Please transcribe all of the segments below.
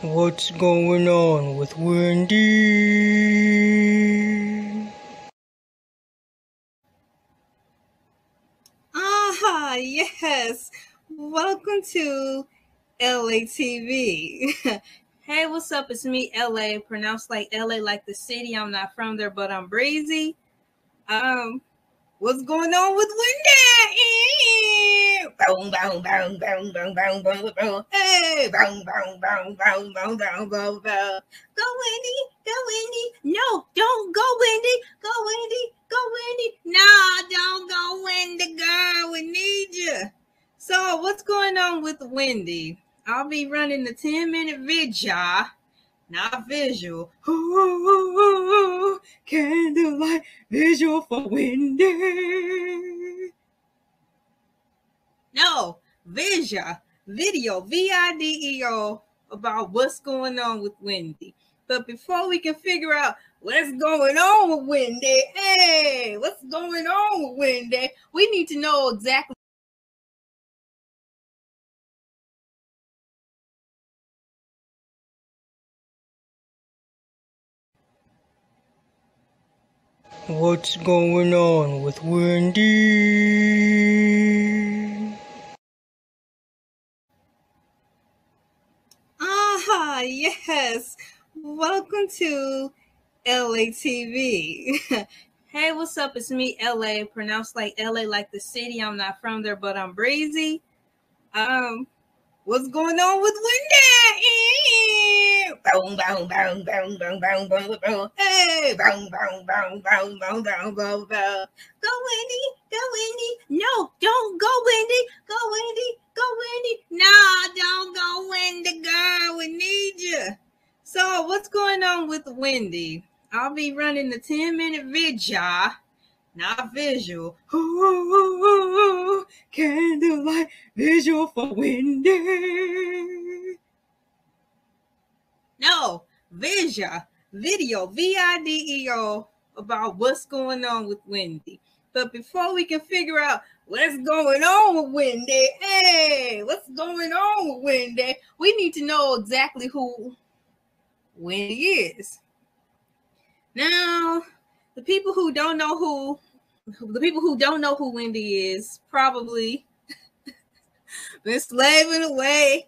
What's going on with Wendy? Yes. Welcome to Elay TV. Hey, what's up? It's me, LA, pronounced like LA, like the city. I'm not from there, but I'm brazy. What's going on with Wendy? Boom, boom, boom, boom, boom, boom, boom, boom. Hey, boom, boom, boom, boom, boom, boom, boom, boom. Go, Wendy. Go, Wendy. No, don't go, Wendy. Go, Wendy. Go, Wendy. No, don't go, Wendy, girl. We need you. So, what's going on with Wendy? I'll be running the 10-minute video. Not visual. Candlelight visual for Wendy. No, video, VIDEO, about what's going on with Wendy. But before we can figure out what's going on with Wendy, hey, what's going on with Wendy, we need to know exactly. What's going on with Wendy? Yes. Welcome to Elay TV. Hey, what's up? It's me, LA, pronounced like LA, like the city. I'm not from there, but I'm brazy. What's going on with Wendy? Boom, boom, boom, boom, boom, boom, boom, boom. Hey, boom, boom, boom, boom, boom, boom, boom, boom. Go, Wendy. Go, Wendy. No, don't go, Wendy. Go, Wendy. Go, Wendy. No, don't go, Wendy, girl. We need you. So, what's going on with Wendy? I'll be running the 10-minute video. Not visual. Candlelight visual for Wendy. No, video, VIDEO, about what's going on with Wendy. But before we can figure out what's going on with Wendy, hey, what's going on with Wendy, we need to know exactly who Wendy is. Now, the people who don't know who Wendy is probably been slaving away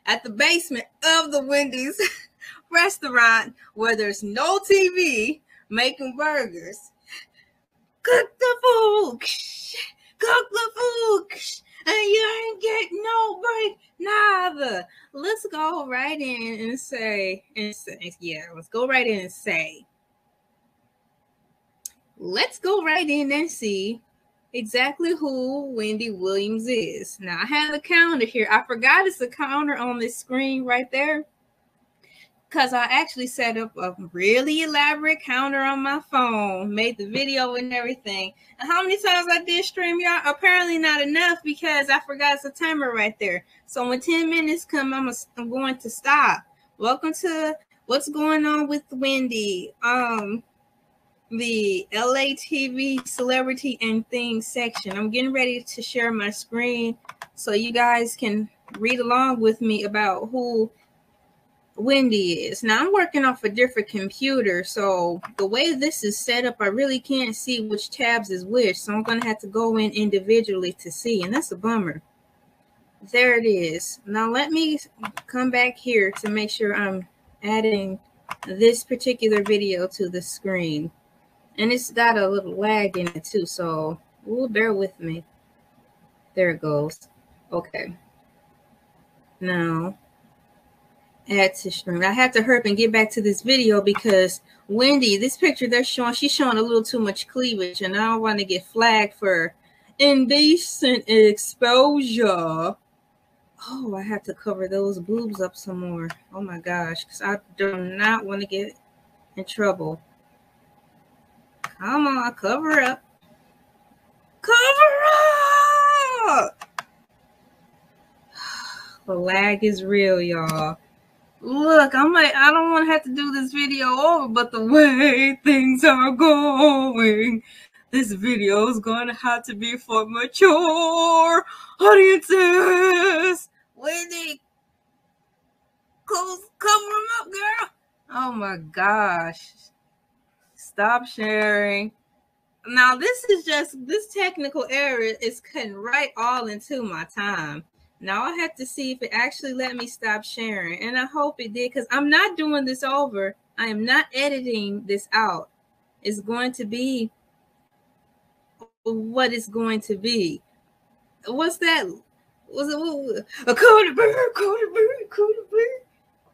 at the basement of the Wendy's restaurant where there's no TV making burgers. Cook the food, and you ain't getting no break, neither. Let's go right in and say, let's go right in and see exactly who Wendy Williams is. Now, I have a counter here. I forgot it's a counter on this screen right there because I actually set up a really elaborate counter on my phone, made the video and everything. And how many times I did stream, y'all? Apparently not enough because I forgot it's a timer right there. So when 10 minutes come, I'm going to stop. Welcome to What's Going On with Wendy. The Elay TV celebrity and things section. I'm getting ready to share my screen so you guys can read along with me about who Wendy is. Now, I'm working off a different computer, so the way this is set up, I really can't see which tabs is which, so I'm going to have to go in individually to see, and that's a bummer. There it is. Now, let me come back here to make sure I'm adding this particular video to the screen. And it's got a little lag in it too, so bear with me. There it goes. Okay. Now, add to stream. I have to hurry up and get back to this video because Wendy, this picture she's showing a little too much cleavage, and I don't want to get flagged for indecent exposure. Oh, I have to cover those boobs up some more. Oh my gosh, because I do not want to get in trouble. Come on, cover up. Cover up! The lag is real, y'all. Look, I don't want to have to do this video over, but the way things are going, this video is going to have to be for mature audiences. Wendy, Cover them up, girl. Oh my gosh. Stop sharing. Now, this technical error is cutting right all into my time. Now, I have to see if it actually let me stop sharing. And I hope it did, because I'm not doing this over. I am not editing this out. It's going to be what it's going to be. What's that? Was it a Cody Bird?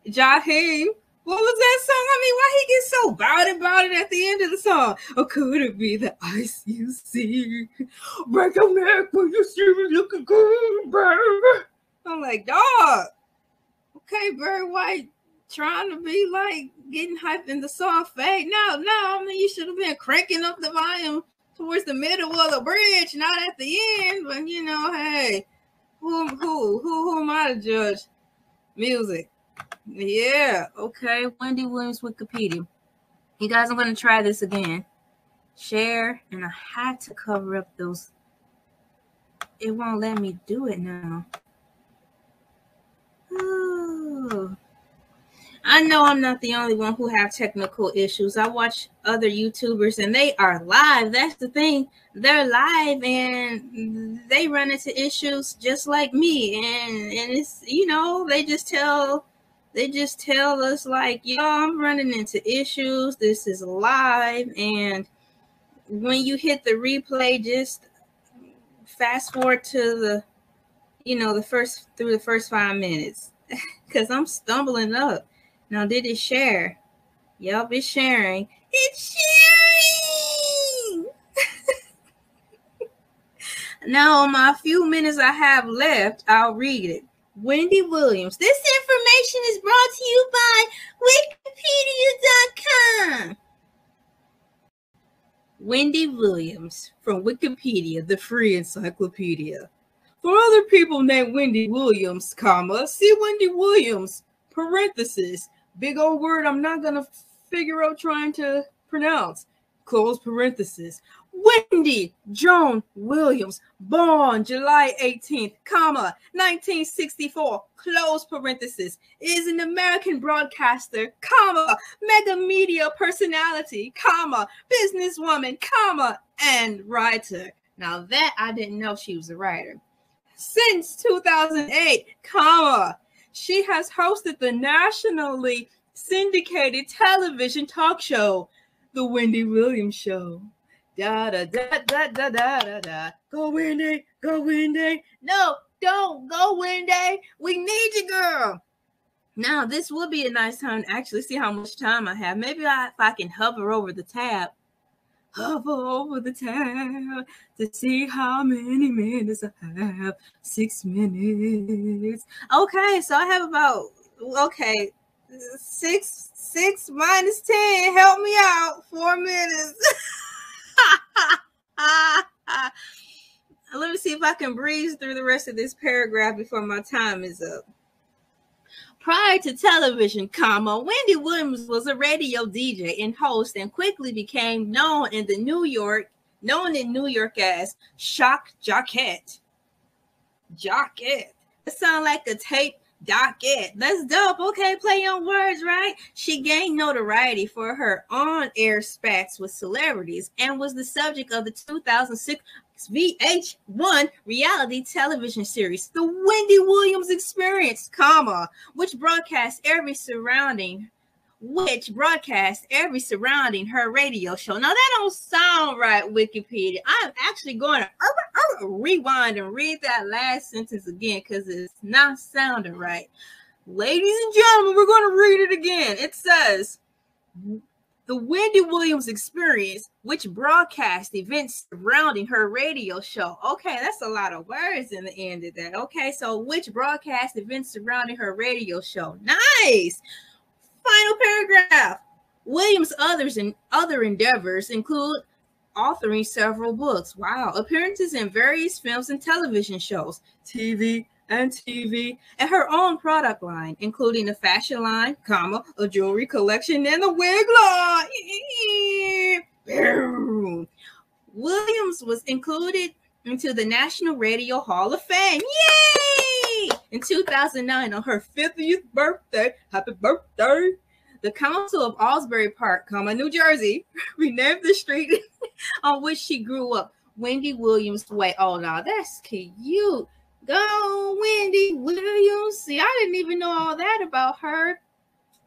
Jaheim. What was that song? I mean, why he gets so about it at the end of the song? Or could it be the ice you see? Break your neck when you see me looking good, bird. I'm like, dog. Okay, Bird White trying to be like getting hyped in the song fade. No, I mean, you should have been cranking up the volume towards the middle of the bridge, not at the end. But you know, hey, who am I to judge music? Yeah, okay. Wendy Williams Wikipedia. You guys, I'm going to try this again. Share, and I had to cover up those. It won't let me do it now. Ooh. I know I'm not the only one who have technical issues. I watch other YouTubers and they are live. That's the thing. They're live and they run into issues just like me. And it's, you know, they just tell us like, yo, I'm running into issues. This is live. And when you hit the replay, just fast forward to the, you know, through the first 5 minutes. Because I'm stumbling up. Now, did it share? Yup, it's sharing. It's sharing! Now, my few minutes I have left, I'll read it. Wendy Williams. This information is brought to you by Wikipedia.com. Wendy Williams from Wikipedia, the free encyclopedia. For other people named Wendy Williams, comma, see Wendy Williams, parenthesis, big old word I'm not going to figure out trying to pronounce, close parenthesis. Wendy Joan Williams, born July 18th, comma, 1964, close parenthesis, is an American broadcaster, comma, mega media personality, comma, businesswoman, comma, and writer. Now that I didn't know she was a writer. Since 2008, comma, she has hosted the nationally syndicated television talk show, The Wendy Williams Show. Da da da da da da da da. Go Wendy, go Wendy. No, don't go Wendy. We need you, girl. Now this would be a nice time to actually see how much time I have. Maybe if I can hover over the tab to see how many minutes I have. 6 minutes. Okay, so I have about 6 minus 10. Help me out. 4 minutes. Let me see if I can breeze through the rest of this paragraph before my time is up. Prior to television, comma, Wendy Williams was a radio DJ and host and quickly became known in New York as Shock Jockette. Jockette. It sounds like a tape docket. That's dope. Okay, play on words, right? She gained notoriety for her on-air spats with celebrities and was the subject of the 2006 VH1 reality television series, The Wendy Williams Experience, comma, which broadcast every surrounding her radio show. Now that don't sound right, Wikipedia. I'm actually going to rewind and read that last sentence again because it's not sounding right. Ladies and gentlemen, we're going to read it again. It says, The Wendy Williams Experience, which broadcast events surrounding her radio show. Okay, that's a lot of words in the end of that. Okay, so which broadcast events surrounding her radio show. Nice. Final paragraph. Williams' other endeavors include authoring several books. Wow. Appearances in various films and television shows, TV, and her own product line, including a fashion line, comma, a jewelry collection, and a wig line. Williams was included into the National Radio Hall of Fame. Yay! In 2009, on her 50th birthday, happy birthday, the Council of Alsbury Park, New Jersey, renamed the street on which she grew up Wendy Williams Way. Oh, no, that's cute. Go, Wendy Williams. See, I didn't even know all that about her.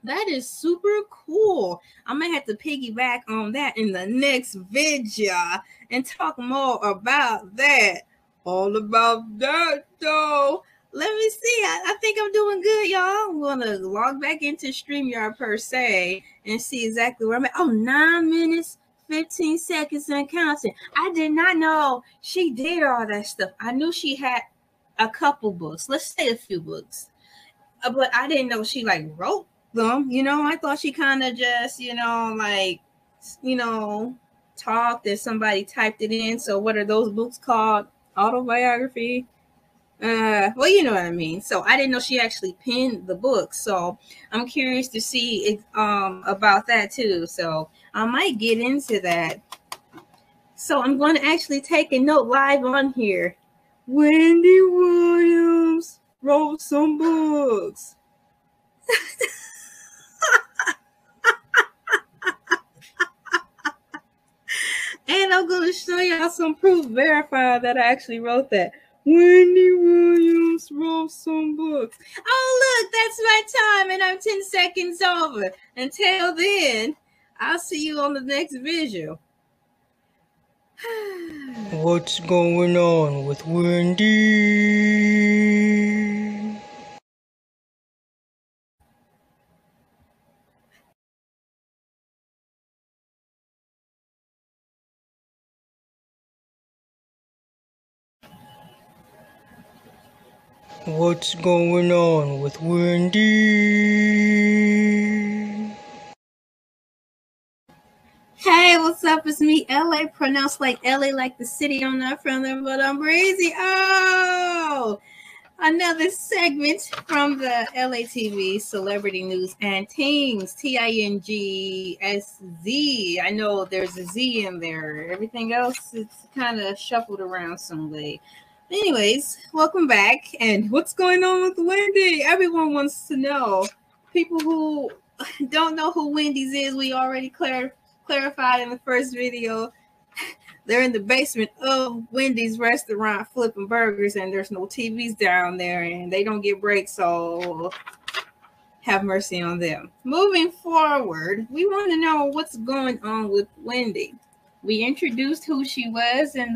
That is super cool. I'm going to have to piggyback on that in the next video and talk more about that. All about that, though. Let me see. I think I'm doing good, y'all. I'm going to log back into StreamYard per se and see exactly where I'm at. Oh, 9 minutes, 15 seconds and counting. I did not know she did all that stuff. I knew she had a couple books. Let's say a few books. But I didn't know she, wrote them. I thought she kind of just, talked and somebody typed it in. So what are those books called? Autobiography? Well, you know what I mean. So I didn't know she actually penned the book. So I'm curious to see about that too. So I might get into that. So I'm going to actually take a note live on here. Wendy Williams wrote some books. And I'm going to show y'all some proof verified that I actually wrote that. Wendy Williams wrote some books. Oh, look, that's my time, and I'm 10 seconds over. Until then, I'll see you on the next visual. What's going on with Wendy? What's going on with Wendy? Hey, what's up? It's me, LA, pronounced like LA, like the city. I'm not from there, but I'm breezy. Oh, another segment from the Elay TV Celebrity News and Things, TINGSZ. I know there's a Z in there. Everything else, it's kind of shuffled around some way. Anyways, welcome back. And what's going on with Wendy? Everyone wants to know. People who don't know who Wendy's is, we already clarified in the first video. They're in the basement of Wendy's restaurant flipping burgers, and there's no TVs down there, and they don't get breaks, so have mercy on them. Moving forward, we want to know what's going on with Wendy. We introduced who she was in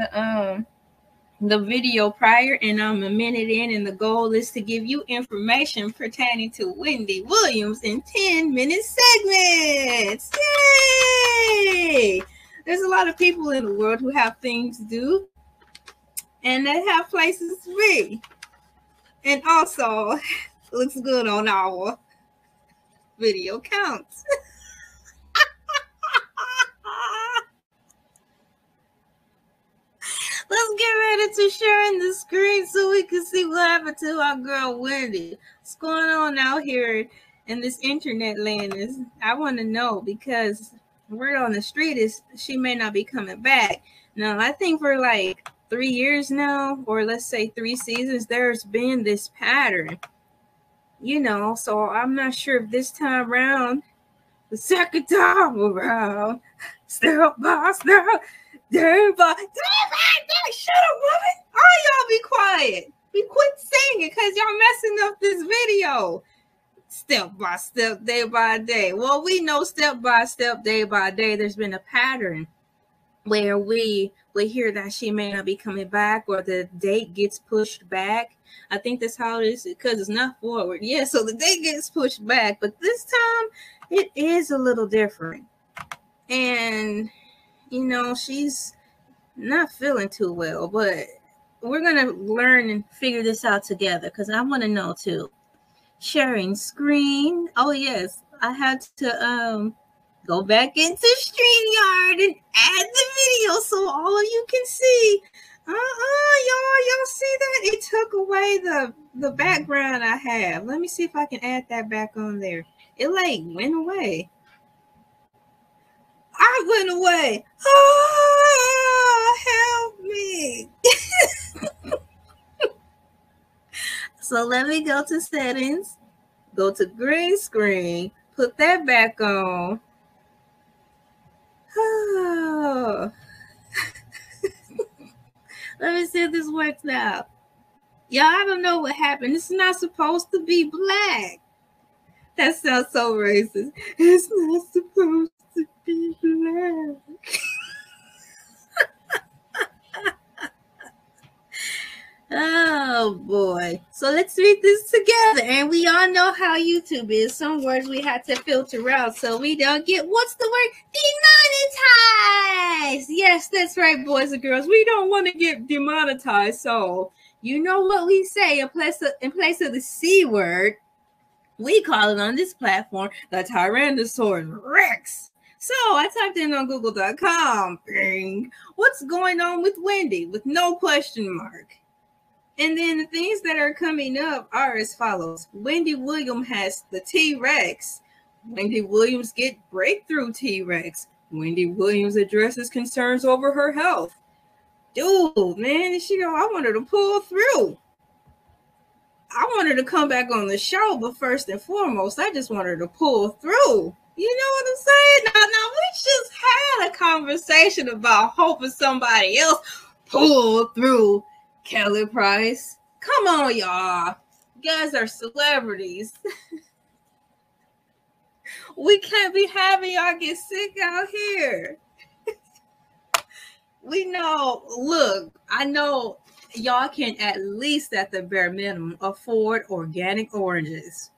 the video prior, and I'm a minute in, and the goal is to give you information pertaining to Wendy Williams in 10-minute segments. Yay! There's a lot of people in the world who have things to do, and they have places to be. And also, looks good on our video counts. Let's get ready to sharing the screen so we can see what happened to our girl Wendy. What's going on out here in this internet land? I want to know, because word on the street is she may not be coming back. Now, I think for 3 years now, or let's say 3 seasons, there's been this pattern. So I'm not sure if this time around, the second time around, step by step, day by day. Shut up, woman. All y'all be quiet. We quit singing because y'all messing up this video. Step by step, day by day. Well, we know step by step, day by day, there's been a pattern where we hear that she may not be coming back, or the date gets pushed back. I think that's how it is, because it's not forward. Yeah, so the date gets pushed back, but this time it is a little different. And, she's not feeling too well, but we're going to learn and figure this out together, because I want to know too. Sharing screen. Oh, yes. I had to go back into StreamYard and add the video so all you can see. Y'all see that? It took away the background I have. Let me see if I can add that back on there. It went away. I went away. Oh, help me. So let me go to settings, go to green screen, put that back on. Oh. Let me see if this works now. Y'all, I don't know what happened. It's not supposed to be black. That sounds so racist. It's not supposed to be black. Oh boy. So let's read this together. And we all know how YouTube is. Some words we had to filter out so we don't get, what's the word? Demonetized. Yes, that's right, boys and girls. We don't want to get demonetized. So you know what we say in place of the C word. We call it on this platform the Tyrannosaurus Rex. So I typed in on google.com, bing, what's going on with Wendy with no question mark. And then the things that are coming up are as follows. Wendy Williams has the T-Rex. Wendy Williams get breakthrough T-Rex. Wendy Williams addresses concerns over her health. Dude, man, she go, I want her to pull through. I want her to come back on the show, but first and foremost, I just want her to pull through. You know what I'm saying? Now, we just had a conversation about hoping somebody else pull through. Kelly Price. Come on, y'all. You guys are celebrities. We can't be having y'all get sick out here. We know, look, I know y'all can at least at the bare minimum afford organic oranges.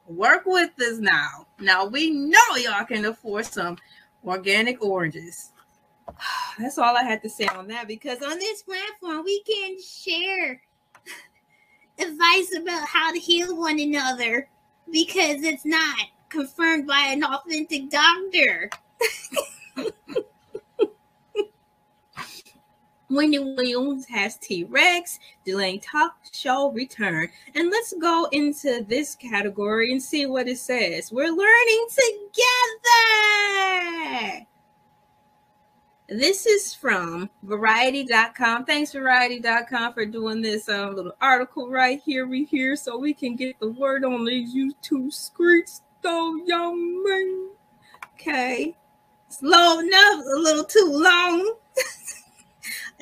Work with us now. Now we know y'all can afford some organic oranges. That's all I had to say on that, because on this platform we can share advice about how to heal one another because it's not confirmed by an authentic doctor. Wendy Williams has T-Rex, delaying talk show return. And let's go into this category and see what it says. We're learning together. This is from Variety.com. Thanks, Variety.com, for doing this little article right here, so we can get the word on these YouTube streets, though, young man. Okay. It's loading up a little too long.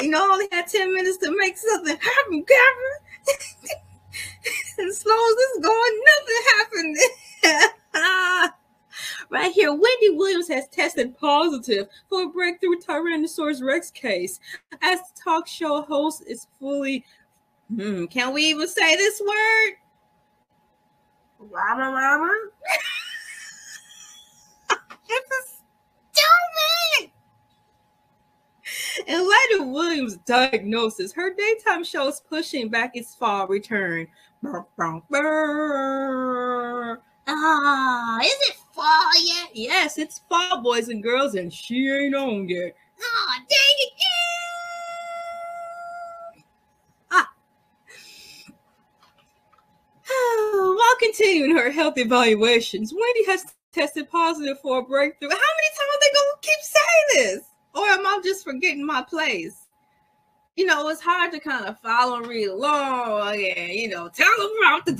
You know, I only had 10 minutes to make something happen, Gavin. As slow as this is going, nothing happened. Right here, Wendy Williams has tested positive for a breakthrough Tyrannosaurus Rex case. As the talk show host is fully, can we even say this word? Robert. It's a stupid. In light of Williams' diagnosis, her daytime show is pushing back its fall return. Is it fall yet? Yes, it's fall, boys and girls, and she ain't on yet. Oh, dang it. While continuing her health evaluations, Wendy has tested positive for a breakthrough. How many times are they going to keep saying this? Or am I just forgetting my place? You know, it's hard to kind of follow and read along. And, you know, teleprompter.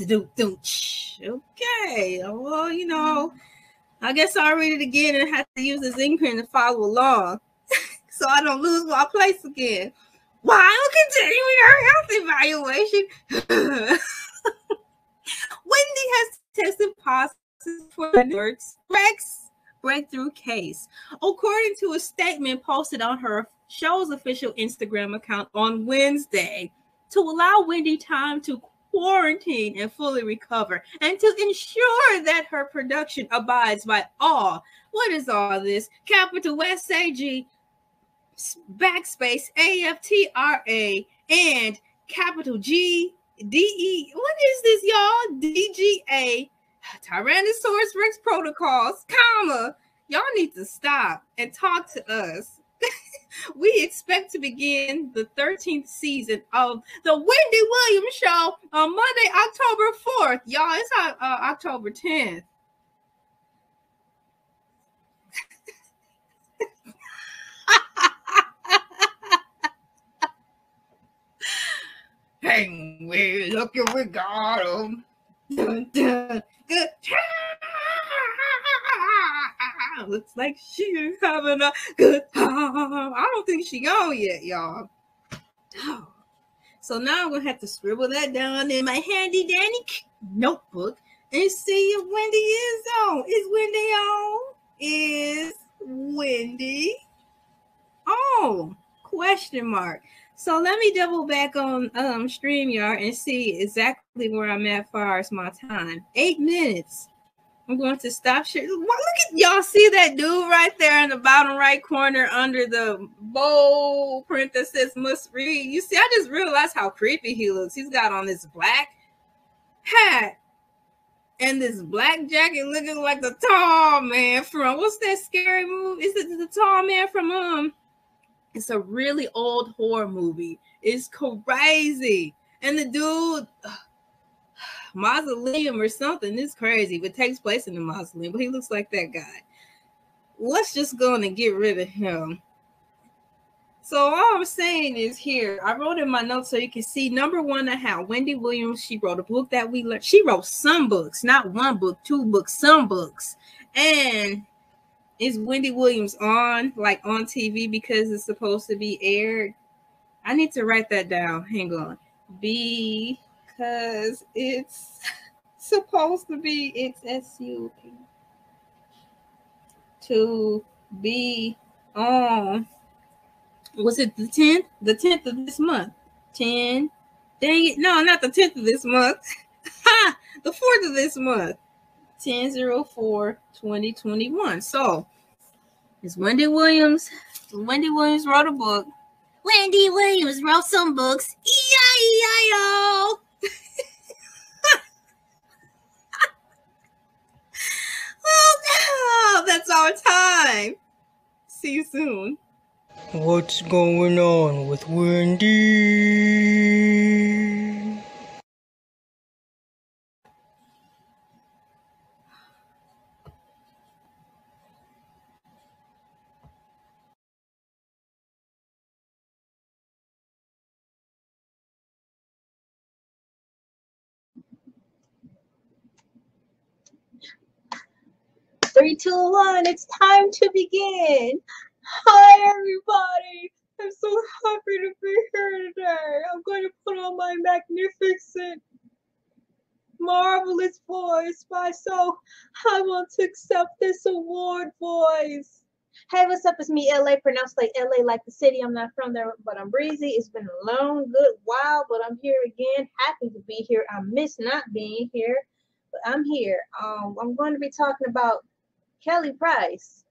Okay. Well, you know, I guess I'll read it again and have to use this ink pen to follow along so I don't lose my place again. While continuing her health evaluation, Wendy has tested positive for the Rex breakthrough case. According to a statement posted on her show's official Instagram account on Wednesday, to allow Wendy time to quarantine and fully recover, and to ensure that her production abides by all. What is all this? Capital SAG backspace AFTRA and capital GDE. What is this, y'all? DGA Tyrannosaurus Rex protocols, comma. Y'all need to stop and talk to us. We expect to begin the 13th season of the Wendy Williams Show on Monday, October 4th. Y'all, it's October 10th. dang, we look at we got him. Dun, dun, good. Looks like she's having a good time. I don't think she gone yet, y'all. Oh. So now I'm gonna have to scribble that down in my handy dandy notebook and see if Wendy is on. Is Wendy on? Is Wendy on? Question mark. So let me double back on StreamYard and see exactly where I'm at as far as my time. 8 minutes. I'm going to stop sharing. Look at y'all. See that dude right there in the bottom right corner under the bold print that says must read. You see, I just realized how creepy he looks. He's got on this black hat and this black jacket looking like the tall man from, what's that scary movie? Is it the tall man from, it's a really old horror movie. It's crazy. And the dude, mausoleum or something. It's crazy, but it takes place in the mausoleum. But he looks like that guy. Let's just go and get rid of him. So all I'm saying is here, I wrote in my notes so you can see. Number one, I have Wendy Williams. She wrote a book that we learned. She wrote some books, not one book, 2 books, some books. And is Wendy Williams on TV because it's supposed to be aired? I need to write that down. Hang on. Because it's supposed to be, it's SUP to be on, was it the 10th? The 10th of this month. 10. Dang it. No, not the 10th of this month. The 4th of this month. 10/04/2021. So it's Wendy Williams. Wendy Williams wrote a book. Wendy Williams wrote some books. E-I-E-I-O. Oh no, that's our time. See you soon. What's going on with Wendy? Three, 2, 1, it's time to begin. Hi, everybody. I'm so happy to be here today. I'm going to put on my magnificent, marvelous voice, so I want to accept this award voice. Hey, what's up? It's me, LA, pronounced like LA, like the city. I'm not from there, but I'm breezy. It's been a long, good while, but I'm here again. Happy to be here. I miss not being here, but I'm here. I'm going to be talking about Kelly Price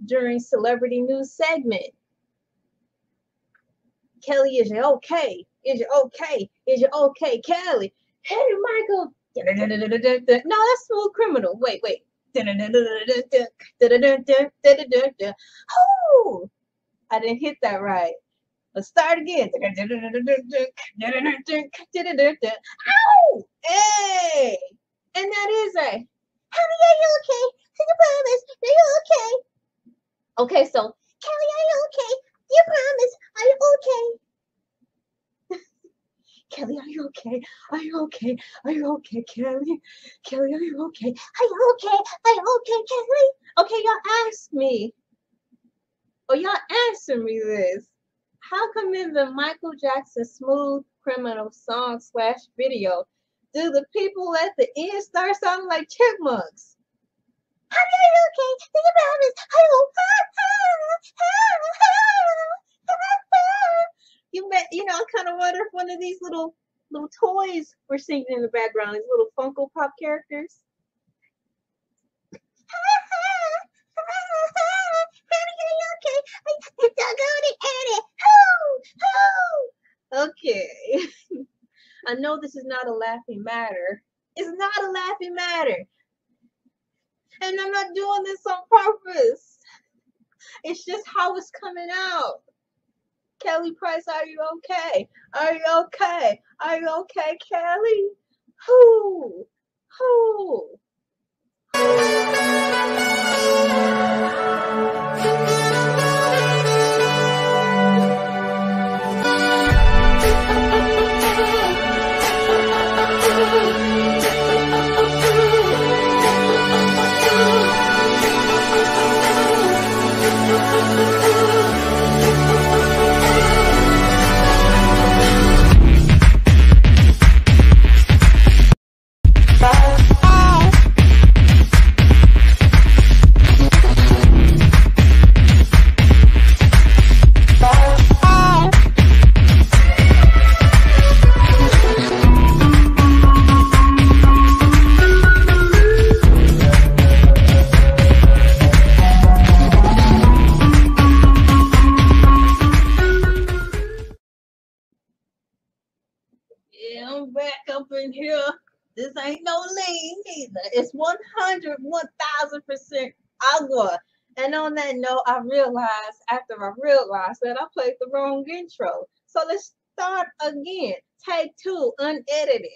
during Celebrity News segment. Kelly, is you okay? Is you okay? Is you okay, Kelly? Hey, Michael. No, that's Smooth Criminal. Wait. Oh, I didn't hit that right. Let's start again. Ow! Hey! And that is a, honey, are you okay? Can you promise? Are you okay? Okay, so, Kelly, are you okay? You promise? Are you okay? Kelly, are you okay? Are you okay? Are you okay, Kelly? Kelly, are you okay? Are you okay? Are you okay, Kelly? Okay, y'all ask me. Or y'all answer me this. How come in the Michael Jackson Smooth Criminal song / video, do the people at the end start sounding like chipmunks? Honey, are you okay? Do you promise? You know, I kind of wonder if one of these little toys were singing in the background, these little Funko Pop characters. Okay. I know this is not a laughing matter. It's not a laughing matter. And I'm not doing this on purpose. It's just how it's coming out. Kelly Price, are you okay? Are you okay? Are you okay, Kelly? Who? Yeah, I'm back up in here. This ain't no lean either. It's 1,000% agua. And on that note, I realized that I played the wrong intro. So let's start again. Take 2, unedited.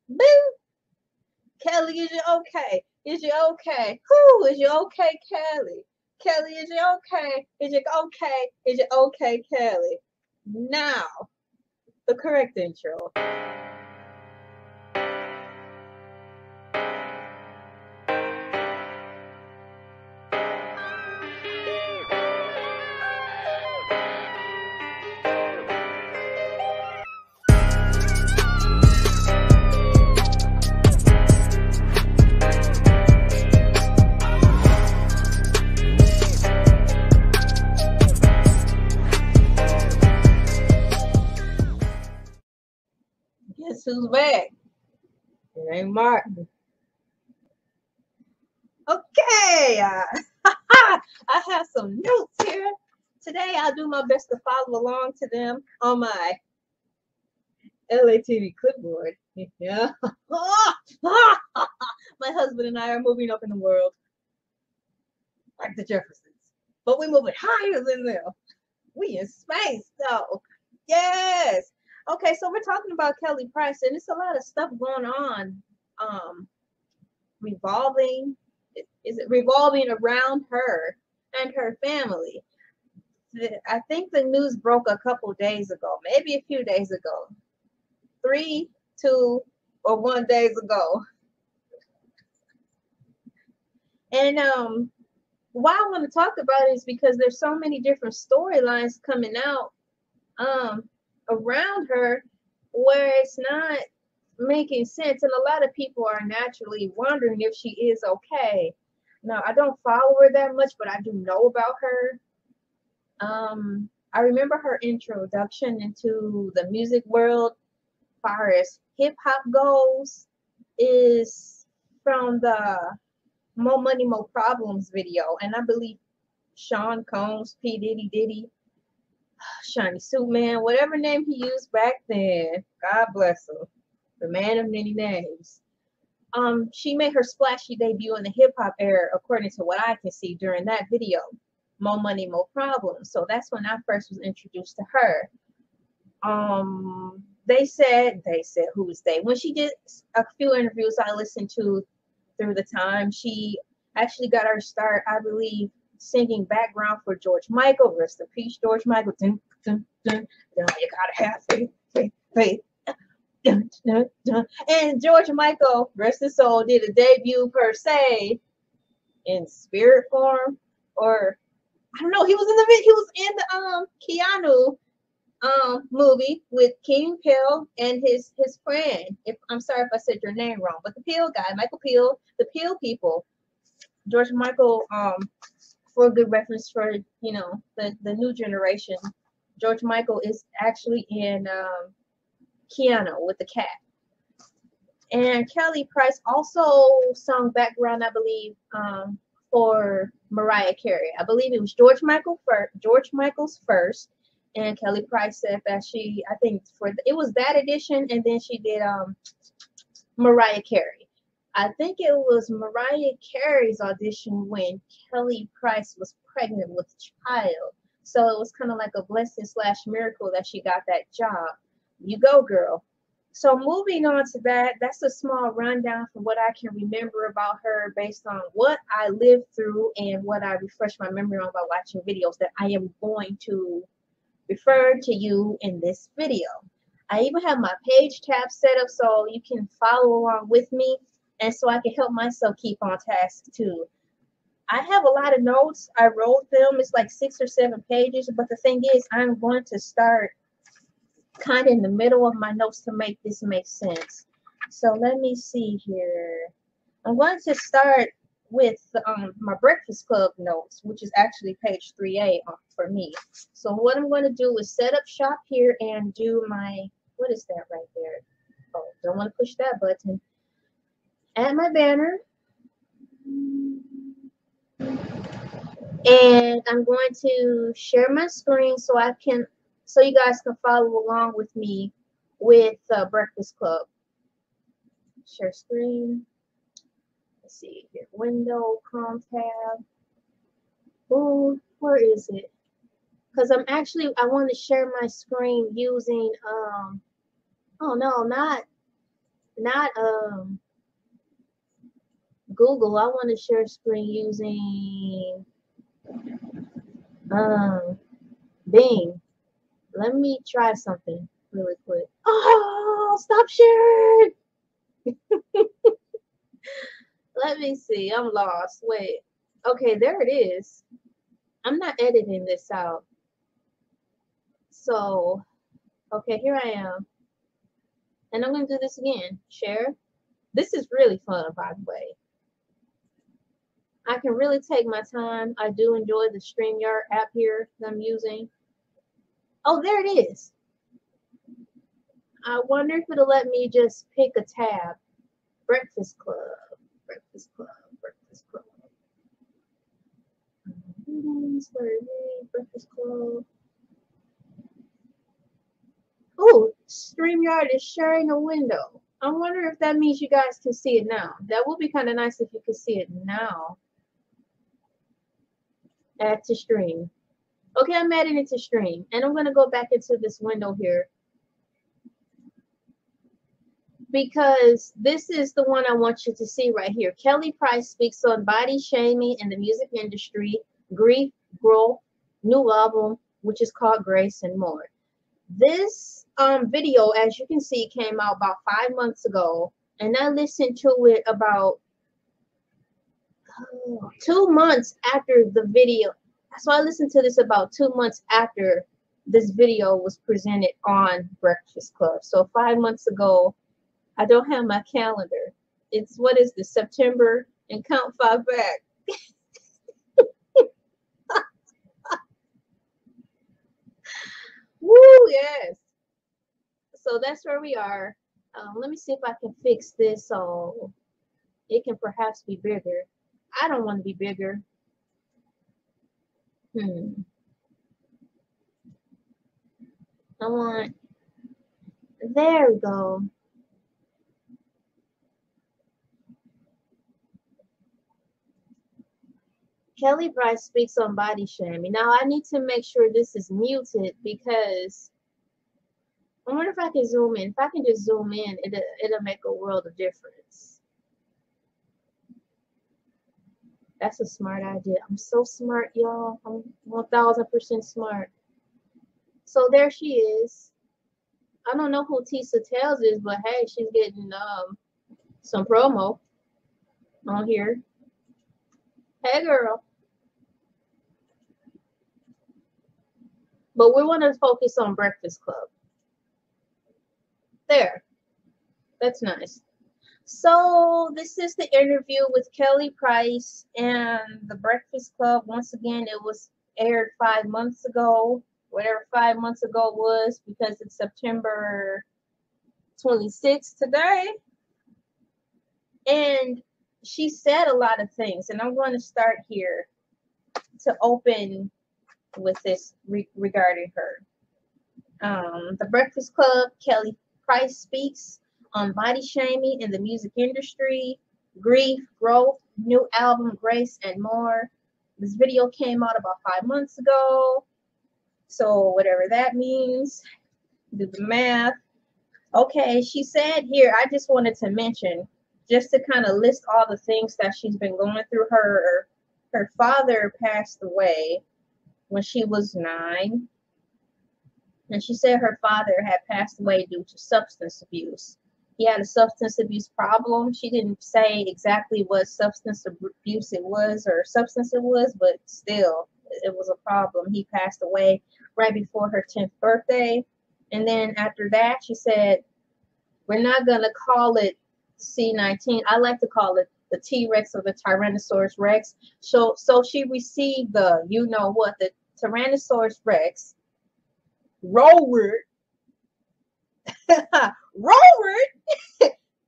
Boo! Kelly, is you okay? Is you okay? Who is you okay, Kelly? Kelly, is you okay? Is you okay? Is you okay, Kelly? Now, the correct intro. Guess who's back? It ain't Martin. Okay, I have some notes here. Today I'll do my best to follow along to them on my Elay TV clipboard. Yeah. My husband and I are moving up in the world like the Jeffersons, but we're moving higher than them. We in space though. Yes. Okay, so we're talking about Kelly Price, and it's a lot of stuff going on. Revolving. Is it revolving around her and her family? I think the news broke a couple days ago, maybe a few days ago. 3, 2, or 1 days ago. And why I want to talk about it is because there's so many different storylines coming out around her where it's not making sense, and a lot of people are naturally wondering if she is okay. Now, I don't follow her that much, but I do know about her. I remember her introduction into the music world, as far as hip hop goes, is from the More Money, More Problems video, and I believe Sean Combs, P. Diddy, Shiny Suit Man, whatever name he used back then, God bless him, the man of many names. She made her splashy debut in the hip hop era, according to what I can see during that video, More Money, More Problems. So that's when I first was introduced to her. They said, who was they? When she did a few interviews I listened to through the time, she actually got her start, I believe, singing background for George Michael. Rest in peace, George Michael. Dun, dun, dun, dun. You gotta have faith, faith, faith. Dun, dun, dun. And George Michael, rest his soul, did a debut per se in spirit form, or I don't know. He was in the Keanu movie with King Peel and his friend. If I'm sorry if I said your name wrong, but the Peel guy, Michael Peel, the Peel people, George Michael. For a good reference for the new generation, George Michael is actually in Keanu with the cat. And Kelly Price also sung background, I believe, for Mariah Carey. I believe it was George Michael's first, and Kelly Price said that I think it was that edition, and then she did Mariah Carey. I think it was Mariah Carey's audition when Kelly Price was pregnant with a child. So it was kind of like a blessing / miracle that she got that job. You go, girl. So moving on to that, that's a small rundown from what I can remember about her based on what I lived through and what I refreshed my memory on by watching videos that I am going to refer to you in this video. I even have my page tab set up so you can follow along with me and so I can help myself keep on task too. I have a lot of notes. I wrote them. It's like 6 or 7 pages, but the thing is I'm going to start kind of in the middle of my notes to make this make sense. So let me see here. I'm going to start with my Breakfast Club notes, which is actually page 3A for me. So what I'm going to do is set up shop here and do my, what is that right there? Oh, don't want to push that button. Add my banner. And I'm going to share my screen so you guys can follow along with me with Breakfast Club. Share screen. Let's see here. Window, Chrome tab. Oh, where is it? Because I want to share my screen using oh no, not Google. I want to share screen using Bing. Let me try something really quick. Oh, stop sharing. Let me see. I'm lost. Wait. Okay, there it is. I'm not editing this out. So, okay, here I am. And I'm going to do this again. Share. This is really fun, by the way. I can really take my time. I do enjoy the StreamYard app here that I'm using. Oh, there it is. I wonder if it'll let me just pick a tab. Breakfast Club. Breakfast Club. Breakfast Club. Breakfast Club. Oh, StreamYard is sharing a window. I wonder if that means you guys can see it now. That would be kind of nice if you could see it now. Add to stream. Okay, I'm adding it to stream. And I'm going to go back into this window here. Because this is the one I want you to see right here. Kelly Price speaks on body shaming in the music industry, grief, growth, new album, which is called Grace, and more. This video, as you can see, came out about 5 months ago, and I listened to it about 2 months after the video. So I listened to this about 2 months after this video was presented on Breakfast Club. So 5 months ago, I don't have my calendar. It's, what is this, September, and count 5 back. Woo, yes. So that's where we are. Let me see if I can fix this so it can perhaps be bigger. I don't want to be bigger. I want, there we go. Kelly Price speaks on body shaming. Now I need to make sure this is muted because I wonder if I can zoom in. If I can just zoom in, it'll make a world of difference. That's a smart idea. I'm so smart, y'all. I'm 1000% smart. So there she is. I don't know who Tisa Tells is, but hey, she's getting some promo on here. Hey, girl. But we want to focus on Breakfast Club. There. That's nice. So this is the interview with Kelly Price and the Breakfast Club. Once again, it was aired 5 months ago, whatever 5 months ago was, because it's September 26th today. And she said a lot of things, and I'm going to start here to open with this regarding her. The Breakfast Club, Kelly Price speaks on body shaming in the music industry, grief, growth, new album, Grace, and more. This video came out about 5 months ago. So whatever that means, do the math. Okay, she said here, I just wanted to mention, just to kind of list all the things that she's been going through. Her father passed away when she was 9. And she said her father had passed away due to substance abuse. He had a substance abuse problem. She didn't say exactly what substance abuse it was or substance it was, but still, it was a problem. He passed away right before her 10th birthday. And then after that, she said, we're not going to call it C19. I like to call it the T-Rex or the Tyrannosaurus Rex. So she received the, you know what, the Tyrannosaurus Rex, Rollward,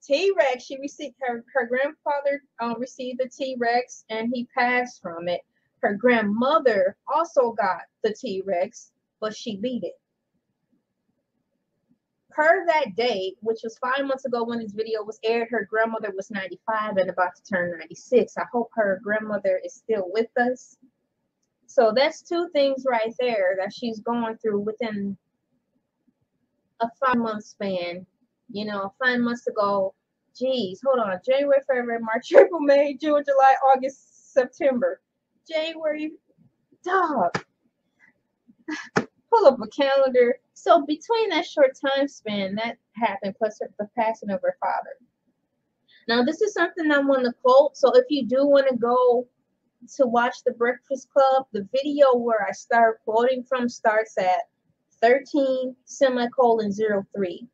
T-Rex. She received, her grandfather received the T-Rex and he passed from it. Her grandmother also got the T-Rex, but she beat it. per that date, which was 5 months ago when this video was aired, her grandmother was 95 and about to turn 96. I hope her grandmother is still with us. So that's two things right there that she's going through within a 5-month span. You know, 5 months ago, geez, hold on. January, February, March, April, May, June, July, August, September. January, dog. Pull up a calendar. So between that short time span, that happened, plus the passing of her father. Now, this is something I want to quote. So if you do want to go to watch The Breakfast Club, the video where I start quoting from starts at 13:03.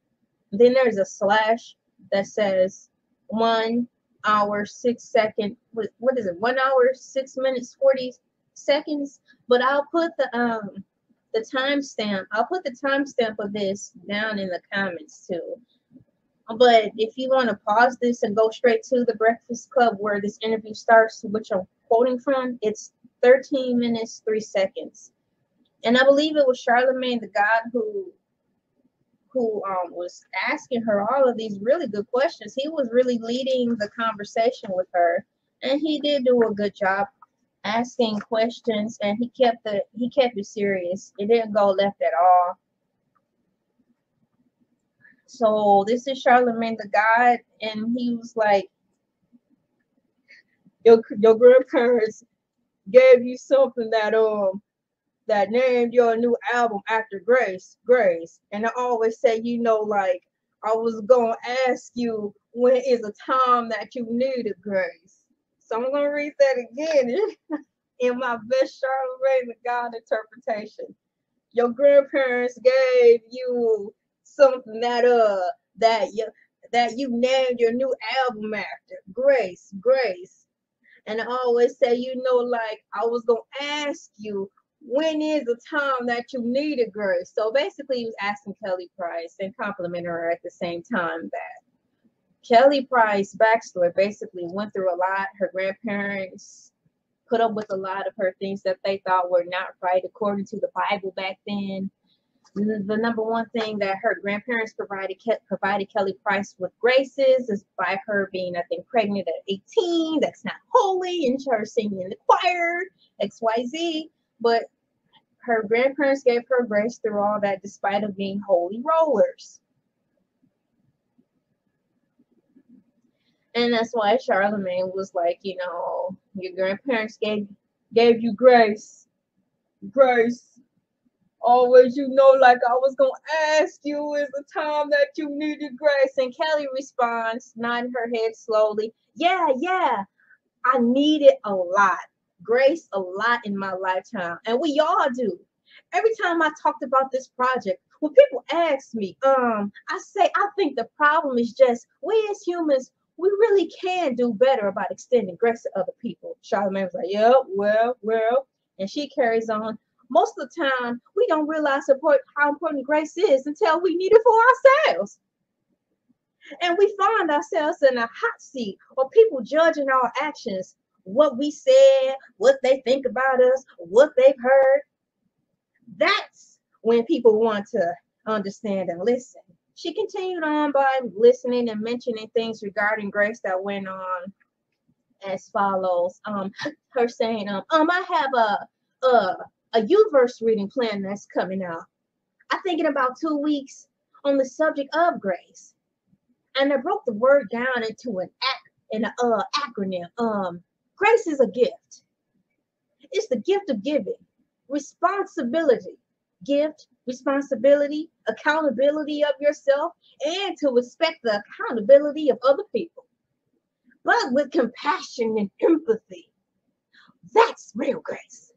Then there's a slash that says 1 hour 6 seconds. What is it? 1 hour 6 minutes 40 seconds. But I'll put the timestamp. I'll put the timestamp of this down in the comments too. But if you want to pause this and go straight to The Breakfast Club where this interview starts, which I'm quoting from, it's 13 minutes 3 seconds. And I believe it was Charlemagne the God who was asking her all of these really good questions. He was really leading the conversation with her, and he did do a good job asking questions, and he kept it serious. It didn't go left at all. So this is Charlemagne the God, and he was like, your grandparents gave you something that named your new album after Grace. And I always say, you know, like, I was gonna ask you, when is a time that you needed grace? So I'm gonna read that again in my best Charlemagne the God interpretation. Your grandparents gave you something that you named your new album after. Grace. And I always say, you know, like, I was gonna ask you, when is the time that you needed grace? So basically he was asking Kelly Price and complimenting her at the same time that Kelly Price's backstory basically went through a lot. Her grandparents put up with a lot of her things that they thought were not right according to the Bible back then. The number one thing that her grandparents provided Kelly Price with graces is by her being, I think, pregnant at 18. That's not holy, and her singing in the choir, XYZ. But her grandparents gave her grace through all that, despite of being holy rollers. And that's why Charlemagne was like, you know, your grandparents gave you grace. Always, you know, like, I was going to ask you, is the time that you needed grace? And Kelly responds, nodding her head slowly. Yeah, I needed a lot. Grace a lot in my lifetime. And we all do. Every time I talked about this project, when people ask me, I say, I think the problem is just we as humans, we really can do better about extending grace to other people. Charlemagne was like, yeah, well. And she carries on. Most of the time, we don't realize how important grace is until we need it for ourselves. And we find ourselves in a hot seat or people judging our actions, what we said, what they think about us, what they've heard. That's when people want to understand and listen. She continued on by listening and mentioning things regarding grace that went on as follows. Her saying, I have a U-verse reading plan that's coming out. I think in about 2 weeks on the subject of grace. And I broke the word down into an acronym. Grace is a gift. It's the gift of giving. Responsibility. Gift, responsibility, accountability of yourself, and to respect the accountability of other people. But with compassion and empathy. That's real grace.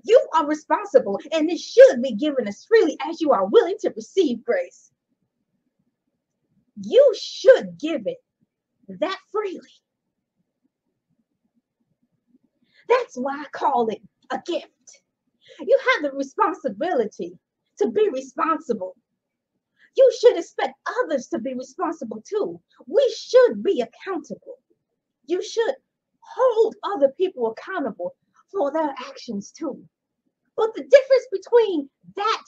You are responsible, and it should be given as freely as you are willing to receive grace. You should give it that freely. That's why I call it a gift. You have the responsibility to be responsible. You should expect others to be responsible too. We should be accountable. You should hold other people accountable for their actions too. But the difference between that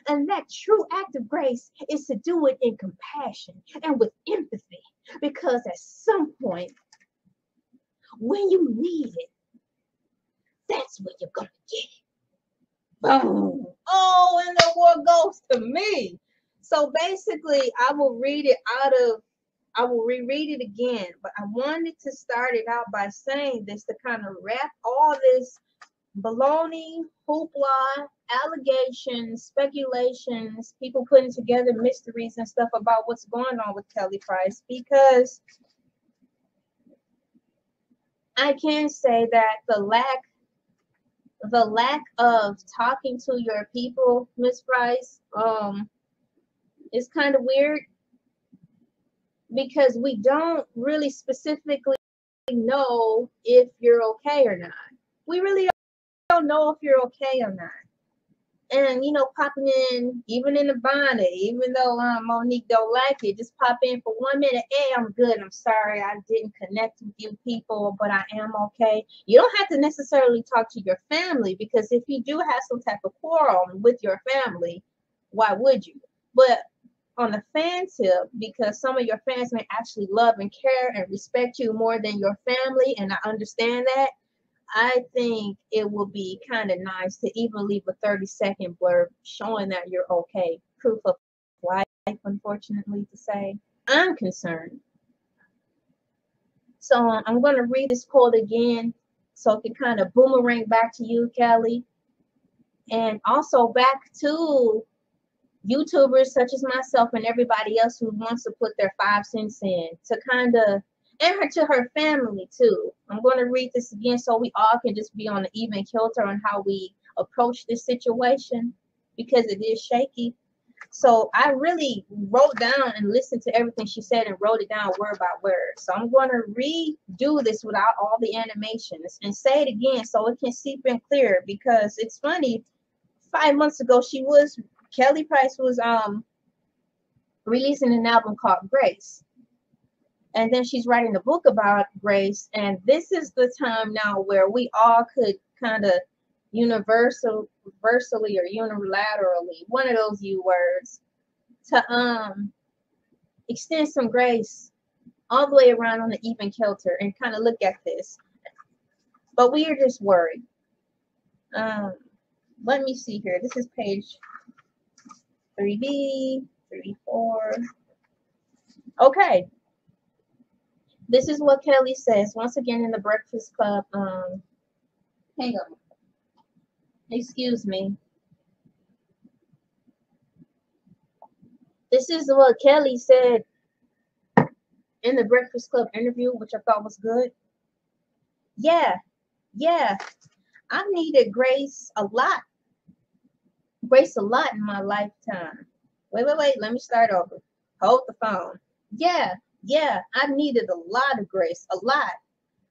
And that true act of grace is to do it in compassion and with empathy. Because at some point, when you need it, that's when you're going to get it. Boom. Oh, and the war goes to me. So basically, I will reread it again. But I wanted to start it out by saying this to kind of wrap all this baloney, hoopla, allegations, speculations, people putting together mysteries and stuff about what's going on with Kelly Price, because I can say that the lack of talking to your people, Miss Price, is kind of weird, because we don't really specifically know if you're okay or not. We really don't know if you're okay or not. And popping in, even in the bonnet, even though Monique don't like it, just pop in for 1 minute. Hey, I'm good. I'm sorry I didn't connect with you people, but I am okay. You don't have to necessarily talk to your family, because if you do have some type of quarrel with your family, why would you? But on the fan tip, because some of your fans may actually love and care and respect you more than your family, and I understand that, I think it will be kind of nice to even leave a 30-second blurb showing that you're okay. Proof of life, unfortunately to say. I'm concerned. So I'm going to read this quote again so it can kind of boomerang back to you, Kelly. And also back to YouTubers such as myself and everybody else who wants to put their 5 cents in to kind of, and to her family too. I'm going to read this again so we all can just be on an even kilter on how we approach this situation, because it is shaky. So I really wrote down and listened to everything she said and wrote it down word by word. So I'm going to redo this without all the animations and say it again so it can seep in clear, because it's funny. 5 months ago, Kelly Price was releasing an album called Grace. And then she's writing a book about Grace. And this is the time now where we all could kind of universally or unilaterally, one of those U words, to extend some grace all the way around on the even kilter and kind of look at this. But we are just worried. Let me see here. This is page 3B, 34. Okay. This is what Kelly says once again in the Breakfast Club. Hang on. Excuse me. This is what Kelly said in the Breakfast Club interview, which I thought was good. Yeah. I needed grace a lot. Grace a lot in my lifetime. Wait. Let me start over. Hold the phone. Yeah. I needed a lot of grace. A lot.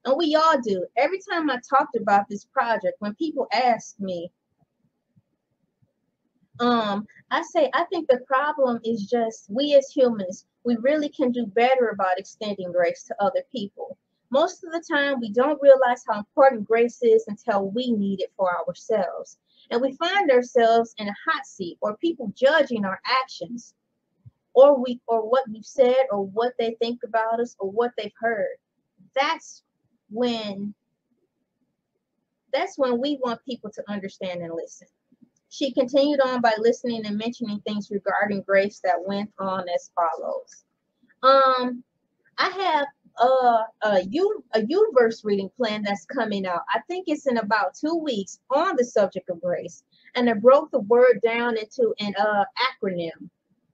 And we all do. Every time I talked about this project, when people ask me, I say, I think the problem is just we as humans, we really can do better about extending grace to other people. Most of the time, we don't realize how important grace is until we need it for ourselves. And we find ourselves in a hot seat, or people judging our actions, or what we've said, or what they think about us, or what they've heard. That's when we want people to understand and listen. She continued on by listening and mentioning things regarding grace that went on as follows. I have a universe reading plan that's coming out. I think it's in about 2 weeks on the subject of grace. And I broke the word down into an acronym.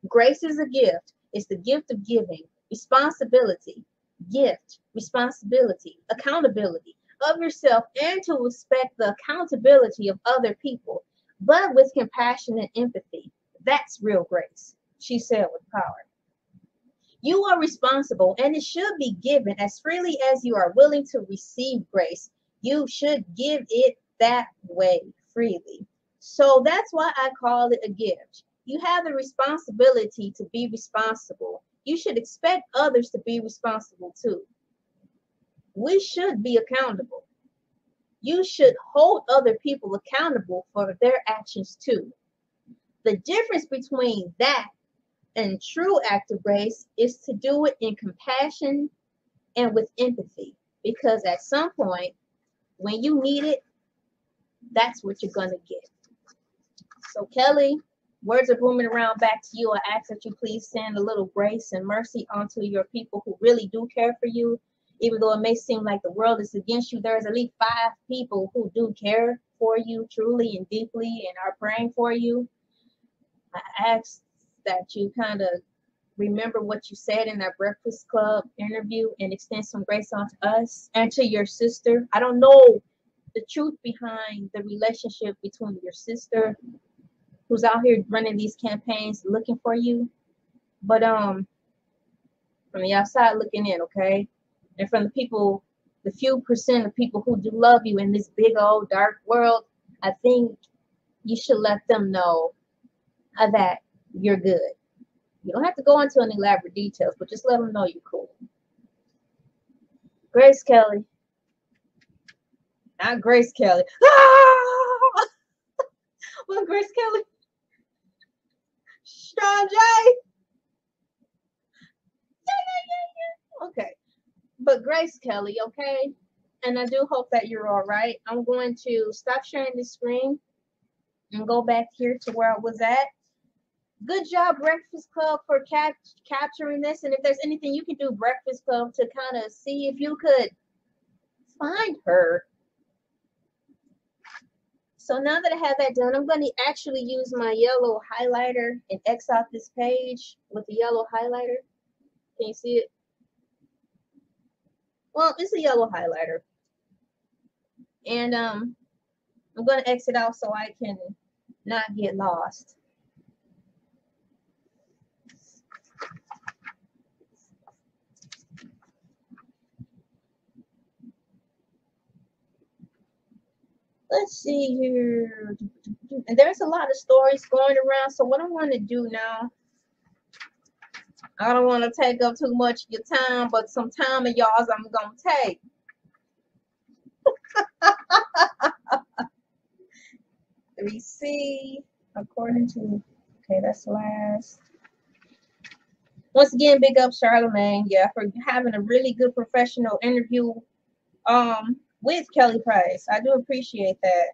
Grace is a gift. It's the gift of giving, responsibility, gift, responsibility, accountability of yourself, and to respect the accountability of other people, but with compassion and empathy. That's real grace, she said with power. You are responsible, and it should be given as freely as you are willing to receive grace. You should give it that way, freely. So that's why I call it a gift. You have the responsibility to be responsible. You should expect others to be responsible too. We should be accountable. You should hold other people accountable for their actions too. The difference between that and true act of grace is to do it in compassion and with empathy. Because at some point, when you need it, that's what you're going to get. So, Kelly, words are booming around back to you. I ask that you please send a little grace and mercy onto your people who really do care for you. Even though it may seem like the world is against you, there's at least 5 people who do care for you truly and deeply and are praying for you. I ask that you kind of remember what you said in that Breakfast Club interview and extend some grace onto us and to your sister. I don't know the truth behind the relationship between your sister, who's out here running these campaigns looking for you, but from the outside looking in, okay? And from the people, the few percent of people who do love you in this big old dark world, I think you should let them know that you're good. You don't have to go into any elaborate details, but just let them know you're cool. Grace Kelly. Not Grace Kelly. Ah! Well, Grace Kelly. Strong J. Yeah. Okay. But Grace Kelly, okay? And I do hope that you're all right. I'm going to stop sharing the screen and go back here to where I was at. Good job, Breakfast Club, for capturing this. And if there's anything you can do, Breakfast Club, to kind of see if you could find her. So now that I have that done, I'm going to actually use my yellow highlighter and X out this page with the yellow highlighter. Can you see it? Well, it's a yellow highlighter. And I'm going to exit out so I can not get lost. Let's see here. And there's a lot of stories going around. So what I want to do now, I don't want to take up too much of your time, but some time of y'all's I'm going to take. We see, according to, okay, that's last. Once again, big up Charlemagne, yeah, for having a really good professional interview with Kelly Price. I do appreciate that.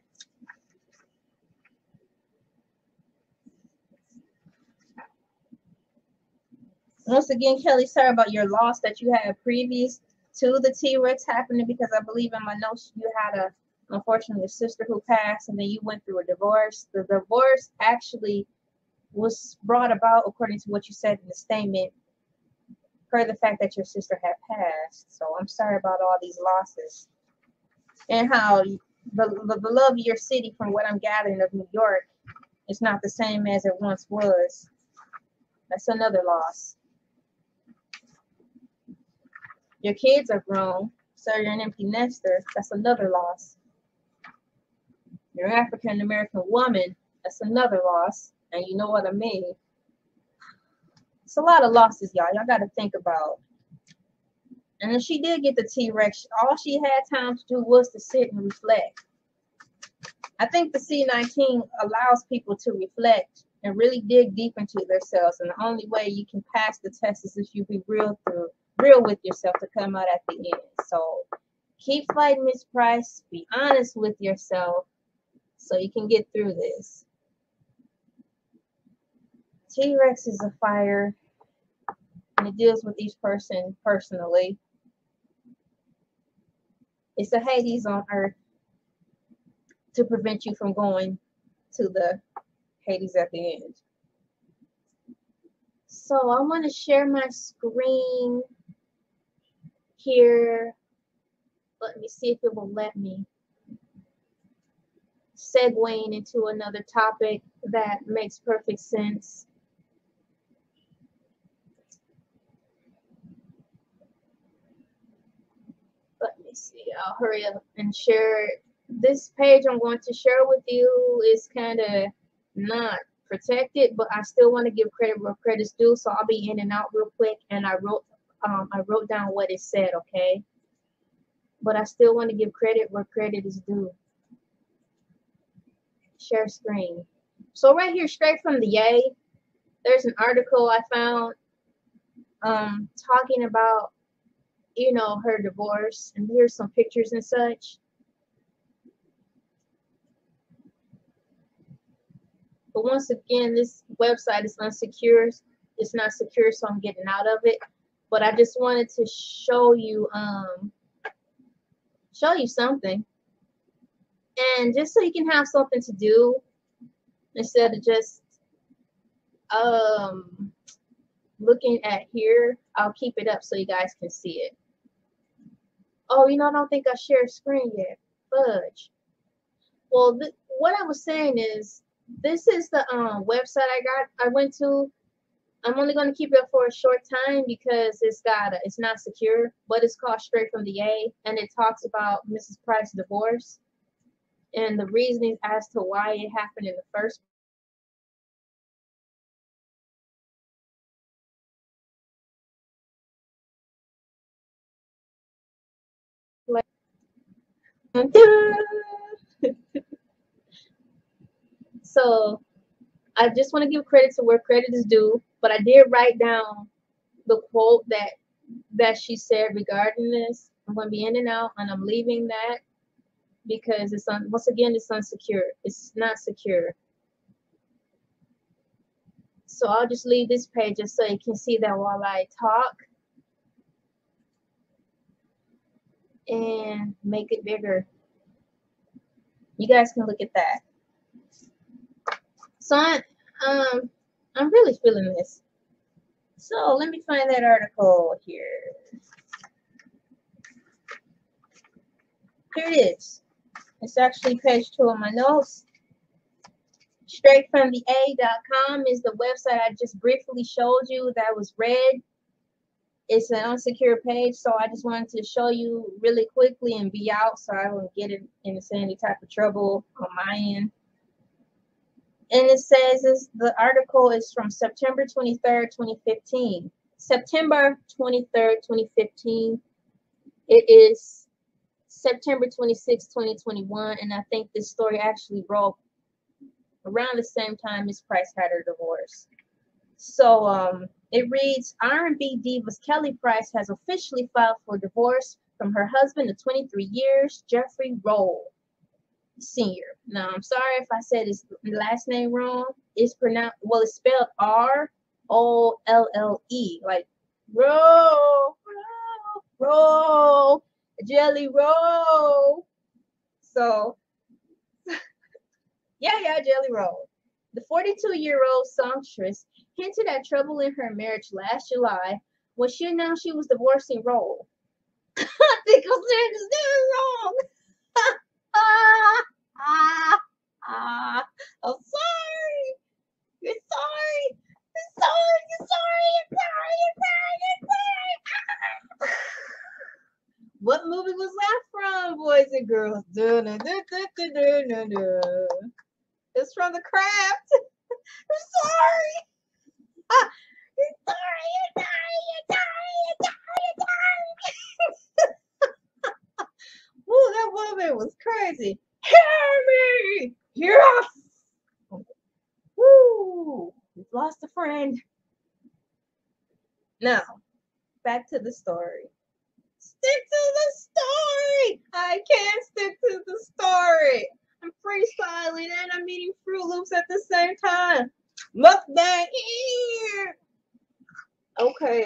Once again, Kelly, sorry about your loss that you had previous to the T-Rex happening, because I believe in my notes you had a, unfortunately, a sister who passed, and then you went through a divorce. The divorce actually was brought about, according to what you said in the statement, per the fact that your sister had passed. So I'm sorry about all these losses. And how the love of your city, from what I'm gathering of New York, is not the same as it once was. That's another loss. Your kids are grown, so you're an empty nester. That's another loss. You're an African American woman. That's another loss. And you know what I mean. It's a lot of losses, y'all. Y'all got to think about. And then she did get the T-Rex. All she had time to do was to sit and reflect. I think the C19 allows people to reflect and really dig deep into themselves. And the only way you can pass the test is if you be real with yourself to come out at the end. So keep fighting, Miss Price. Be honest with yourself so you can get through this. T-Rex is a fire, and it deals with each person personally. It's a Hades on Earth to prevent you from going to the Hades at the end. So I want to share my screen here. Let me see if it will let me. Segueing into another topic that makes perfect sense. Let me see. I'll hurry up and share it. This page I'm going to share with you is kind of not protected, but I still want to give credit where credit's due. So I'll be in and out real quick, and I wrote down what it said, okay? But I still want to give credit where credit is due. Share screen. So right here, straight from the Yay, there's an article I found talking about, you know, her divorce, and here's some pictures and such. But once again, this website is unsecure. It's not secure, so I'm getting out of it. But I just wanted to show you something, and just so you can have something to do instead of just looking at here. I'll keep it up so you guys can see it. Oh, you know, I don't think I shared screen yet. Fudge. Well, what I was saying is, this is the website I went to. I'm only going to keep it up for a short time because it's not secure, but it's called Straight from the A, and it talks about Mrs. Price's divorce and the reasoning as to why it happened in the first place. So I just want to give credit to where credit is due, but I did write down the quote that she said regarding this. I'm going to be in and out, and I'm leaving that because once again, it's unsecure. It's not secure. So I'll just leave this page just so you can see that while I talk, and make it bigger. You guys can look at that. So I'm really feeling this. So let me find that article here. Here it is. It's actually page 2 of my notes. StraightfromtheA.com is the website I just briefly showed you that was red. It's an unsecure page, so I just wanted to show you really quickly and be out so I won't get into any type of trouble on my end. And it says the article is from September 23rd, 2015. September 23rd, 2015. It is September 26, 2021, and I think this story actually broke around the same time Miss Price had her divorce. So it reads, R&B divas Kelly Price has officially filed for divorce from her husband of 23 years, Jeffrey Roll Sr. Now, I'm sorry if I said his last name wrong. It's spelled R-O-L-L-E, like roll, jelly roll. So, yeah, jelly roll. The 42-year-old songstress hinted at trouble in her marriage last July when she announced she was divorcing Roll. I think I'm saying his name wrong. I'm sorry. You're sorry. You're sorry. You're sorry. You're sorry. You're sorry. You're sorry. What movie was that from, boys and girls? It's from The Craft. I'm sorry. You're sorry. You're sorry. You're sorry. You're sorry. You're sorry. Ooh, that woman was crazy. Hear me. Hear us. Woo. We've lost a friend. Now, back to the story. Stick to the story. I can't stick to the story. I'm freestyling and I'm eating Fruit Loops at the same time. Mukbang here. Okay,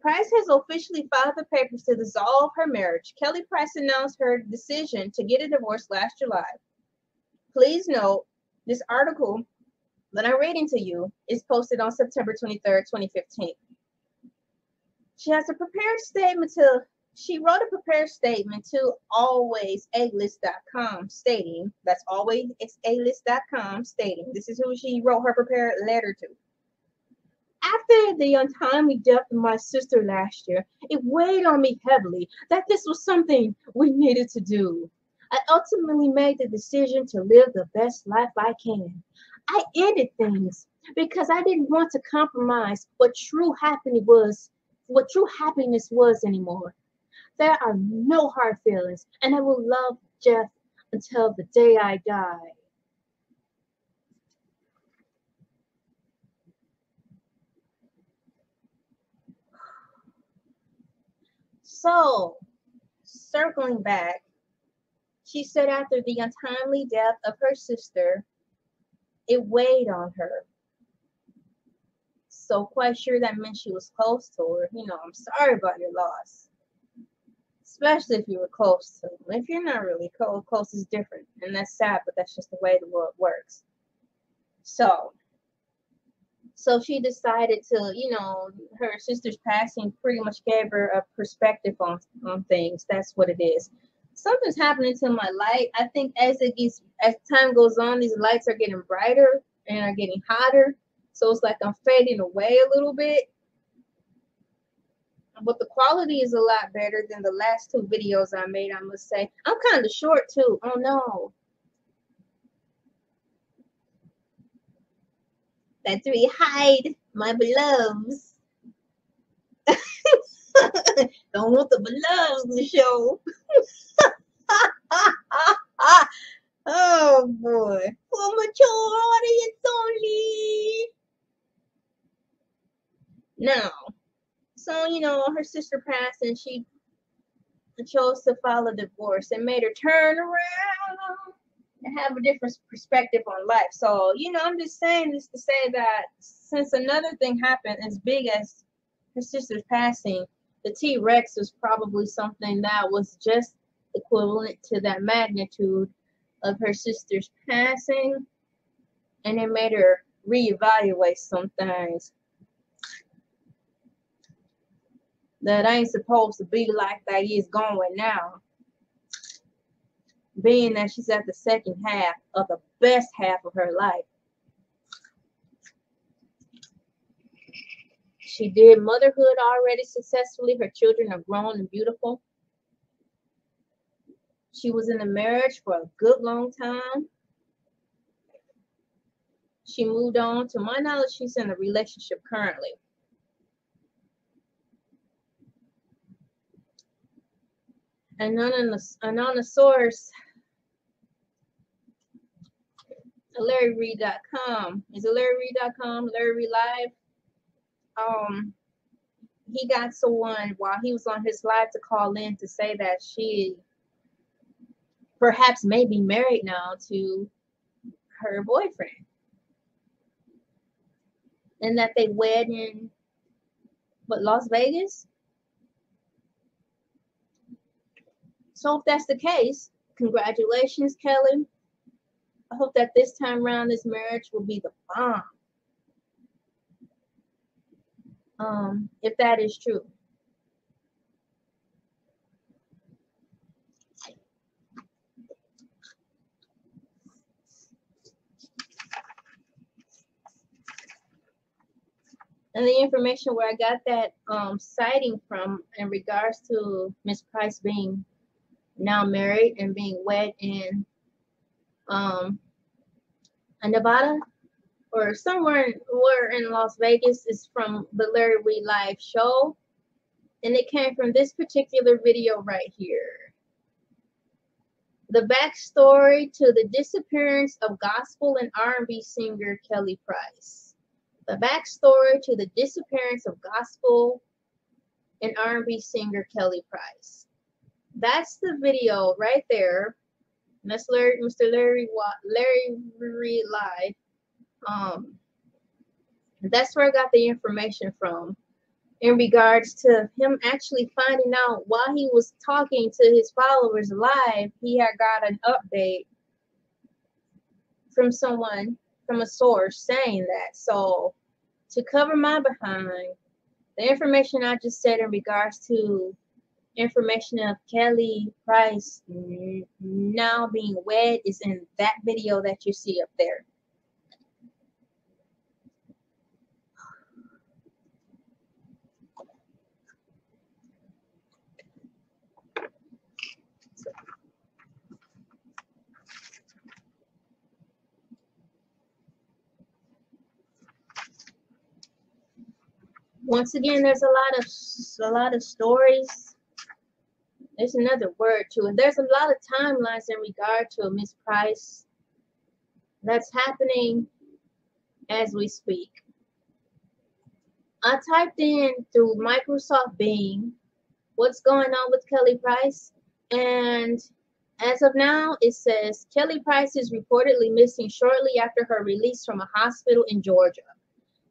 Price has officially filed the papers to dissolve her marriage. Kelly Price announced her decision to get a divorce last July. Please note, this article that I'm reading to you is posted on September 23rd, 2015. She wrote a prepared statement to alwaysalist.com stating, that's alwaysalist.com stating, this is who she wrote her prepared letter to. After the untimely death of my sister last year, it weighed on me heavily that this was something we needed to do. I ultimately made the decision to live the best life I can. I ended things because I didn't want to compromise what true happiness was anymore. There are no hard feelings, and I will love Jeff until the day I die. So, circling back, she said after the untimely death of her sister, it weighed on her. So quite sure that meant she was close to her. You know, I'm sorry about your loss. Especially if you were close to them. If you're not really close is different. And that's sad, but that's just the way the world works. So she decided to, you know, her sister's passing pretty much gave her a perspective on things. That's what it is. Something's happening to my light. I think as time goes on, these lights are getting brighter and are getting hotter. So it's like I'm fading away a little bit. But the quality is a lot better than the last 2 videos I made, I must say. I'm kind of short too. Oh no. That's where you hide, my beloveds. Don't want the beloveds to show. Oh boy. For mature audience only. Now, so you know, her sister passed and she chose to file a divorce and made her turn around and have a different perspective on life. So, you know, I'm just saying this to say that since another thing happened as big as her sister's passing, the T-Rex was probably something that was just equivalent to that magnitude of her sister's passing, and it made her reevaluate some things that ain't supposed to be like that is going now, being that she's at the second half of the best half of her life. She did motherhood already successfully. Her children are grown and beautiful. She was in a marriage for a good long time. She moved on. To my knowledge, she's in a relationship currently. And on the source, elaytv.com. Is it elaytv.com? Larry Reed Live. He got someone while he was on his live to call in to say that she perhaps may be married now to her boyfriend, and that they wed in Las Vegas. So if that's the case, congratulations, Kelly. I hope that this time around this marriage will be the bomb. If that is true. And the information where I got that sighting from in regards to Miss Price being now married and being wed in Nevada or somewhere in Las Vegas is from the Larry Reed Live show, and it came from this particular video right here. The backstory to the disappearance of gospel and R&B singer Kelly Price. The backstory to the disappearance of gospel and R&B singer Kelly Price. That's the video right there. That's Mr. Larry Reed Live. That's where I got the information from in regards to him actually finding out while he was talking to his followers live. He had got an update from someone, from a source saying that. So to cover my behind, the information I just said in regards to information of Kelly Price now being wed is in that video that you see up there. Once again, there's a lot of stories. There's another word to it. There's a lot of timelines in regard to Miss Price that's happening as we speak. I typed in through Microsoft Bing what's going on with Kelly Price. And as of now, it says Kelly Price is reportedly missing shortly after her release from a hospital in Georgia.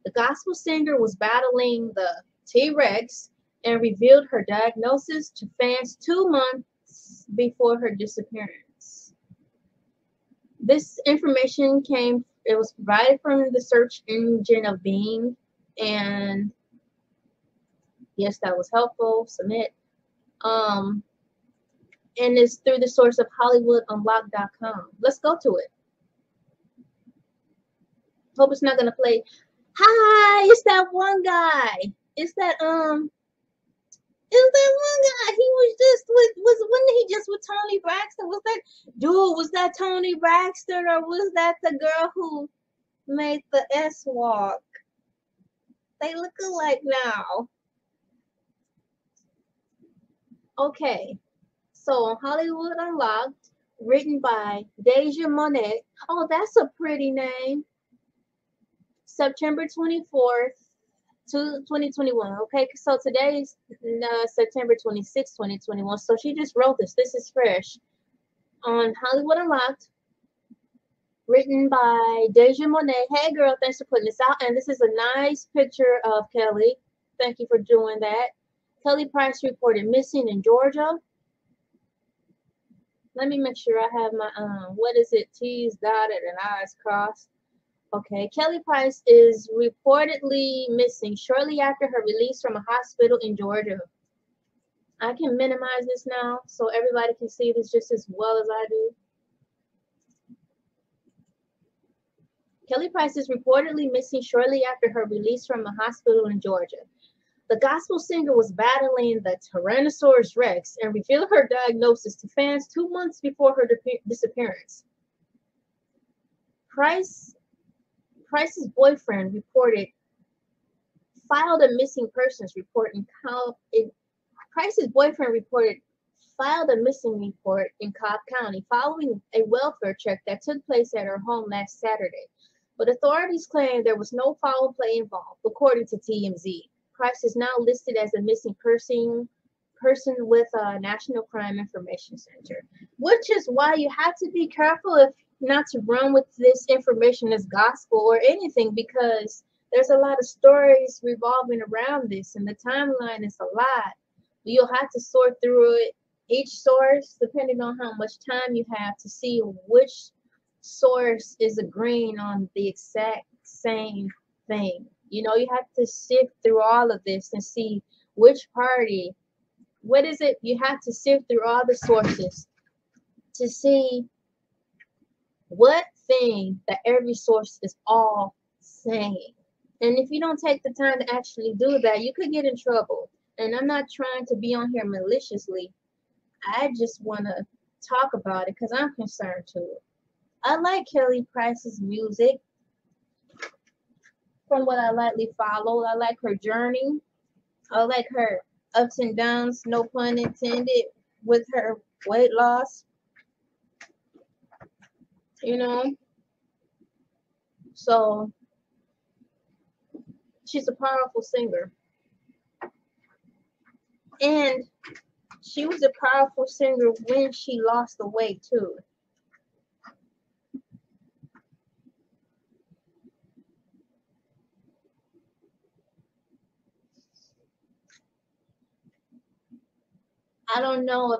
The gospel singer was battling the T-Rex and revealed her diagnosis to fans 2 months before her disappearance. This information it was provided from the search engine of Bing, and yes, that was helpful. Submit. And it's through the source of HollywoodUnlocked.com. Let's go to it. Hope it's not gonna play. Hi, it's that one guy. It's that one guy. He was just wasn't he just with Tony Braxton? Was that Tony Braxton, or was that the girl who made the S walk? They look alike now. Okay. So on Hollywood Unlocked, written by Deja Monet. Oh, that's a pretty name. September 24th, 2021. Okay, so today is September 26th, 2021. So she just wrote this. This is fresh. On Hollywood Unlocked, written by Deja Monet. Hey girl, thanks for putting this out. And this is a nice picture of Kelly. Thank you for doing that. Kelly Price reported missing in Georgia. Let me make sure I have my what is it? T's dotted and I's crossed. Okay, Kelly Price is reportedly missing shortly after her release from a hospital in Georgia. I can minimize this now so everybody can see this just as well as I do. Kelly Price is reportedly missing shortly after her release from a hospital in Georgia. The gospel singer was battling the Tyrannosaurus Rex and revealed her diagnosis to fans 2 months before her disappearance. Price's boyfriend filed a missing persons report in Cobb County following a welfare check that took place at her home last Saturday. But authorities claim there was no foul play involved, according to TMZ. Price is now listed as a missing person with a National Crime Information Center, which is why you have to be careful if not to run with this information as gospel or anything, because there's a lot of stories revolving around this and the timeline is a lot. You'll have to sort through it, each source, depending on how much time you have to see which source is agreeing on the exact same thing. You know, you have to sift through all of this and see which party, what is it? You have to sift through all the sources to see what thing that every source is all saying. And if you don't take the time to actually do that, you could get in trouble. And I'm not trying to be on here maliciously. I just want to talk about it because I'm concerned too. I like Kelly Price's music. From what I lightly follow, I like her journey. I like her ups and downs, no pun intended, with her weight loss. You know? So, she's a powerful singer. And she was a powerful singer when she lost the weight too. I don't know if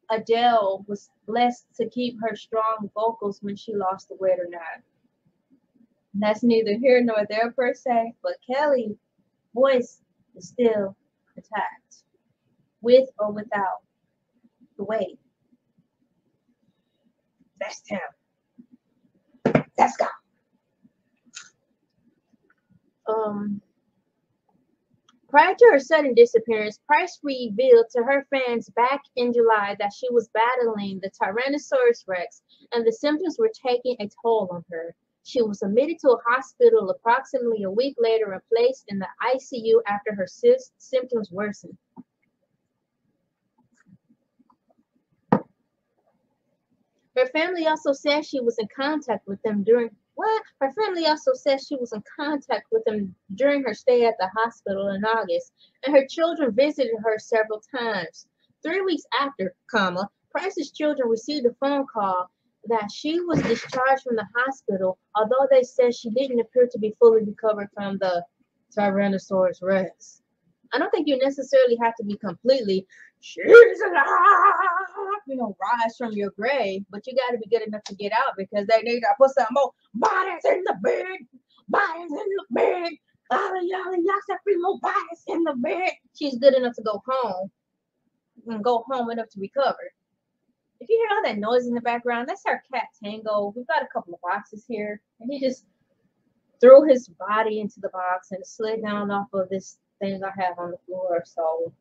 Adele was blessed to keep her strong vocals when she lost the weight or not. That's neither here nor there per se, but Kelly's voice is still intact, with or without the weight. That's him. Let's go. Prior to her sudden disappearance, Price revealed to her fans back in July that she was battling the Tyrannosaurus Rex and the symptoms were taking a toll on her. She was admitted to a hospital approximately a week later and placed in the ICU after her symptoms worsened. Her family also said she was in contact with them during What? Her family also says she was in contact with him during her stay at the hospital in August, and her children visited her several times. 3 weeks after, Price's children received a phone call that she was discharged from the hospital, although they said she didn't appear to be fully recovered from the Tyrannosaurus Rex. I don't think you necessarily have to be completely, she's alive, rise from your grave, but you got to be good enough to get out because they need to put some more bodies in the bed, bodies in the bed. Y'all three more bodies in the bed. She's good enough to go home and go home enough to recover. If you hear all that noise in the background, that's our cat Tango. We've got a couple of boxes here, and he just threw his body into the box and slid down off of this thing I have on the floor. So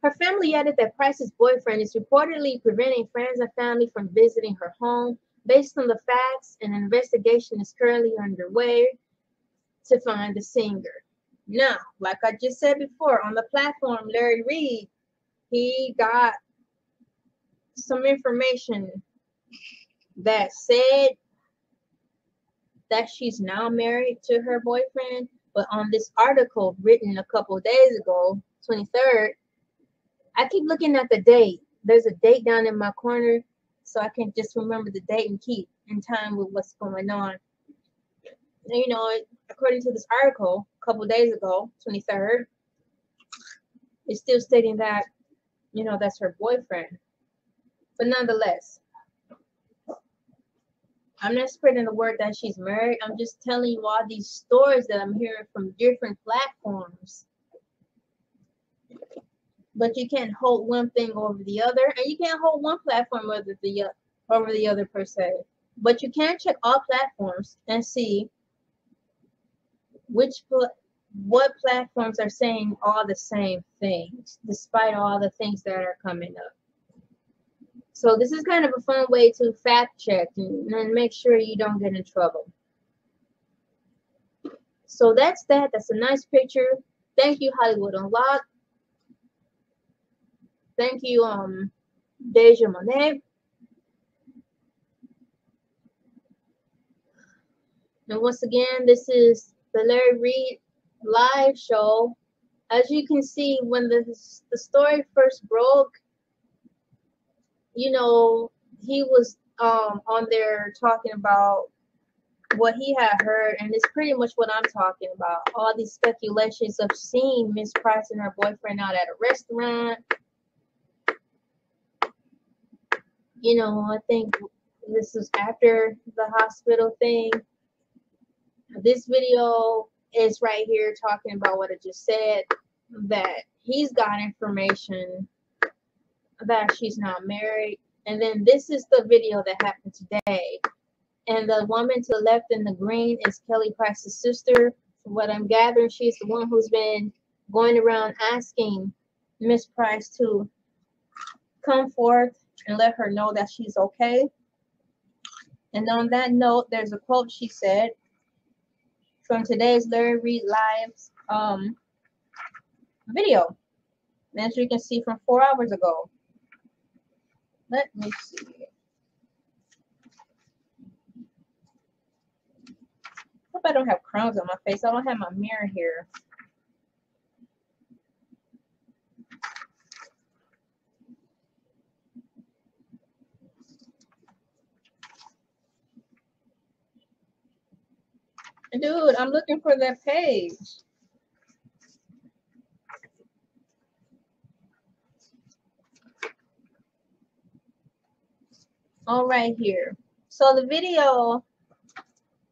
her family added that Price's boyfriend is reportedly preventing friends and family from visiting her home. Based on the facts, an investigation is currently underway to find the singer. Now, like I just said before, on the platform, Larry Reid, he got some information that said that she's now married to her boyfriend. But on this article written a couple of days ago, 23rd, I keep looking at the date. There's a date down in my corner, so I can just remember the date and keep in time with what's going on. And, according to this article, a couple of days ago, 23rd, it's still stating that, that's her boyfriend. But nonetheless, I'm not spreading the word that she's married. I'm just telling you all these stories that I'm hearing from different platforms. But you can't hold one thing over the other, and you can't hold one platform over the other per se. But you can check all platforms and see what platforms are saying all the same things, despite all the things that are coming up. So this is kind of a fun way to fact check and make sure you don't get in trouble. So that's that. That's a nice picture. Thank you, Hollywood Unlocked. Thank you, Deja Monet. And once again, this is the Larry Reid live show. As you can see, when the story first broke, he was on there talking about what he had heard, and it's pretty much what I'm talking about. All these speculations of seeing Miss Price and her boyfriend out at a restaurant. I think this was after the hospital thing. This video is right here talking about what I just said, that he's got information that she's not married. And then this is the video that happened today. And the woman to the left in the green is Kelly Price's sister. From what I'm gathering, she's the one who's been going around asking Miss Price to come forth and let her know that she's okay. And on that note, there's a quote she said from today's Larry Reid Live's video. And as you can see from 4 hours ago. Let me see. Hope I don't have crumbs on my face. I don't have my mirror here. Dude, I'm looking for that page. All right here. So the video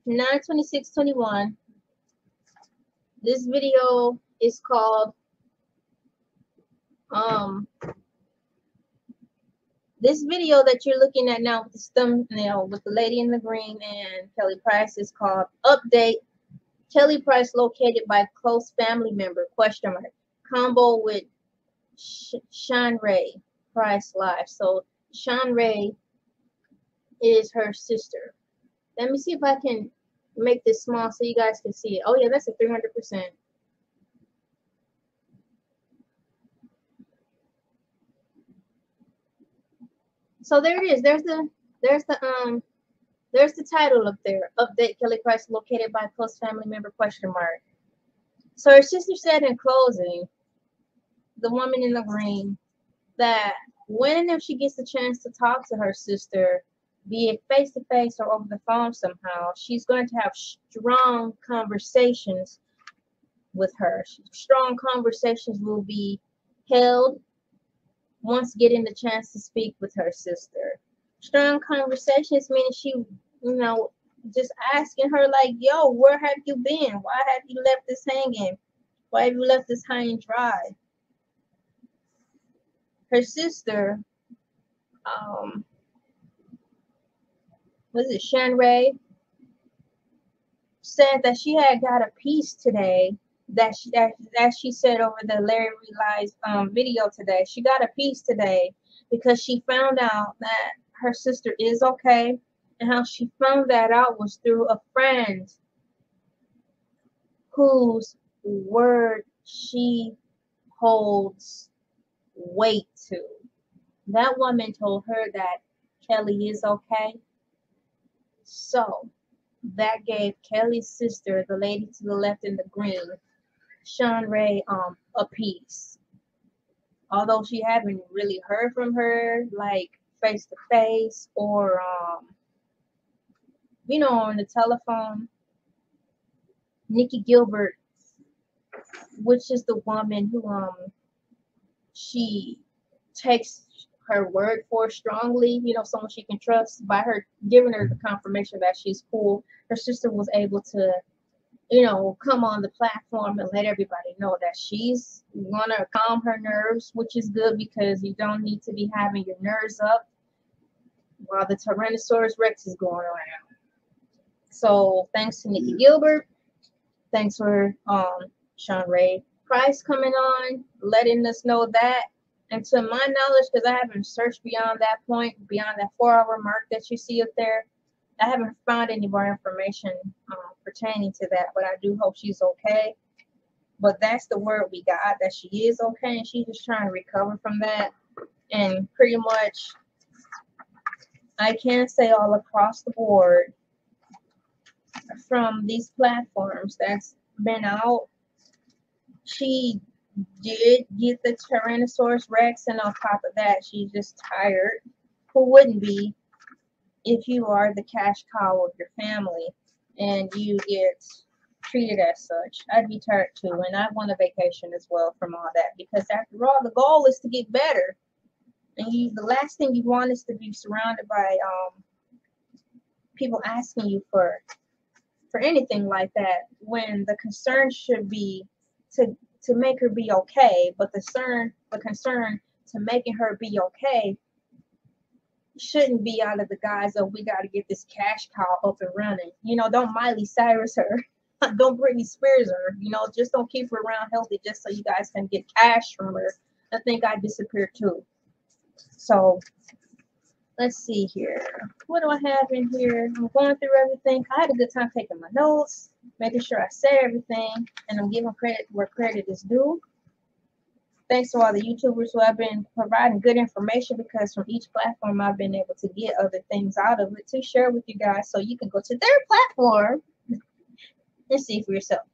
9/26/21. This video is called this video that you're looking at now with the thumbnail with the lady in the green and Kelly Price is called Update. Kelly Price located by close family member, ? Combo with Sean Ray Price live. So Sean Ray is her sister. Let me see if I can make this small so you guys can see it. Oh yeah, that's a 300%. So there it is. There's the There's the title up there. Update: Kelly Price located by close family member question mark. So her sister said in closing, the woman in the green, that when and if she gets the chance to talk to her sister, be it face to face or over the phone somehow, she's going to have strong conversations with her. Strong conversations will be held once getting the chance to speak with her sister. Strong conversations meaning she, just asking her like, yo, where have you been? Why have you left this hanging? Why have you left this high and dry? Her sister, was it Shanray, said that she had got a piece today that she said over the Larry Realized video today. She got a piece today because she found out that her sister is okay, and how she found that out was through a friend whose word she holds weight to. That woman told her that Kelly is okay. So that gave Kelly's sister, the lady to the left in the green, Sean Ray, a piece. Although she haven't really heard from her like face to face or on the telephone. Nikki Gilbert, which is the woman who she takes her word for strongly, someone she can trust, by her giving her the confirmation that she's cool. Her sister was able to, come on the platform and let everybody know that she's gonna calm her nerves, which is good because you don't need to be having your nerves up while the Tyrannosaurus Rex is going around. So thanks to Nikki Gilbert, thanks for Sean Ray Price coming on, letting us know that. And to my knowledge, because I haven't searched beyond that point, beyond that 4-hour mark that you see up there, I haven't found any more information pertaining to that, but I do hope she's okay. But that's the word we got, that she is okay, and she's just trying to recover from that. And pretty much, I can say all across the board, from these platforms that's been out, she did get the Tyrannosaurus Rex, and on top of that, she's just tired. Who wouldn't be if you are the cash cow of your family and you get treated as such? I'd be tired too, and I want a vacation as well from all that, because after all, the goal is to get better, and the last thing you want is to be surrounded by people asking you for anything like that, when the concern should be to make her be okay, but the concern to making her be okay shouldn't be out of the guise of, we got to get this cash cow up and running. Don't Miley Cyrus her, don't Britney Spears her, just don't keep her around healthy just so you guys can get cash from her. I think I disappeared too. So let's see here. What do I have in here? I'm going through everything. I had a good time taking my notes, making sure I said everything, and I'm giving credit where credit is due. Thanks to all the YouTubers who have been providing good information, because from each platform I've been able to get other things out of it to share with you guys, so you can go to their platform and see for yourself.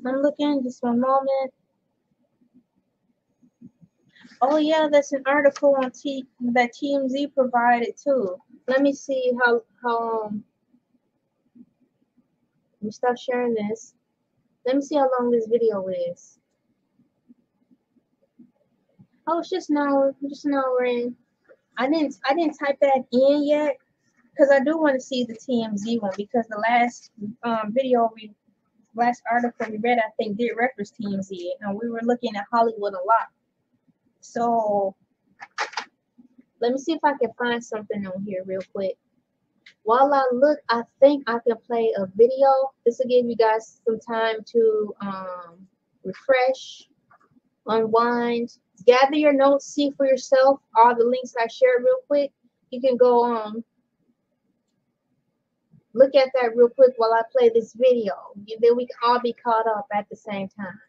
I'm looking, just one moment. Oh yeah, that's an article on that TMZ provided too. Let me see how let me stop sharing this. Let me see how long this video is. Oh, it's just an hour in. I didn't type that in yet, because I do want to see the TMZ one, because the last last article we read, I think, did reference TMZ, and we were looking at Hollywood a lot. So let me see if I can find something on here real quick. While I look, I think I can play a video. This will give you guys some time to refresh, unwind, gather your notes, see for yourself all the links I shared real quick. You can go look at that real quick while I play this video. Then we can all be caught up at the same time.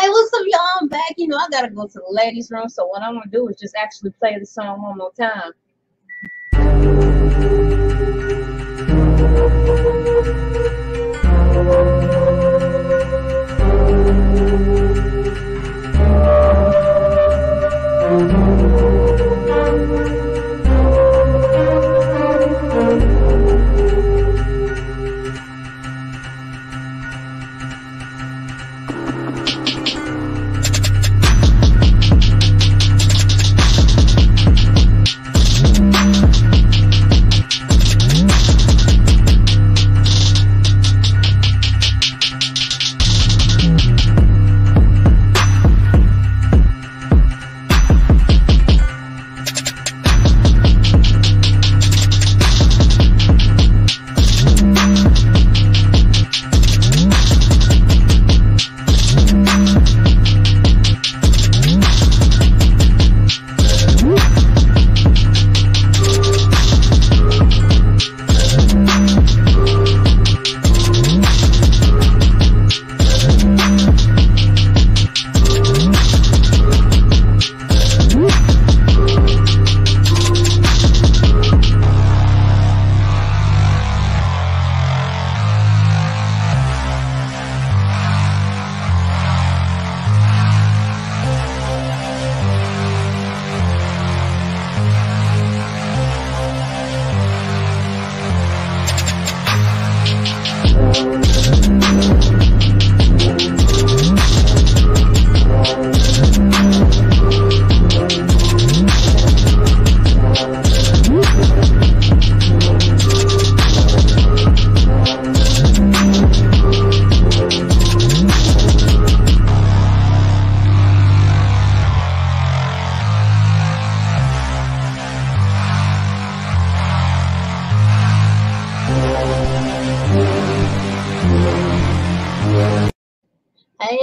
Hey, what's up, y'all? I'm back. You know, I gotta go to the ladies' room, so what I'm gonna do is just actually play the song one more time.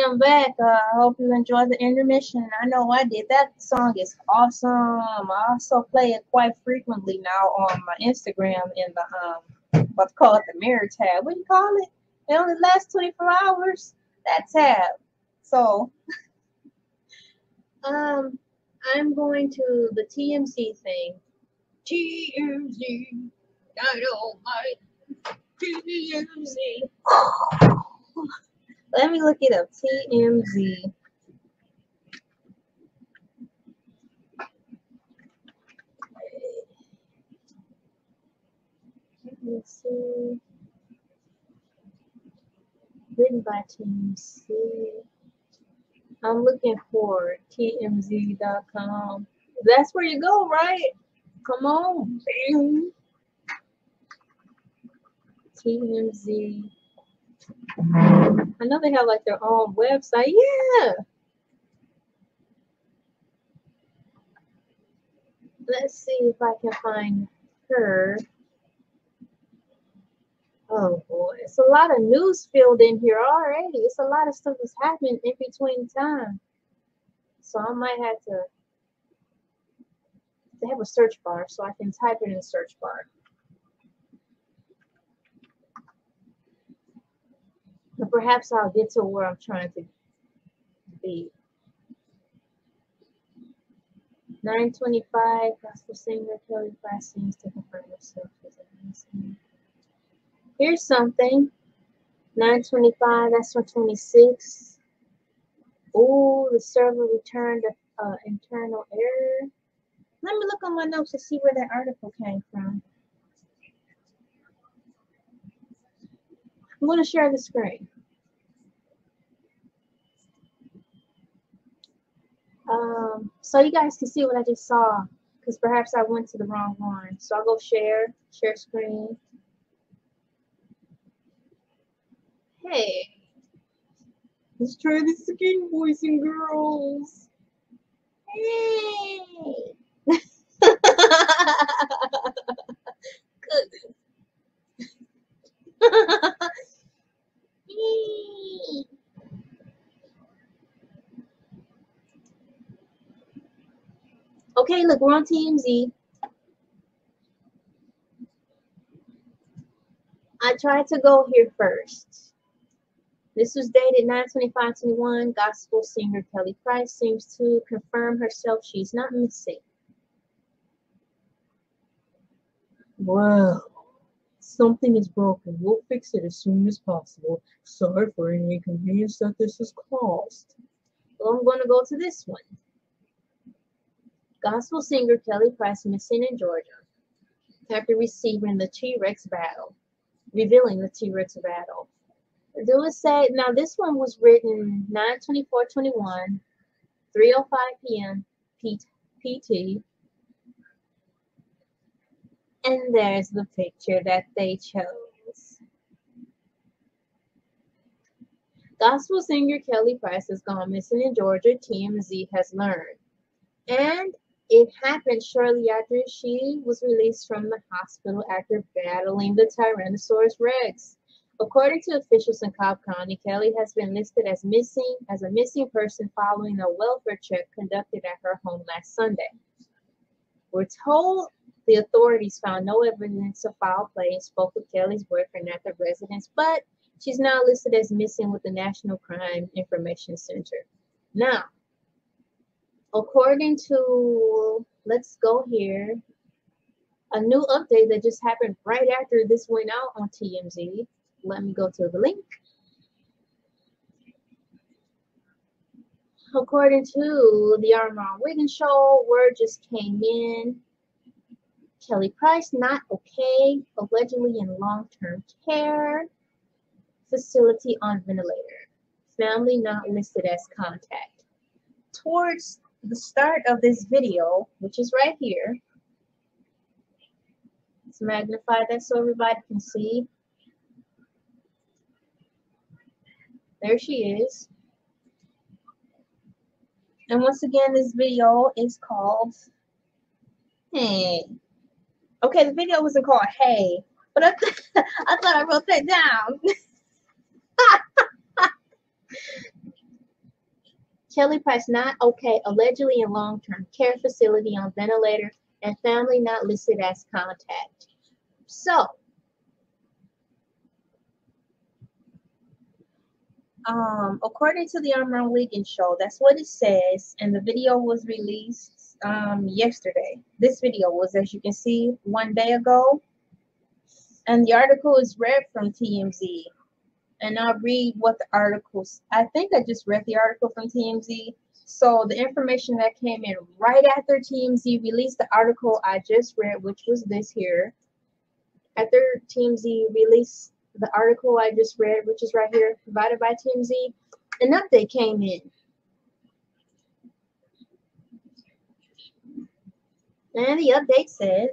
I'm back. I hope you enjoyed the intermission. I know I did. That song is awesome. I also play it quite frequently now on my Instagram in the what's called the mirror tab. What do you call it? It only lasts 24 hours. That tab. So I'm going to the TMZ thing. TMZ. Dynamite. TMZ. Let me look it up. TMZ. Let's see. Written by TMZ. I'm looking for TMZ.com. That's where you go, right? Come on. TMZ. I know they have like their own website. Yeah. Let's see if I can find her. Oh boy, it's a lot of news filled in here already. It's a lot of stuff that's happening in between time. So I might have to. They have a search bar, so I can type it in the search bar. But perhaps I'll get to where I'm trying to be. 9:25, gospel singer Kelly Price seems to confirm herself as a Mason. Here's something. 9:25, that's for 26. Oh, the server returned an internal error. Let me look on my notes to see where that article came from. I'm going to share the screen. So you guys can see what I just saw, because perhaps I went to the wrong one. So I'll go share screen. Hey, let's try this again, boys and girls. Hey. Good. Okay, look, we're on TMZ. I tried to go here first. This was dated 9/25/21. Gospel singer Kelly Price seems to confirm herself she's not missing. Well, something is broken. We'll fix it as soon as possible. Sorry for any inconvenience that this has caused. Well, I'm going to go to this one. Gospel singer Kelly Price missing in Georgia after receiving the T-Rex battle, revealing the T-Rex battle. Do it say, now this one was written 9/24/21, 3:05 p.m. PT. And there's the picture that they chose. Gospel singer Kelly Price has gone missing in Georgia, TMZ has learned. And it happened shortly after she was released from the hospital after battling the Tyrannosaurus Rex. According to officials in Cobb County, Kelly has been listed as a missing person following a welfare check conducted at her home last Sunday. We're told the authorities found no evidence of foul play and spoke with Kelly's boyfriend at the residence, but she's now listed as missing with the National Crime Information Center. Now, according to, let's go here, a new update that just happened right after this went out on TMZ. Let me go to the link. According to the Armand Wiggins show, word just came in. Kelly Price not okay, allegedly in long-term care facility on ventilator. Family not listed as contact. Towards the start of this video, which is right here, let's magnify that so everybody can see. There she is. And once again, this video is called Hey. Okay, the video wasn't called Hey, but I thought I wrote that down. Kelly Price not okay, allegedly in long-term care facility on ventilator, and family not listed as contact. So, according to the Armand Wiggins show, that's what it says, and the video was released yesterday. This video was, as you can see, 1 day ago, and the article is read from TMZ. And I'll read what the articles. I think I just read the article from TMZ. So the information that came in right after TMZ released the article I just read, which was this here. After TMZ released the article I just read, which is right here, provided by TMZ, an update came in. And the update said,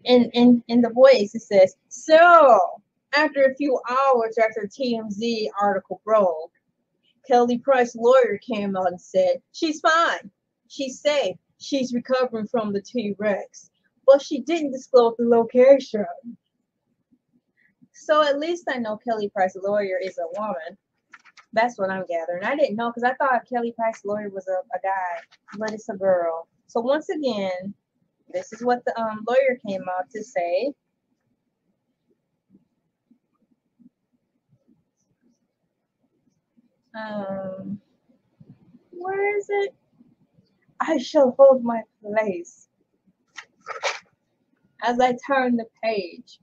in the voice, it says, so after a few hours after TMZ article broke, Kelly Price's lawyer came out and said, she's fine, she's safe, she's recovering from the T-Rex, but she didn't disclose the location. So at least I know Kelly Price's lawyer is a woman. That's what I'm gathering. I didn't know because I thought Kelly Price's lawyer was a guy, but it's a girl. So once again, this is what the lawyer came out to say. Where is it? I shall hold my place as I turn the page.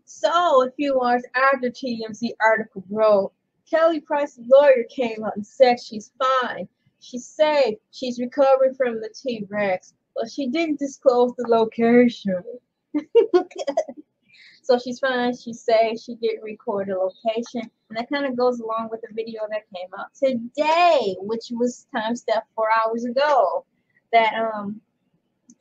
So a few hours after TMZ article broke, Kelly Price's lawyer came out and said she's fine, she's safe, she's recovering from the T-Rex, but she didn't disclose the location. So she's fine, she's safe, she didn't record the location. And that kind of goes along with the video that came out today, which was time-stamped 4 hours ago. That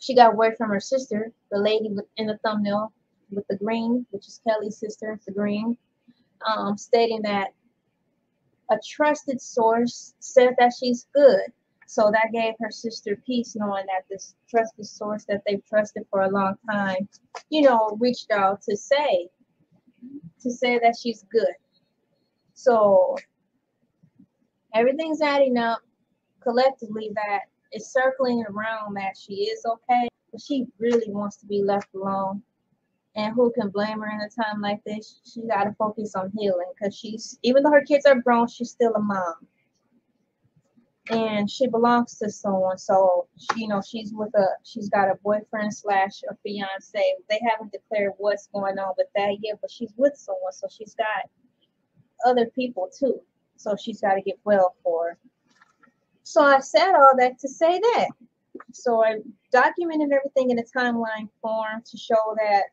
she got word from her sister, the lady in the thumbnail with the green, which is Kelly's sister, the green, stating that a trusted source said that she's good. So that gave her sister peace, knowing that this trusted source that they've trusted for a long time, you know, reached out to say that she's good. So everything's adding up collectively that it's circling around that she is okay, but she really wants to be left alone. And who can blame her in a time like this? She got to focus on healing because she's, even though her kids are grown, she's still a mom. And she belongs to someone, so she, you know, she's got a boyfriend / a fiance. They haven't declared what's going on with that yet, but she's with someone, so she's got other people too. So she's got to get well for. So I said all that to say that. So I documented everything in a timeline form to show that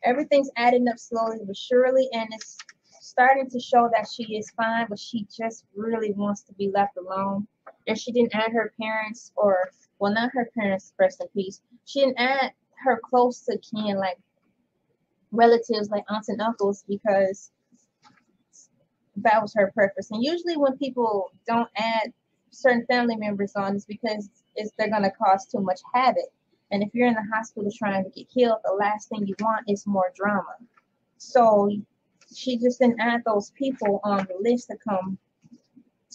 everything's adding up slowly but surely, and it's starting to show that she is fine, but she just really wants to be left alone. And she didn't add her parents, or, well, not her parents, rest in peace. She didn't add her close to kin, like relatives, like aunts and uncles, because that was her preference. And usually when people don't add certain family members on, it's because they're going to cause too much havoc. And if you're in the hospital trying to get healed, the last thing you want is more drama. So she just didn't add those people on the list to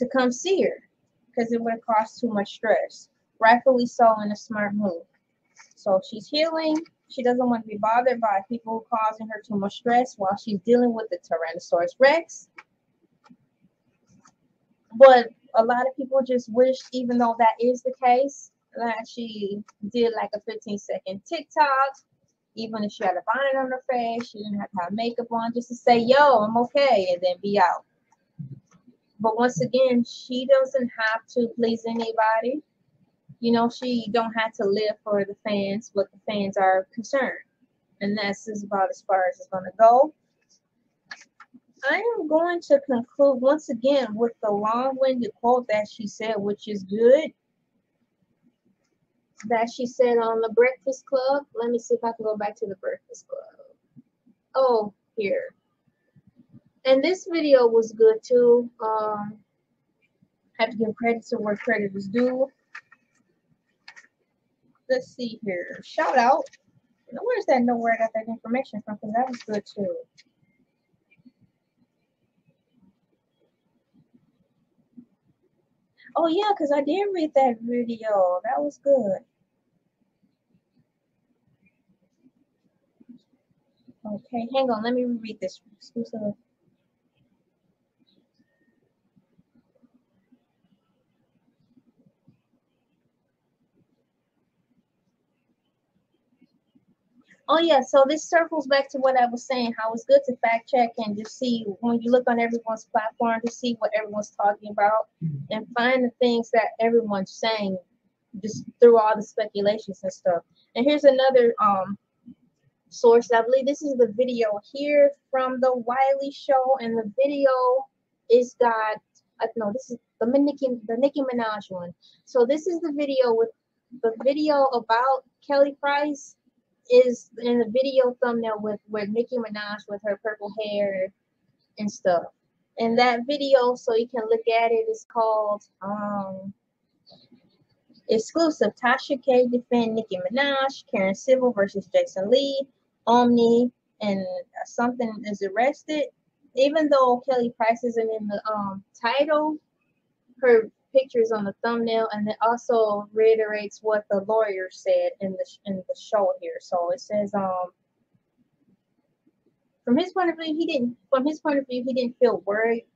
come see her, because it would have caused too much stress. Rightfully so, in a smart move. So she's healing. She doesn't want to be bothered by people causing her too much stress while she's dealing with the Tyrannosaurus Rex. But a lot of people just wish, even though that is the case, that she did like a 15-second TikTok. Even if she had a bonnet on her face, she didn't have to have makeup on, just to say, yo, I'm okay, and then be out. But once again, she doesn't have to please anybody. You know, she don't have to live for the fans, what the fans are concerned. And that's just about as far as it's going to go. I am going to conclude once again with the long-winded quote that she said, which is good. That she said on the Breakfast Club. Let me see if I can go back to the Breakfast Club. Oh, here. And this video was good too. Have to give credit to where credit is due. Let's see here. Shout out. Where's that? Know where I got that information from? Because that was good too. Oh yeah, because I did read that video. That was good. Okay, hang on. Let me read this. Exclusive. Oh yeah, so this circles back to what I was saying, how it's good to fact check and just see when you look on everyone's platform to see what everyone's talking about and find the things that everyone's saying just through all the speculations and stuff. And here's another source. I believe this is the video here from the Wiley show, and the video is got no, this is the Nicki Minaj one. So this is the video with the video about Kelly Price is in the video thumbnail with where Nicki Minaj with her purple hair and stuff. And that video, so you can look at it, is called Exclusive. Tasha K defend Nicki Minaj, Karen Civil versus Jason Lee, Omni, and something is arrested. Even though Kelly Price isn't in the title, her picture is on the thumbnail, and it also reiterates what the lawyer said in the show here. So it says from his point of view, he didn't feel worried,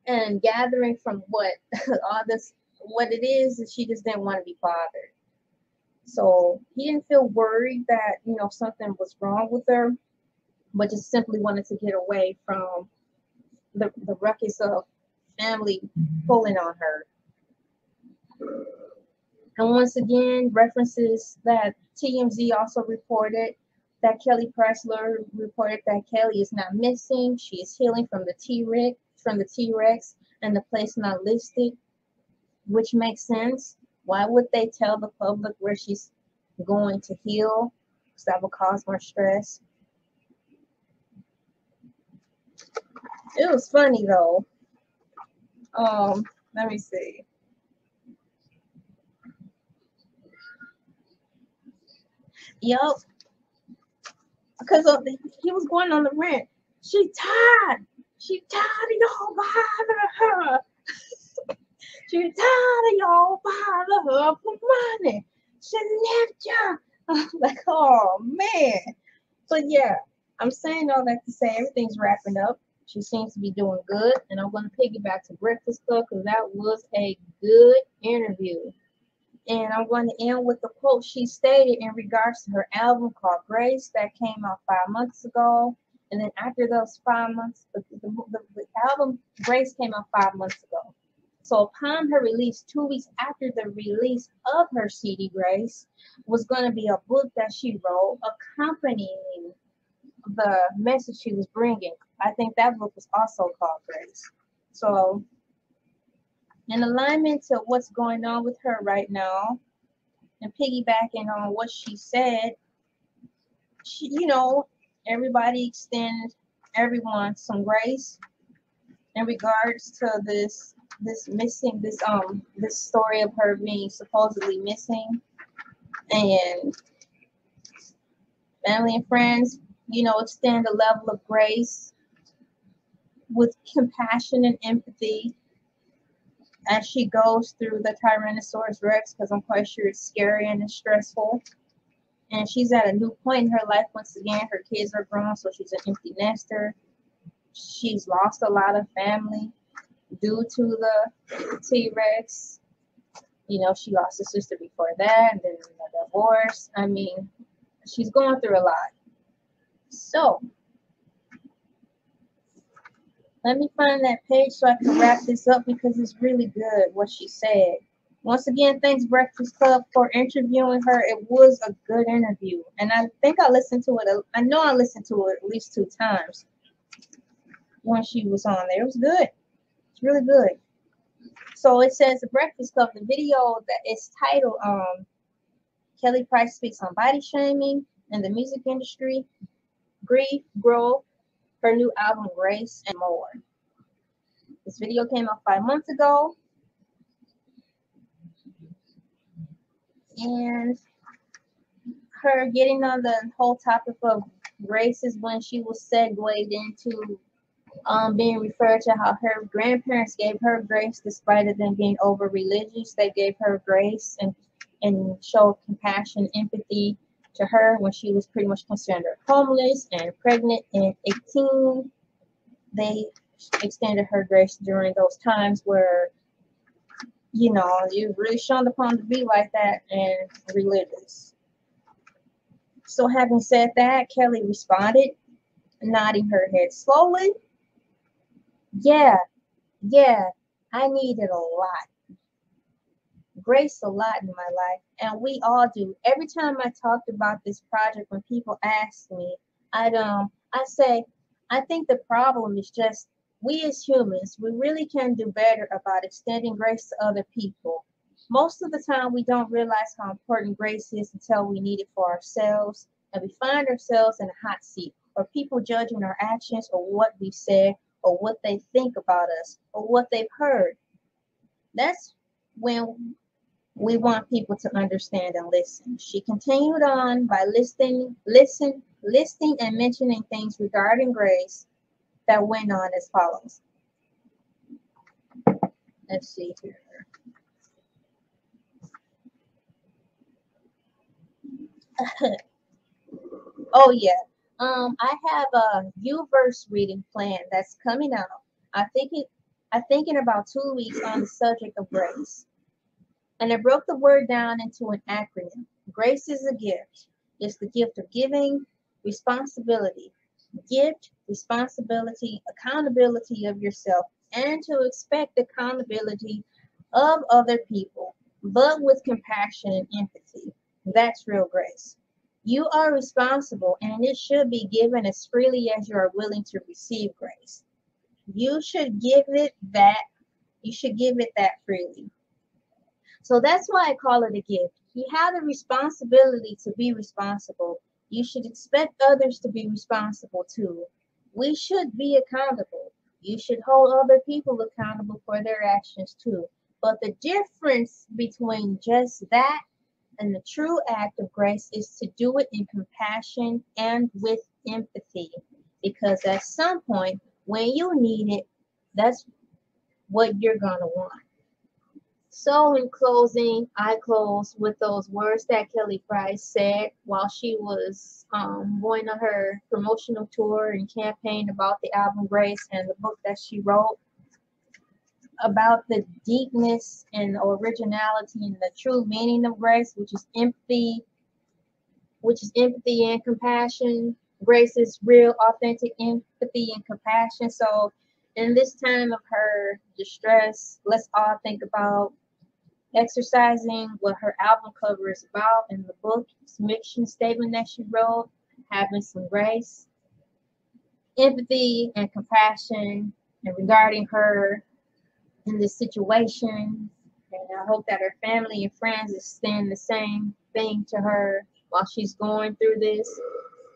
and gathering from what all this what it is she just didn't want to be bothered. So he didn't feel worried that something was wrong with her, but just simply wanted to get away from the ruckus of family pulling on her. And once again, references that TMZ also reported that Kelly Pressler reported that Kelly is not missing. She is healing from the T-Rex and the place not listed, which makes sense. Why would they tell the public where she's going to heal? Because that will cause more stress. It was funny though. Let me see. Yup. Because he was going on the rant. She tired. She tired of y'all bother her. She tired of y'all bother her for money. She left you. I'm like, oh man. But yeah, I'm saying all that to say everything's wrapping up. She seems to be doing good, and I'm going to piggyback to Breakfast Club because that was a good interview. And I'm going to end with the quote she stated in regards to her album called Grace that came out 5 months ago. And then after those 5 months, the album Grace came out 5 months ago. So upon her release, 2 weeks after the release of her CD Grace, was going to be a book that she wrote accompanying the message she was bringing. I think that book was also called Grace. So in alignment to what's going on with her right now, and piggybacking on what she said, she, everybody extend everyone some grace in regards to this story of her being supposedly missing, and family and friends, extend a level of grace with compassion and empathy as she goes through the Tyrannosaurus Rex, because I'm quite sure it's scary and it's stressful. And she's at a new point in her life once again. Her kids are grown, so she's an empty nester. She's lost a lot of family due to the T-Rex. She lost a sister before that, and then a divorce. I mean, she's going through a lot. So, let me find that page so I can wrap this up because it's really good what she said. Once again, thanks Breakfast Club for interviewing her. It was a good interview. And I think I listened to it. I know I listened to it at least 2 times when she was on there. It was good. It's really good. So it says the Breakfast Club, the video that is titled Kelly Price Speaks on Body Shaming in the Music Industry, Grief, Growth, her new album Grace, and more. This video came out 5 months ago. And her getting on the whole topic of race is when she was segued into being referred to how her grandparents gave her grace despite of them being over religious. They gave her grace and showed compassion, empathy to her when she was pretty much considered homeless and pregnant at 18. They extended her grace during those times where, you know, you really shunned upon to be like that and religious. So having said that, Kelly responded, nodding her head slowly. Yeah, yeah, I needed a lot. Grace a lot in my life, and we all do. Every time I talked about this project, when people ask me, I say, I think the problem is just we as humans, we really can do better about extending grace to other people. Most of the time, we don't realize how important grace is until we need it for ourselves, and we find ourselves in a hot seat, or people judging our actions, or what we said, or what they think about us, or what they've heard. That's when we want people to understand and listen. She continued on by listing and mentioning things regarding grace that went on as follows. Let's see here. Oh yeah. I have a U-verse reading plan that's coming out. I think in about 2 weeks on the subject of grace. And I broke the word down into an acronym. Grace is a gift. It's the gift of giving, responsibility, gift, responsibility, accountability of yourself, and to expect accountability of other people, but with compassion and empathy. That's real grace. You are responsible, and it should be given as freely as you are willing to receive grace. You should give it that. You should give it that freely. So that's why I call it a gift. You have the responsibility to be responsible. You should expect others to be responsible too. We should be accountable. You should hold other people accountable for their actions too. But the difference between just that and the true act of grace is to do it in compassion and with empathy. Because at some point, when you need it, that's what you're going to want. So in closing, I close with those words that Kelly Price said while she was going on her promotional tour and campaign about the album Grace and the book that she wrote about the deepness and originality and the true meaning of grace, which is empathy and compassion. Grace is real, authentic empathy and compassion. So in this time of her distress, let's all think about exercising what her album cover is about in the book, mission statement that she wrote, having some grace, empathy, and compassion, and regarding her in this situation. And I hope that her family and friends extend the same thing to her while she's going through this.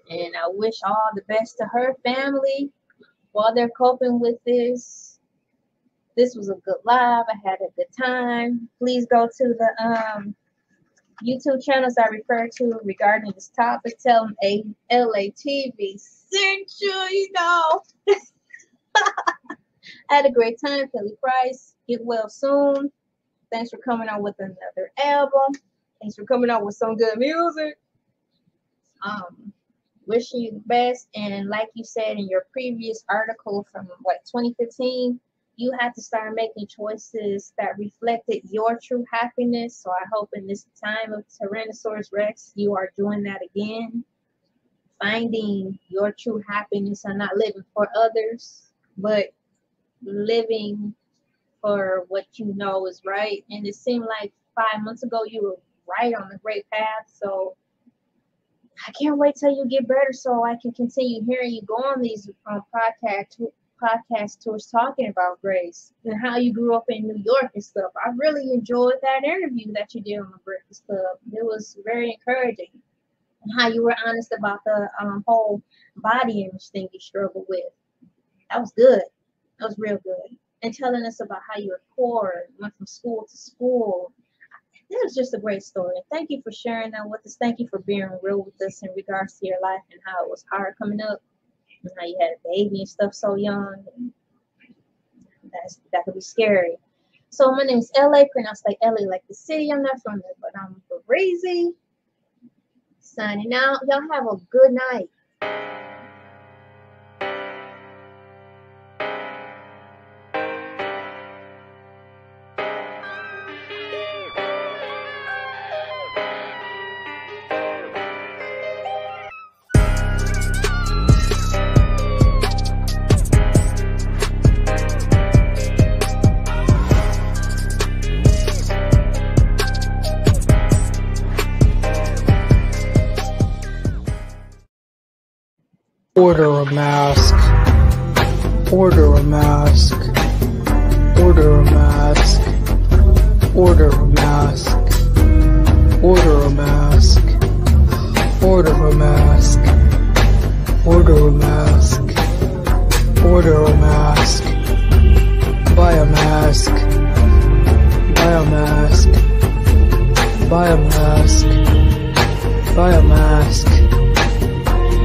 And I wish all the best to her family while they're coping with this. This was a good live. I had a good time. Please go to the YouTube channels I referred to regarding this topic. Tell them Elay TV sent you, know. I had a great time. Kelly Price. Get well soon. Thanks for coming out with another album. Thanks for coming out with some good music. Wishing you the best. And like you said in your previous article from 2015, you had to start making choices that reflected your true happiness. So I hope in this time of Tyrannosaurus Rex, you are doing that again. Finding your true happiness and not living for others, but living for what you know is right. And it seemed like 5 months ago you were right on the great path. So I can't wait till you get better so I can continue hearing you go on these podcast tours talking about grace and how you grew up in New York and stuff. I really enjoyed that interview that you did on the Breakfast Club. It was very encouraging. And how you were honest about the whole body image thing you struggle with. That was good. That was real good. And telling us about how you were poor and went from school to school. It was just a great story. Thank you for sharing that with us. Thank you for being real with us in regards to your life and how it was hard coming up. how you had a baby and stuff so young. That could be scary. So my name is LA, pronounced like LA, like the city. I'm not from there, but I'm crazy. Signing out. Y'all have a good night. Order a mask. Order a mask. Order a mask. Order a mask. Order a mask. Order a mask. Order a mask. Order a mask. Buy a mask. Buy a mask. Buy a mask. Buy a mask.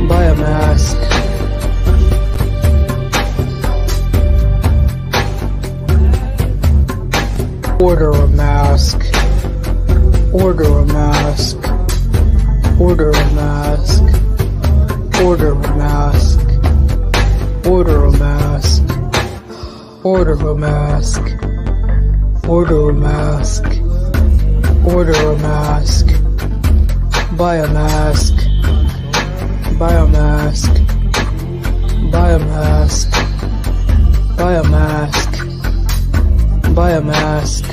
Buy a mask. Order a mask. Order a mask. Order a mask. Order a mask. Order a mask. Order a mask. Order a mask. Order a mask. Buy a mask. Buy a mask. Buy a mask. Buy a mask. Buy a mask.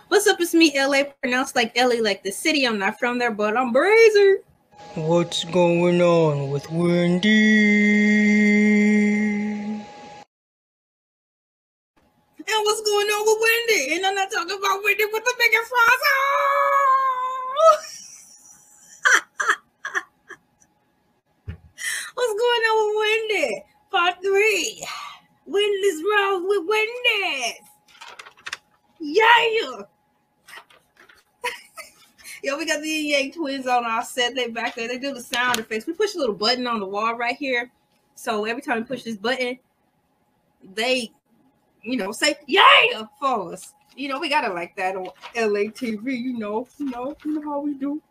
What's up? It's me, LA, pronounced like LA, like the city. I'm not from there, but I'm brazy. What's going on with Wendy? And what's going on with Wendy? And I'm not talking about Wendy with the biggest fries. What's going on with Wendy? Part 3. Wendy's wrong with Wendy. Yeah. Yo, we got the Yang twins on our set. They back there. They do the sound effects. We push a little button on the wall right here. So every time we push this button, they, say yeah for us. We got it like that on Elay TV. You know how we do.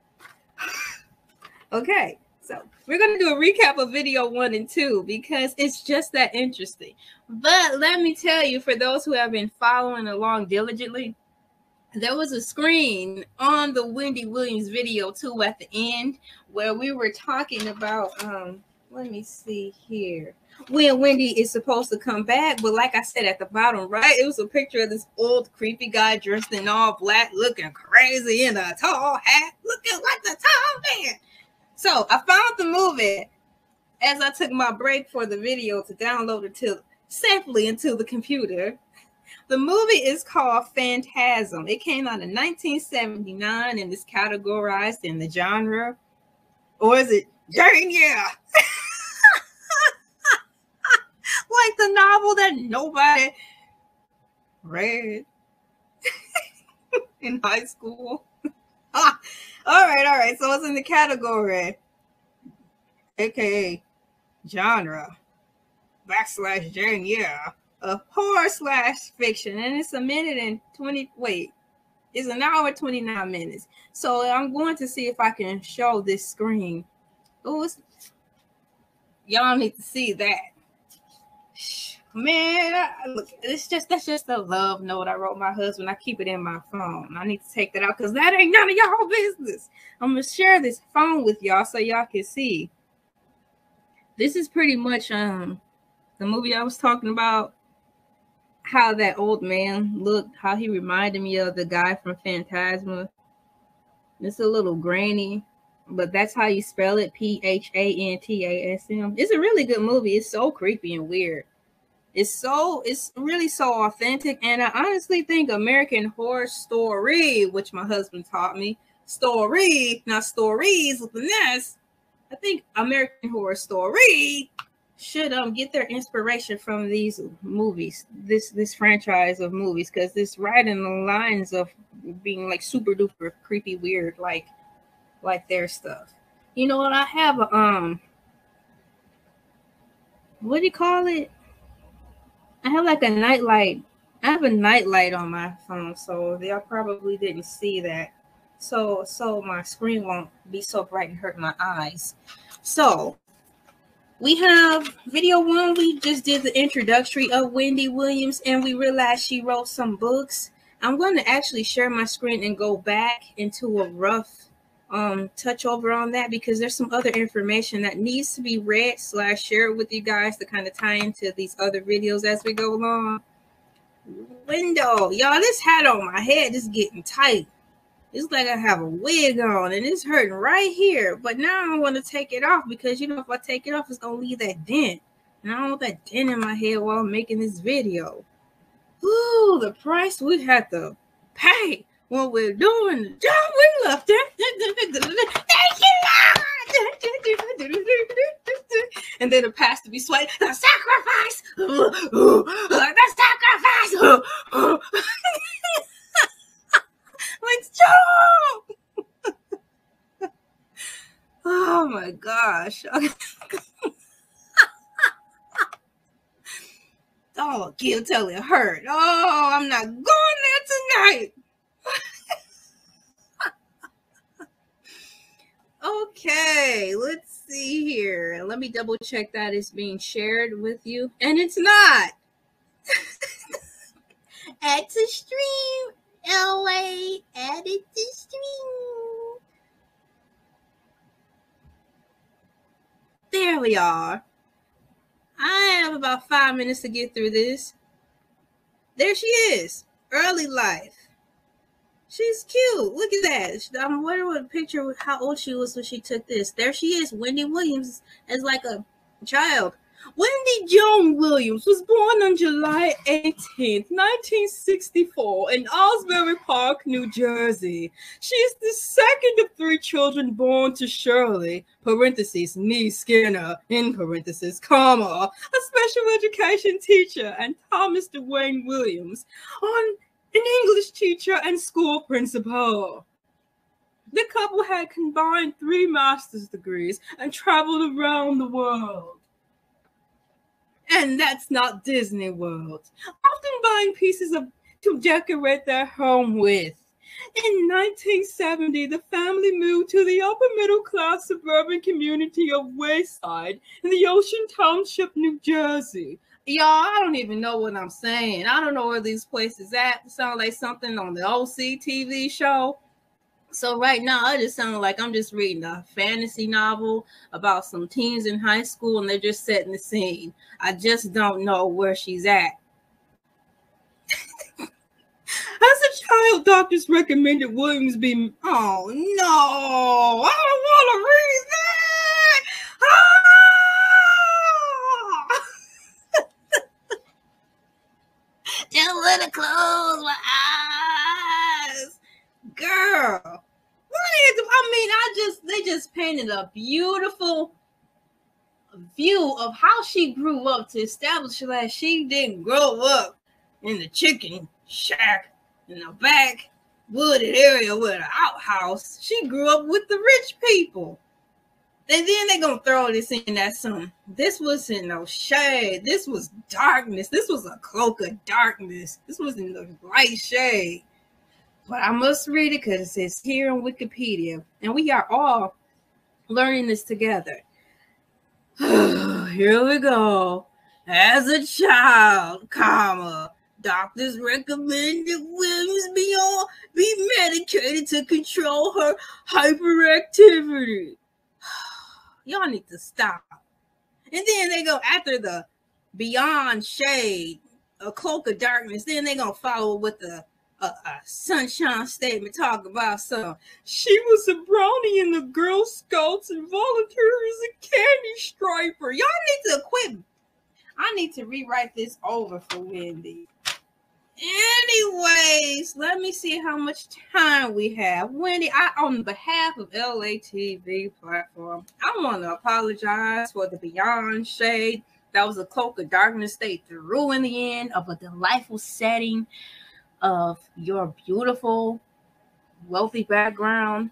Okay, so we're going to do a recap of video 1 and 2 because it's just that interesting. But let me tell you, for those who have been following along diligently, there was a screen on the Wendy Williams video 2 at the end where we were talking about, let me see here, when Wendy is supposed to come back. But like I said, at the bottom right, it was a picture of this old creepy guy dressed in all black, looking crazy in a tall hat, looking like the tall man. So I found the movie as I took my break for the video to download it safely into the computer. The movie is called Phantasm. It came out in 1979 and is categorized in the genre, or is it Jane? Yeah. Like the novel that nobody read in high school. All right. So it's in the category, aka genre / Jane, yeah. A horror / fiction, and it's a minute and 20. Wait, it's an hour 29 minutes. So I'm going to see if I can show this screen. Oh, y'all need to see that. Man, look, that's just a love note I wrote my husband. I keep it in my phone. I need to take that out because that ain't none of y'all business. I'm gonna share this phone with y'all so y'all can see. This is pretty much the movie I was talking about. How that old man looked, how he reminded me of the guy from Phantasma. It's a little grainy, but that's how you spell it, Phantasm. It's a really good movie. It's so creepy and weird. It's really so authentic, and I honestly think American Horror Story, which my husband taught me, story, not stories with an S. I think American Horror Story should get their inspiration from these movies, this franchise of movies, because it's right in the lines of being like super duper creepy, weird, like their stuff. You know what? I have a what do you call it? I have like a nightlight. I have a nightlight on my phone, so y'all probably didn't see that. So my screen won't be so bright and hurt my eyes. So we have video one. We just did the introductory of Wendy Williams, and we realized she wrote some books. I'm going to actually share my screen and go back into a rough touch over on that, because there's some other information that needs to be read / shared with you guys to kind of tie into these other videos as we go along. Window, y'all, this hat on my head is getting tight. It's like I have a wig on and it's hurting right here. But now I want to take it off, because you know, if I take it off, it's gonna leave that dent, and I don't want that dent in my head while I'm making this video. Ooh, the price we had to pay when we're doing the job we love. Thank you, Lord. And then the pastor be sweating, the sacrifice, the sacrifice. Let's jump. Oh my gosh. Oh, kill till it hurt. Oh, I'm not going there tonight. Okay, let's see here. Let me double check that it's being shared with you. And it's not. Add to stream. LA, add it to stream. There we are. I have about 5 minutes to get through this. There she is. Early life. She's cute. Look at that. I'm wondering what picture, how old she was when she took this. There she is. Wendy Williams as like a child. Wendy Joan Williams was born on July 18th, 1964 in Osbury Park, New Jersey. She is the second of 3 children born to Shirley, parentheses, Nee Skinner, in parentheses, comma, a special education teacher, and Thomas Dwayne Williams, an English teacher and school principal. The couple had combined 3 master's degrees and traveled around the world. And that's not Disney World. Often buying pieces to decorate their home with. In 1970, the family moved to the upper middle class suburban community of Wayside in the Ocean Township, New Jersey. Y'all, I don't even know what I'm saying. I don't know where these places at. It sounds like something on the OC TV show. So right now, I just sound like I'm just reading a fantasy novel about some teens in high school, and they're just setting the scene. I just don't know where she's at. As a child, doctors recommended Williams be... Oh, no. I don't want to read that. Ah! Just let it close my eyes. Girl. They just painted a beautiful view of how she grew up to establish that she didn't grow up in the chicken shack in the back wooded area with an outhouse. She grew up with the rich people. And then they're going to throw this in that this wasn't no shade. This was darkness. This was a cloak of darkness. This wasn't the light shade. But I must read it because it's here on Wikipedia. And we are all learning this together. Here we go. As a child, comma, doctors recommended Williams be medicated to control her hyperactivity. Y'all need to stop. And then they go after the beyond shade, a cloak of darkness. Then they're going to follow with the sunshine statement, talk about some. She was a brownie in the Girl Scouts and volunteered as a candy striper. Y'all need to quit. I need to rewrite this over for Wendy. Anyways, let me see how much time we have. Wendy, on behalf of Elay TV platform, I want to apologize for the beyond shade. That was a cloak of darkness they threw in the end of a delightful setting of your beautiful, wealthy background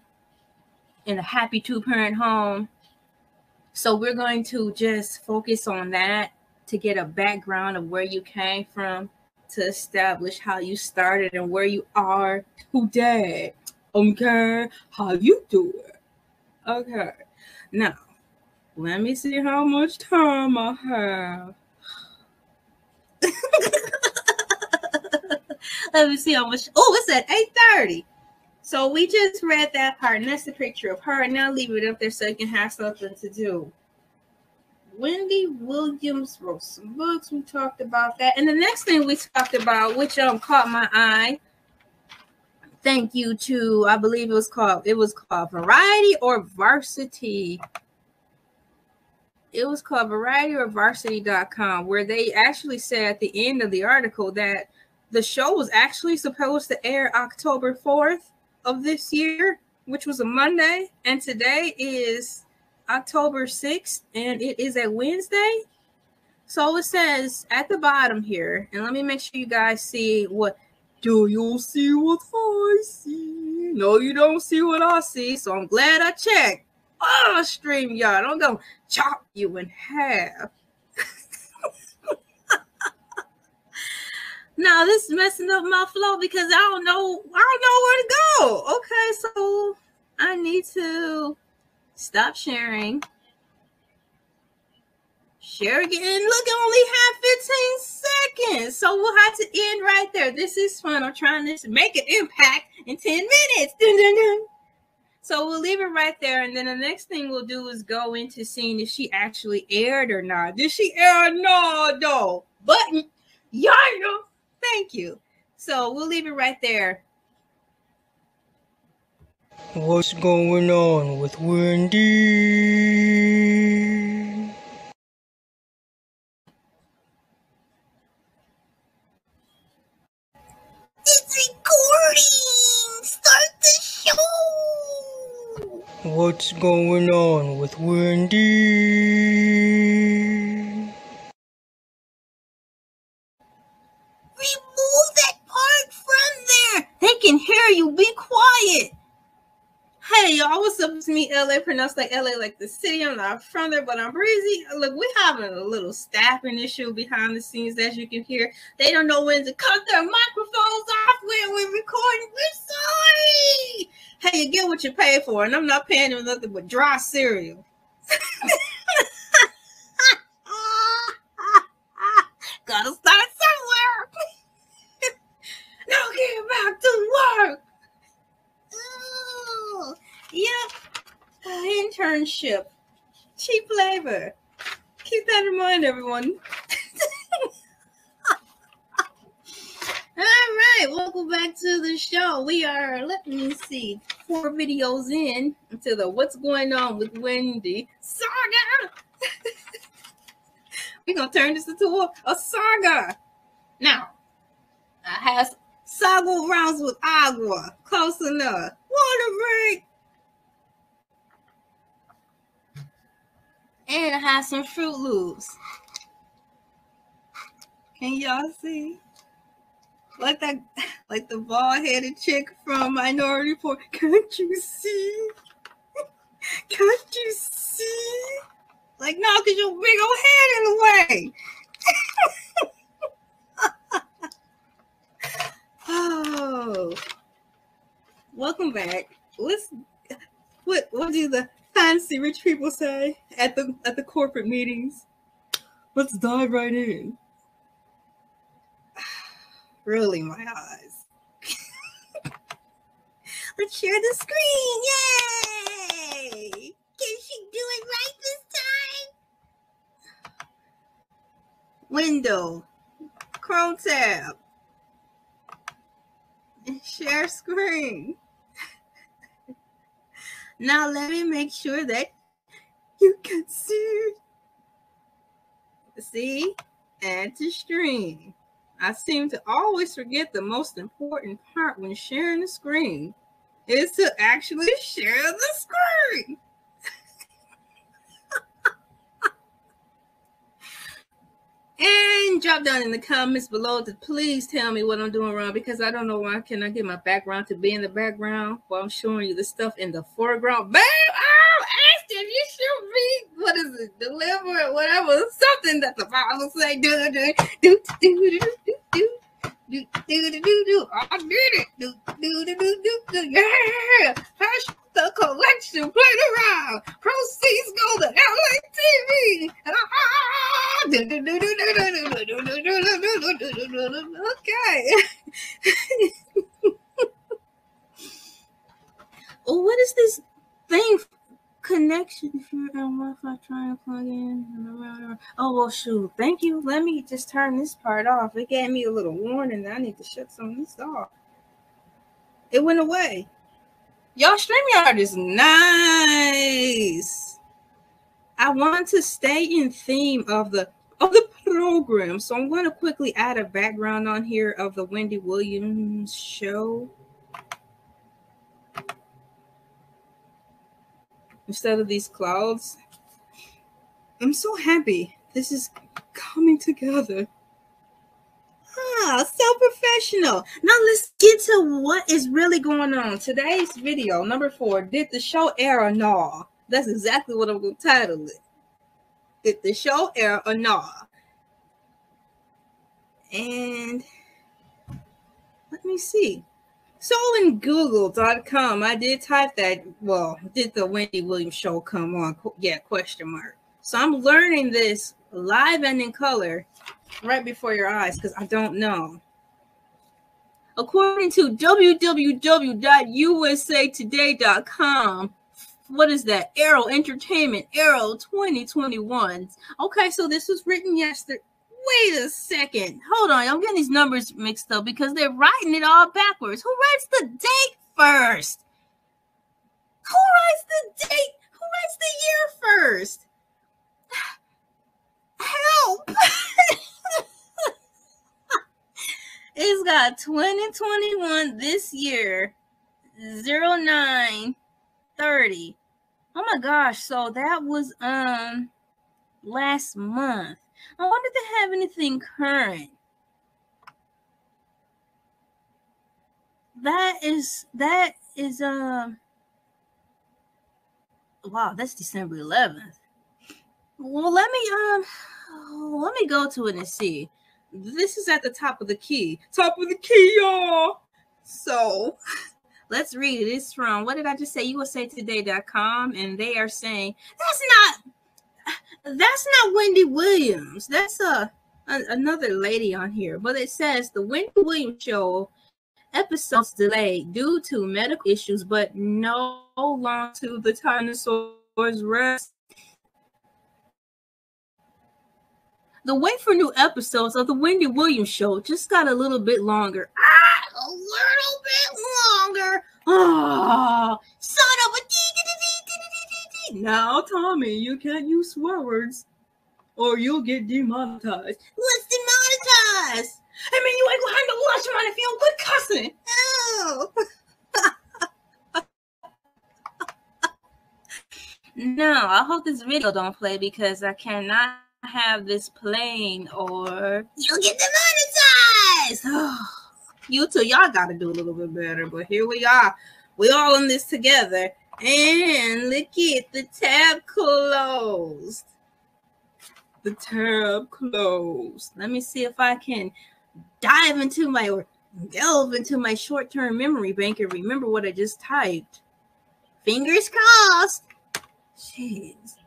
in a happy two-parent home. So we're going to just focus on that to get a background of where you came from, to establish how you started and where you are today. Okay, how you do it? Okay, now let me see how much time I have. Let me see how much. Oh, it's at 8:30. So we just read that part, and that's the picture of her. Now leave it up there so you can have something to do. Wendy Williams wrote some books. We talked about that. And the next thing we talked about, which caught my eye, thank you to, I believe it was called Variety or Varsity. It was called Variety or Varsity.com, where they actually said at the end of the article that the show was actually supposed to air October 4th of this year, which was a Monday. And today is October 6th, and it is a Wednesday. So it says at the bottom here, and let me make sure you guys see what. Do you see what I see? No, you don't see what I see. So I'm glad I checked. Oh, StreamYard, I'm gonna chop you in half. Now this is messing up my flow because I don't know where to go. Okay, so I need to stop sharing. Share again. Look, I only have 15 seconds. So we'll have to end right there. This is fun. I'm trying to make an impact in 10 minutes. Dun, dun, dun. So we'll leave it right there. And then the next thing we'll do is go into seeing if she actually aired or not. Did she air? No. But yeah. Thank you. So we'll leave it right there. What's going on with Wendy? It's recording! Start the show! What's going on with Wendy? Remove that part from there! They can hear you, be quiet! Hey y'all, what's up? It's me, LA, pronounced like LA, like the city. I'm not from there, but I'm breezy. Look, we're having a little staffing issue behind the scenes, as you can hear. They don't know when to cut their microphones off when we're recording. We're sorry. Hey, you get what you pay for, and I'm not paying them nothing but dry cereal. Gotta start somewhere. Now get back to work. Yep, internship, cheap labor. Keep that in mind, everyone. All right, welcome back to the show. We are, let me see, 4 videos in to the What's Going On with Wendy saga. We're going to turn this into a saga. Now, I have sago rounds with agua. Close enough. Water break. And I have some Fruit Loops. Can y'all see? Like the bald-headed chick from Minority Report. Can't you see? Can't you see? Like, no, because your big old head in the way. Oh. Welcome back. What do the fancy rich people say at the corporate meetings? Let's dive right in. Really, my eyes. Let's share the screen. Yay! Can she do it right this time? Window. Chrome tab. Share screen. Now let me make sure that you can see. See? Add to stream. I seem to always forget the most important part when sharing the screen is to actually share the screen. And drop down in the comments below to please tell me what I'm doing wrong, because I don't know why can I get my background to be in the background while I'm showing you the stuff in the foreground. Babe, oh, Ashton, you should be, what is it, deliver or whatever, something that the Bible say, do. I did it. Yeah. Hash the collection played around. Proceeds go to Elay TV. Okay. Oh, what is this thing? Connection if you're on Wi-Fi trying to plug in. Oh, well, shoot. Thank you. Let me just turn this part off. It gave me a little warning that I need to shut some of this off. It went away. Y'all, StreamYard is nice. I want to stay in theme of the program, so I'm going to quickly add a background on here of the Wendy Williams show instead of these clouds. I'm so happy this is coming together. So professional. Now let's get to what is really going on. Today's video, number 4, did the show air or no? That's exactly what I'm going to title it. Did the show air or no? And let me see. So in google.com, I did type that, well, did the Wendy Williams show come on? Yeah, question mark. So I'm learning this live and in color right before your eyes because I don't know. According to www.usatoday.com, what is that? Arrow Entertainment, Arrow 2021. Okay, so this was written yesterday. Wait a second. Hold on. I'm getting these numbers mixed up because they're writing it all backwards. Who writes the date first? Who writes the date? Who writes the year first? Help. It's got 2021 this year, 09/30. Oh my gosh. So that was last month. I wonder if they have anything current. That is wow, that's December 11th. Well, let me go to it and see. This is at the top of the key. Top of the key, y'all. So let's read it. It's from, what did I just say? usatoday.com, and they are saying that's not Wendy Williams. That's another lady on here. But it says the Wendy Williams show episodes delayed due to medical issues, but no long to the dinosaurs rest. The wait for new episodes of the Wendy Williams show just got a little bit longer. A little bit longer. Oh, son of a now, Tommy, you can't use swear words or you'll get demonetized. What's demonetized? I mean, you ain't gonna have to watch mine if you don't quit cussing. Oh. No, I hope this video don't play because I cannot have this playing or you'll get demonetized. Oh, you two, y'all gotta do a little bit better, but here we are. We all in this together. And look at the tab closed. The tab closed. Let me see if I can delve into my short-term memory bank and remember what I just typed. Fingers crossed. Jeez.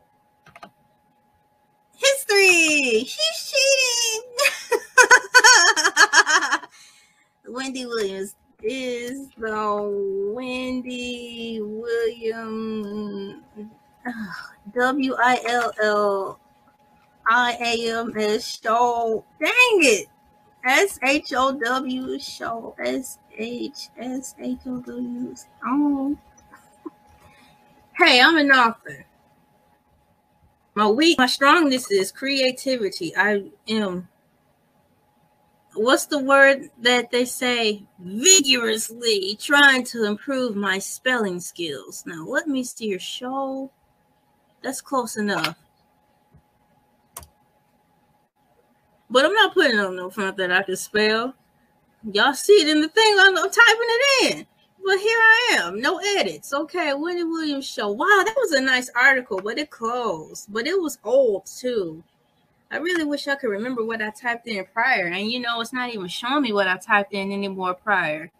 History. She's cheating. Wendy Williams is the Wendy Williams WILLIAMS show. Dang it. SHOW show. SHSHOW. Oh. Hey, I'm an author. My strongest is creativity. I am what's the word that they say? Vigorously trying to improve my spelling skills. Now, let me see your show. That's close enough. But I'm not putting on no front that I can spell. Y'all see it in the thing. I'm typing it in. But here I am. No edits. Okay, Wendy Williams show. Wow, that was a nice article, but it closed. But it was old, too. I really wish I could remember what I typed in prior. And, you know, it's not even showing me what I typed in anymore prior.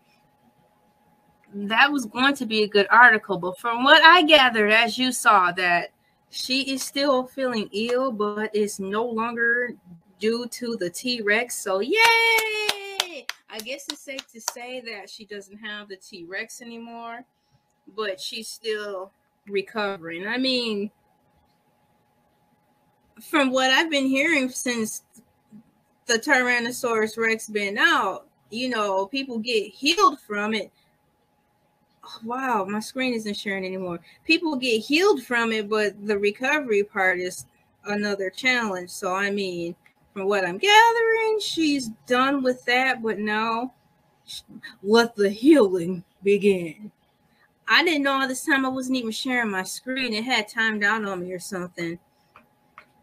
That was going to be a good article. But from what I gathered, as you saw, that she is still feeling ill, but it's no longer due to the T-Rex. So, yay! I guess it's safe to say that she doesn't have the T-Rex anymore, but she's still recovering. I mean, from what I've been hearing since the Tyrannosaurus Rex been out, you know, people get healed from it. Oh, wow, my screen isn't sharing anymore. People get healed from it, but the recovery part is another challenge. So, I mean, from what I'm gathering, she's done with that, but now let the healing begin. I didn't know all this time I wasn't even sharing my screen. It had timed out on me or something.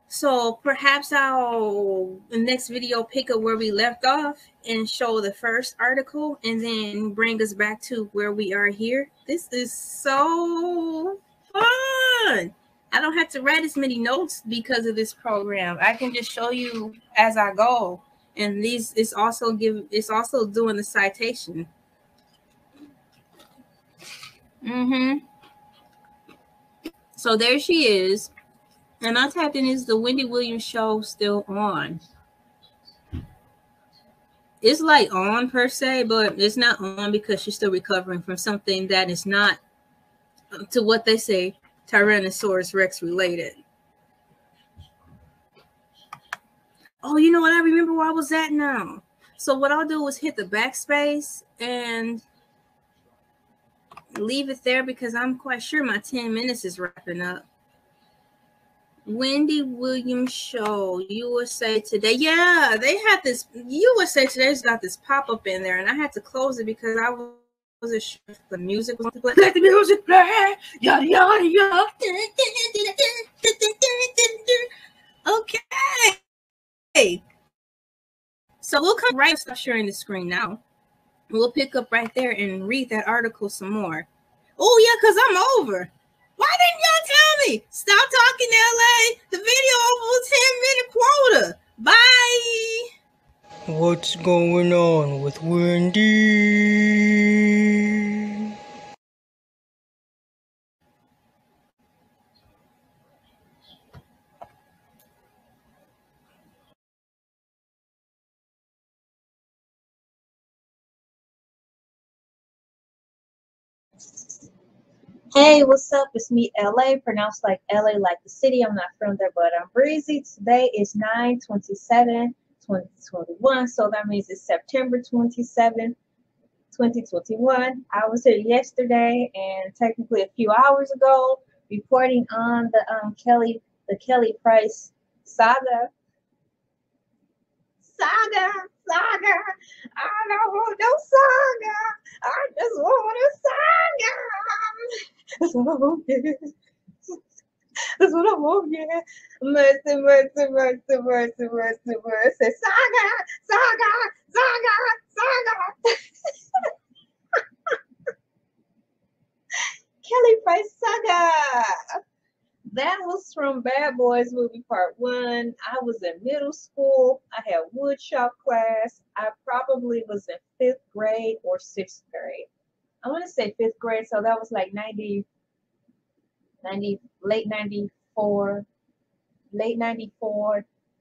So perhaps I'll, in the next video, pick up where we left off and show the first article and then bring us back to where we are here. This is so fun. I don't have to write as many notes because of this program. I can just show you as I go. And these it's also doing the citation. So there she is. And I typed in, is the Wendy Williams show still on? It's like on per se, but it's not on because she's still recovering from something that is not, to what they say, Tyrannosaurus Rex related. Oh, you know what? I remember where I was at now. So what I'll do is hit the backspace and leave it there because I'm quite sure my 10 minutes is wrapping up. Wendy Williams show, USA Today. Yeah, they had this, USA Today's got this pop-up in there, and I had to close it because I wasn't sure if the music was going to play. Let the music play! Yada, yada, yada. Okay. So we'll come right, stop sharing the screen now. We'll pick up right there and read that article some more. Oh, yeah, because I'm over. Why didn't y'all tell me? Stop talking, LA. The video over 10-minute quota. Bye. What's going on with Wendy? Hey, what's up? It's me, LA, pronounced like LA, like the city. I'm not from there, but I'm breezy. Today is 9/27/2021, so that means it's September 27, 2021. I was here yesterday and technically a few hours ago reporting on the Kelly Price saga. Saga. I don't want no saga. I just want a saga. That's what I want, yeah. That's what I want, yeah. Mercy. Say saga. Kelly Price saga. That was from Bad Boys movie part 1. I was in middle school. I had woodshop class. I probably was in 5th grade or 6th grade. I want to say 5th grade, so that was like late 94,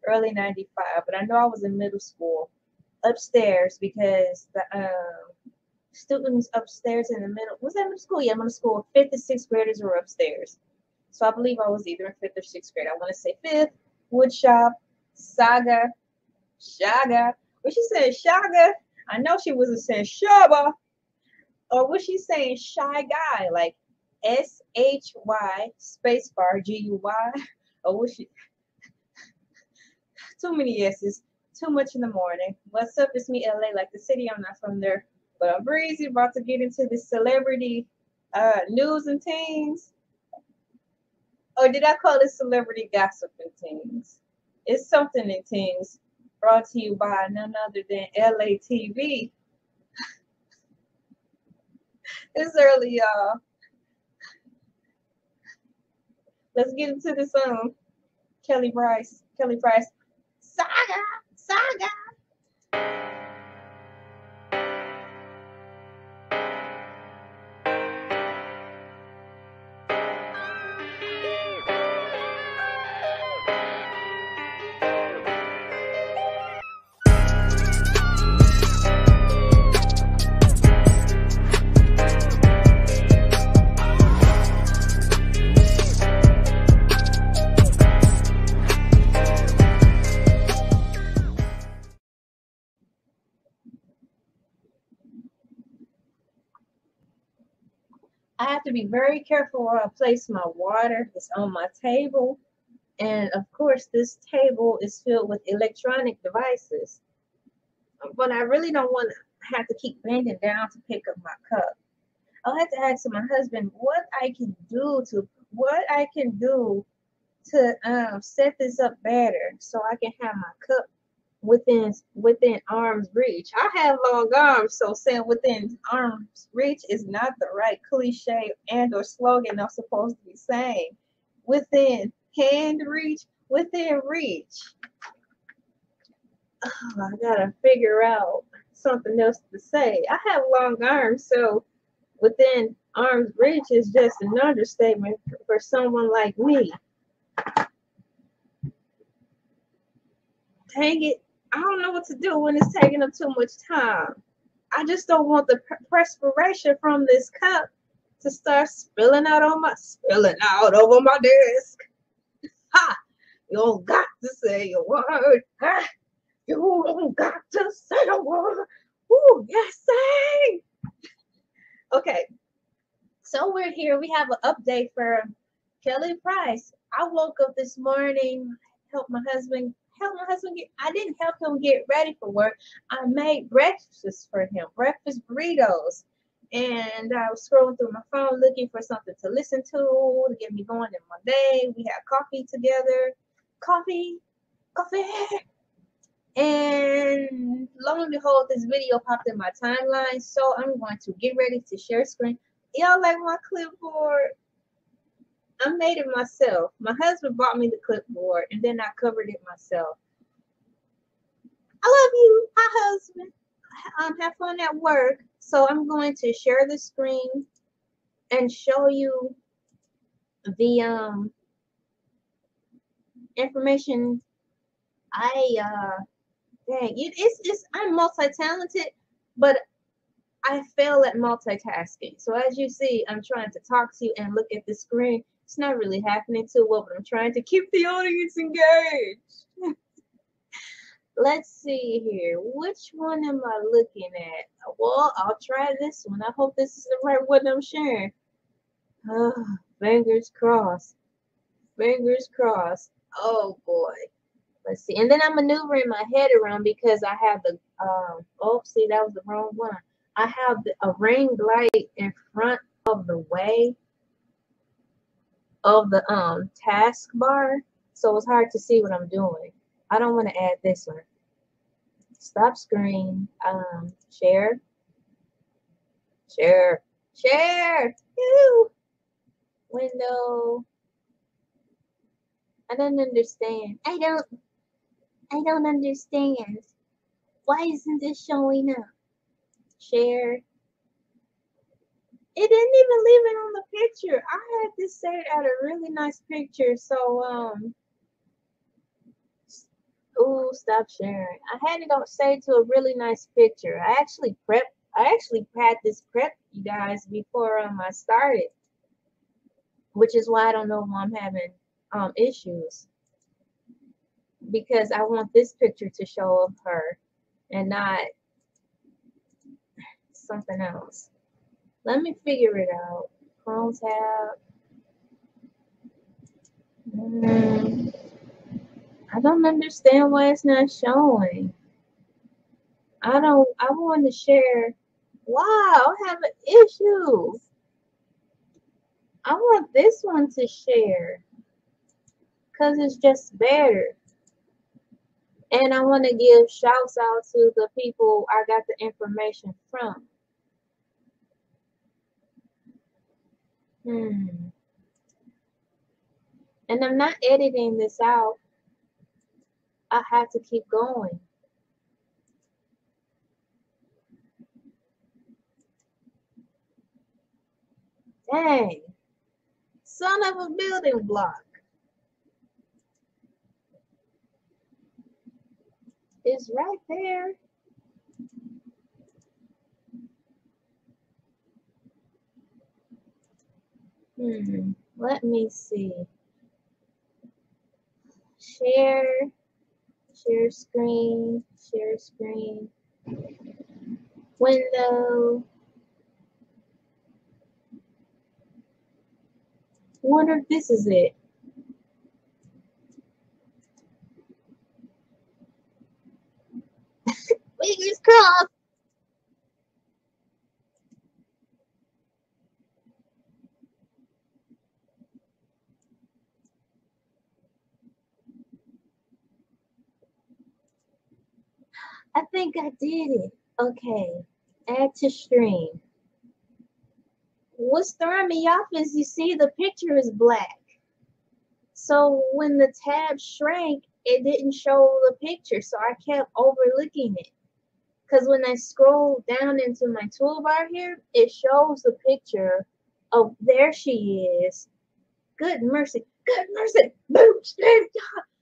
early 95. But I know I was in middle school, upstairs, because the students upstairs in the middle, was that middle school? Yeah, middle school. 5th and 6th graders were upstairs. So I believe I was either in 5th or 6th grade. I want to say 5th, woodshop, saga, shaga. Was she saying shaga? I know she wasn't saying shaba. Or was she saying shy guy, like SHY spacebar GUY? Or was she too many S's? too much in the morning. What's up? It's me, LA, like the city. I'm not from there, but I'm breezy. About to get into the celebrity news and things. Or did I call it celebrity gossip and things? It's something in things. Brought to you by none other than LA TV. It's early, y'all. Let's get into this Kelly Price saga. I have to be very careful where I place my water. It's on my table. And of course, this table is filled with electronic devices. But I really don't want to have to keep bending down to pick up my cup. I'll have to ask my husband what I can do to set this up better so I can have my cup within arm's reach. I have long arms, so saying within arm's reach is not the right cliche and or slogan I'm supposed to be saying. Within hand reach, within reach. Oh, I gotta figure out something else to say. I have long arms, so within arm's reach is just an understatement for someone like me. Dang it. I don't know what to do when it's taking up too much time. I just don't want the perspiration from this cup to start spilling out over my desk. Ha! You don't got to say a word. Ha! You don't got to say a word. Ooh, yes, say. Okay. So we're here. We have an update for Kelly Price. I woke up this morning, helped my husband get, I didn't help him get ready for work. I made breakfast for him, breakfast burritos. And I was scrolling through my phone looking for something to listen to get me going in my day. We had coffee together. Coffee. And lo and behold, this video popped in my timeline. So I'm going to get ready to share screen. Y'all like my clipboard? I made it myself. My husband bought me the clipboard, and then I covered it myself. I love you. Hi, husband. Have fun at work. So I'm going to share the screen and show you the information. I'm multi-talented, but I fail at multitasking. So as you see, I'm trying to talk to you and look at the screen. It's not really happening too well, but I'm trying to keep the audience engaged. Let's see here. Which one am I looking at? Well, I'll try this one. I hope this is the right one I'm sharing. Oh, fingers crossed. Fingers crossed. Oh boy. Let's see. And then I'm maneuvering my head around because I have the see, that was the wrong one. I have a ring light in front of the way of the taskbar, so it's hard to see what I'm doing. I don't want to add this one. Stop screen. Share. Ew. Window. I don't understand. I don't understand. Why isn't this showing up? Share. It didn't even leave it on the picture. I had to say out a really nice picture. So ooh, stop sharing. I had to go say to a really nice picture. I actually had this prep, you guys, before I started, which is why I don't know why I'm having issues, because I want this picture to show of her and not something else. Let me figure it out. Chrome tab. I don't understand why it's not showing. I want to share. Wow, I have an issue. I want this one to share because it's just better. And I want to give shouts out to the people I got the information from. And I'm not editing this out. I have to keep going. Dang. Son of a building block. It's right there. Let me see. Share screen, window. Wonder if this is it. Fingers crossed. I think I did it. Okay. Add to stream. What's throwing me off is you see the picture is black. So when the tab shrank, it didn't show the picture. So I kept overlooking it. Because when I scroll down into my toolbar here, it shows the picture of there she is. Good mercy. Good mercy. Boom.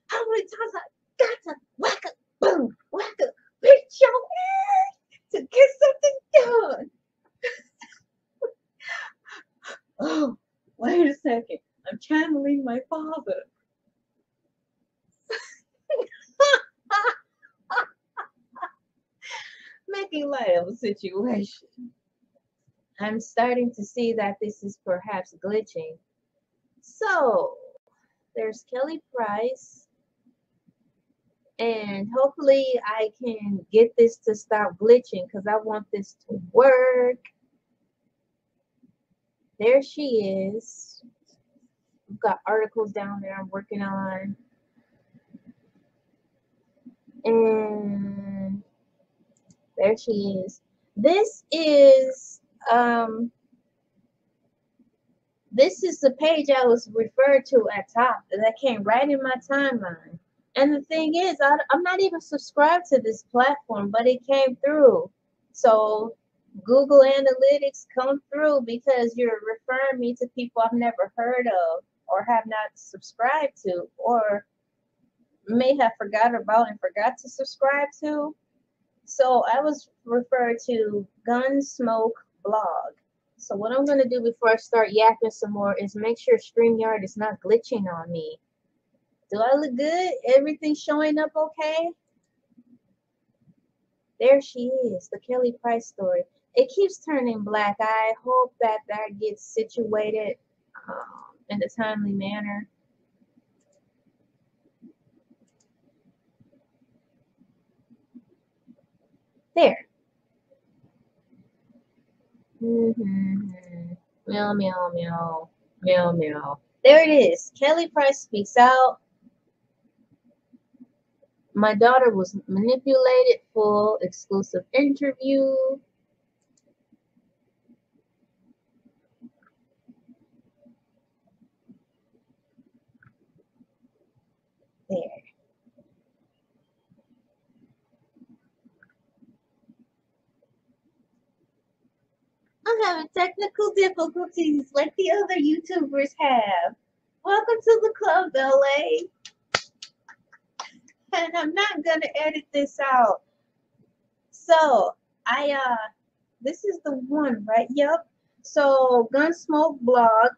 How many times I got to whack a boom, whack a bitch your ass to get something done? Oh, wait a second. I'm channeling my father. Making light of a situation. I'm starting to see that this is perhaps glitching. So, there's Kelly Price. And hopefully I can get this to stop glitching because I want this to work. There she is. I've got articles down there I'm working on. And there she is. This is the page I was referred to at top that came right in my timeline. And the thing is, I'm not even subscribed to this platform, but it came through. So Google Analytics come through because you're referring me to people I've never heard of or have not subscribed to or may have forgot about and forgot to subscribe to. So I was referred to Gunsmoke Blog. So what I'm going to do before I start yapping some more is make sure StreamYard is not glitching on me. Do I look good? Everything showing up okay? There she is, the Kelly Price story. It keeps turning black. I hope that gets situated in a timely manner. There. Meow, meow, meow. Meow, meow. There it is. Kelly Price speaks out. My daughter was manipulated. Full exclusive interview. There. I'm having technical difficulties like the other YouTubers have. Welcome to the club, LA. And I'm not gonna edit this out. So this is the one, right? Yep. So Gunsmoke Blog.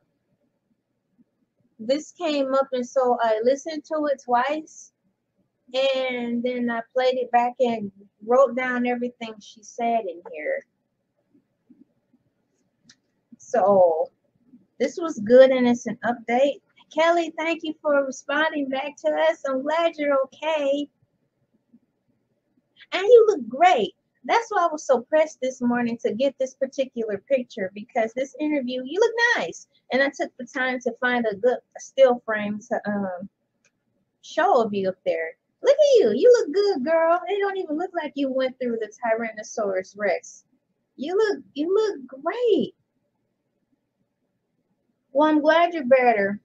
This came up and so I listened to it twice and then I played it back and wrote down everything she said in here. So this was good and it's an update. I Kelly, thank you for responding back to us. I'm glad you're okay. And you look great. That's why I was so pressed this morning to get this particular picture, because this interview, you look nice. And I took the time to find a good still frame to show of you up there. Look at you. You look good, girl. It don't even look like you went through the Tyrannosaurus Rex. You look great. Well, I'm glad you're better.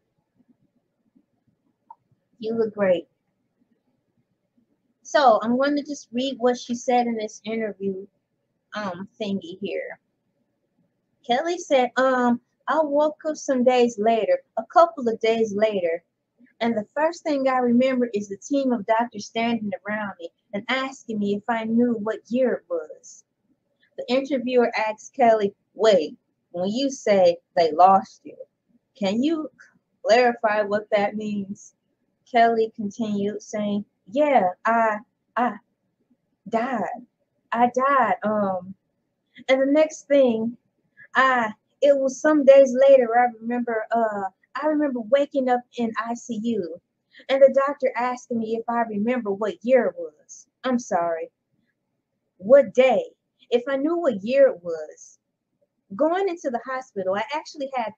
You look great. So I'm going to just read what she said in this interview thingy here. Kelly said, I woke up some days later, a couple of days later, and the first thing I remember is the team of doctors standing around me and asking me if I knew what year it was. The interviewer asked Kelly, wait, when you say they lost you, can you clarify what that means? Kelly continued saying, yeah, I died. I died. And the next thing, it was some days later, I remember waking up in ICU and the doctor asking me if I remember what year it was. I'm sorry. What day? If I knew what year it was. Going into the hospital, I actually had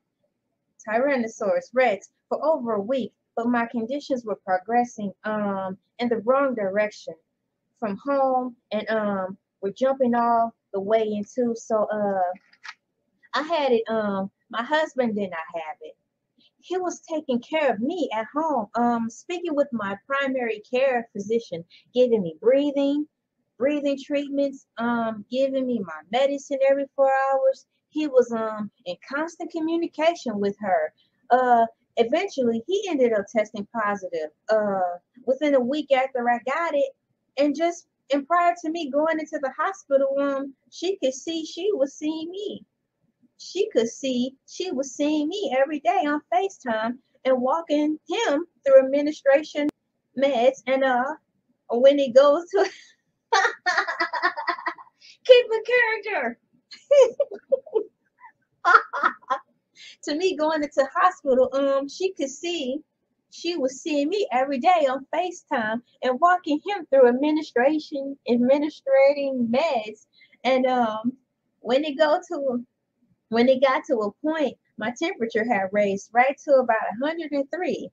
Tyrannosaurus Rex for over a week, but my conditions were progressing in the wrong direction from home, and we're jumping all the way into, so I had it, my husband did not have it. He was taking care of me at home, speaking with my primary care physician, giving me breathing treatments, giving me my medicine every 4 hours. He was in constant communication with her. Eventually he ended up testing positive within a week after I got it, and prior to me going into the hospital, she could see she was seeing me. She could see she was seeing me every day on FaceTime and walking him through administration meds, and when he goes to keep a character. To me going into hospital, she could see she was seeing me every day on FaceTime and walking him through administrating meds. And when it got to a point, my temperature had raised right to about 103.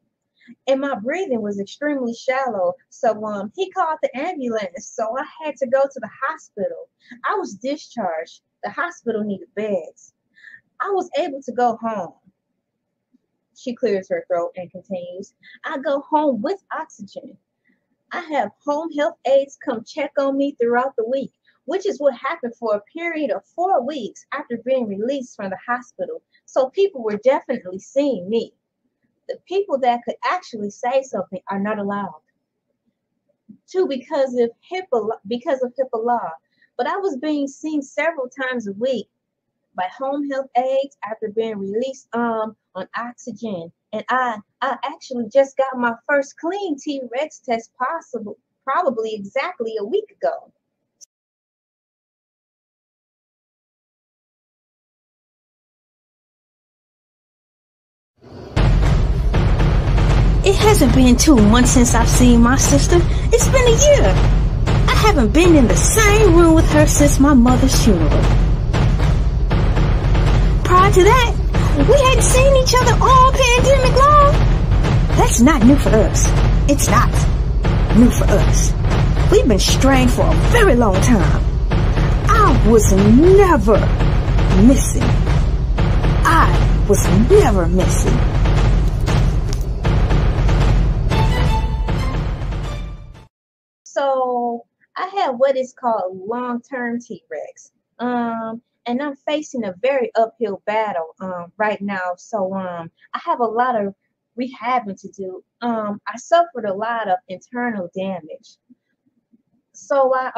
And my breathing was extremely shallow. So he called the ambulance. So I had to go to the hospital. I was discharged. The hospital needed beds. I was able to go home. She clears her throat and continues, I go home with oxygen. I have home health aides come check on me throughout the week, which is what happened for a period of 4 weeks after being released from the hospital. So people were definitely seeing me. The people that could actually say something are not allowed to because of HIPAA law. But I was being seen several times a week by home health aides after being released on oxygen. And I actually just got my first clean T-Rex test probably exactly a week ago. It hasn't been 2 months since I've seen my sister. It's been a year. I haven't been in the same room with her since my mother's funeral. Prior to that, we hadn't seen each other all pandemic long. That's not new for us. It's not new for us. We've been strained for a very long time. I was never missing. I was never missing. So I have what is called long-term T-Rex. And I'm facing a very uphill battle right now. So I have a lot of rehabbing to do. I suffered a lot of internal damage. So I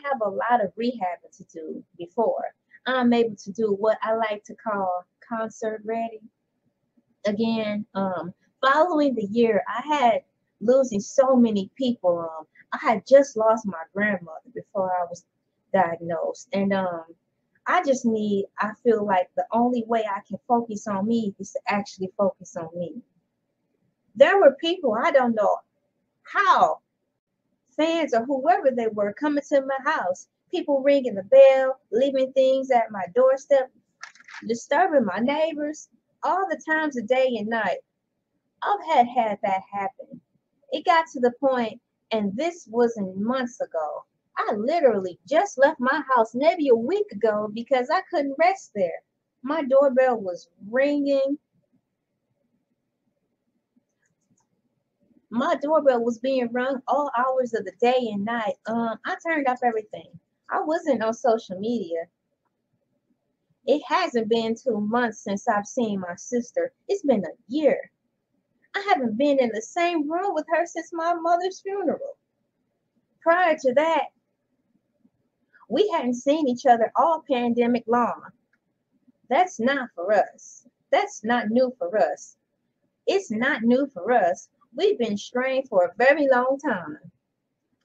have a lot of rehabbing to do before I'm able to do what I like to call concert ready. Again, following the year I had losing so many people, I had just lost my grandmother before I was diagnosed, and I feel like the only way I can focus on me is to actually focus on me. There were people, I don't know how, fans or whoever they were, coming to my house. People ringing the bell, leaving things at my doorstep, disturbing my neighbors, all the times of day and night. I've had that happen. It got to the point, and this wasn't months ago. I literally just left my house maybe a week ago because I couldn't rest there. My doorbell was ringing. My doorbell was being rung all hours of the day and night. I turned off everything. I wasn't on social media. It hasn't been 2 months since I've seen my sister. It's been a year. I haven't been in the same room with her since my mother's funeral. Prior to that, we hadn't seen each other all pandemic long. That's not for us. That's not new for us. It's not new for us. We've been strained for a very long time.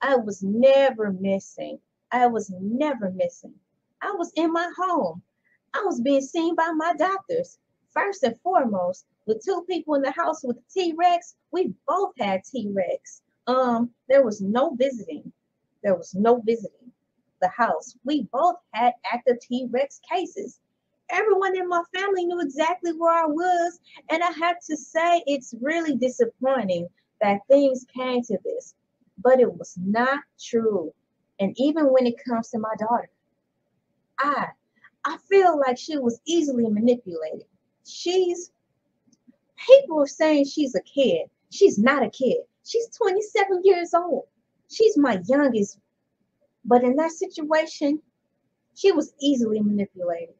I was never missing. I was never missing. I was in my home. I was being seen by my doctors. First and foremost, with two people in the house with T-Rex, we both had T-Rex. There was no visiting. There was no visiting the house. We both had active T-Rex cases. Everyone in my family knew exactly where I was, and I have to say it's really disappointing that things came to this, but it was not true. And even when it comes to my daughter, I feel like she was easily manipulated. People are saying she's a kid. She's not a kid. She's 27 years old. She's my youngest. But in that situation, she was easily manipulated.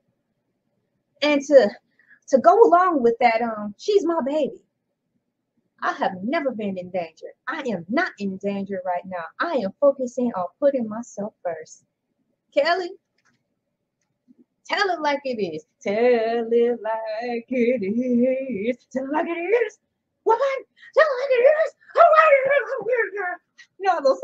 And to go along with that, she's my baby. I have never been in danger. I am not in danger right now. I am focusing on putting myself first. Kelly, tell it like it is. Tell it like it is. Tell it like it is. Woman, tell it like it is. You know those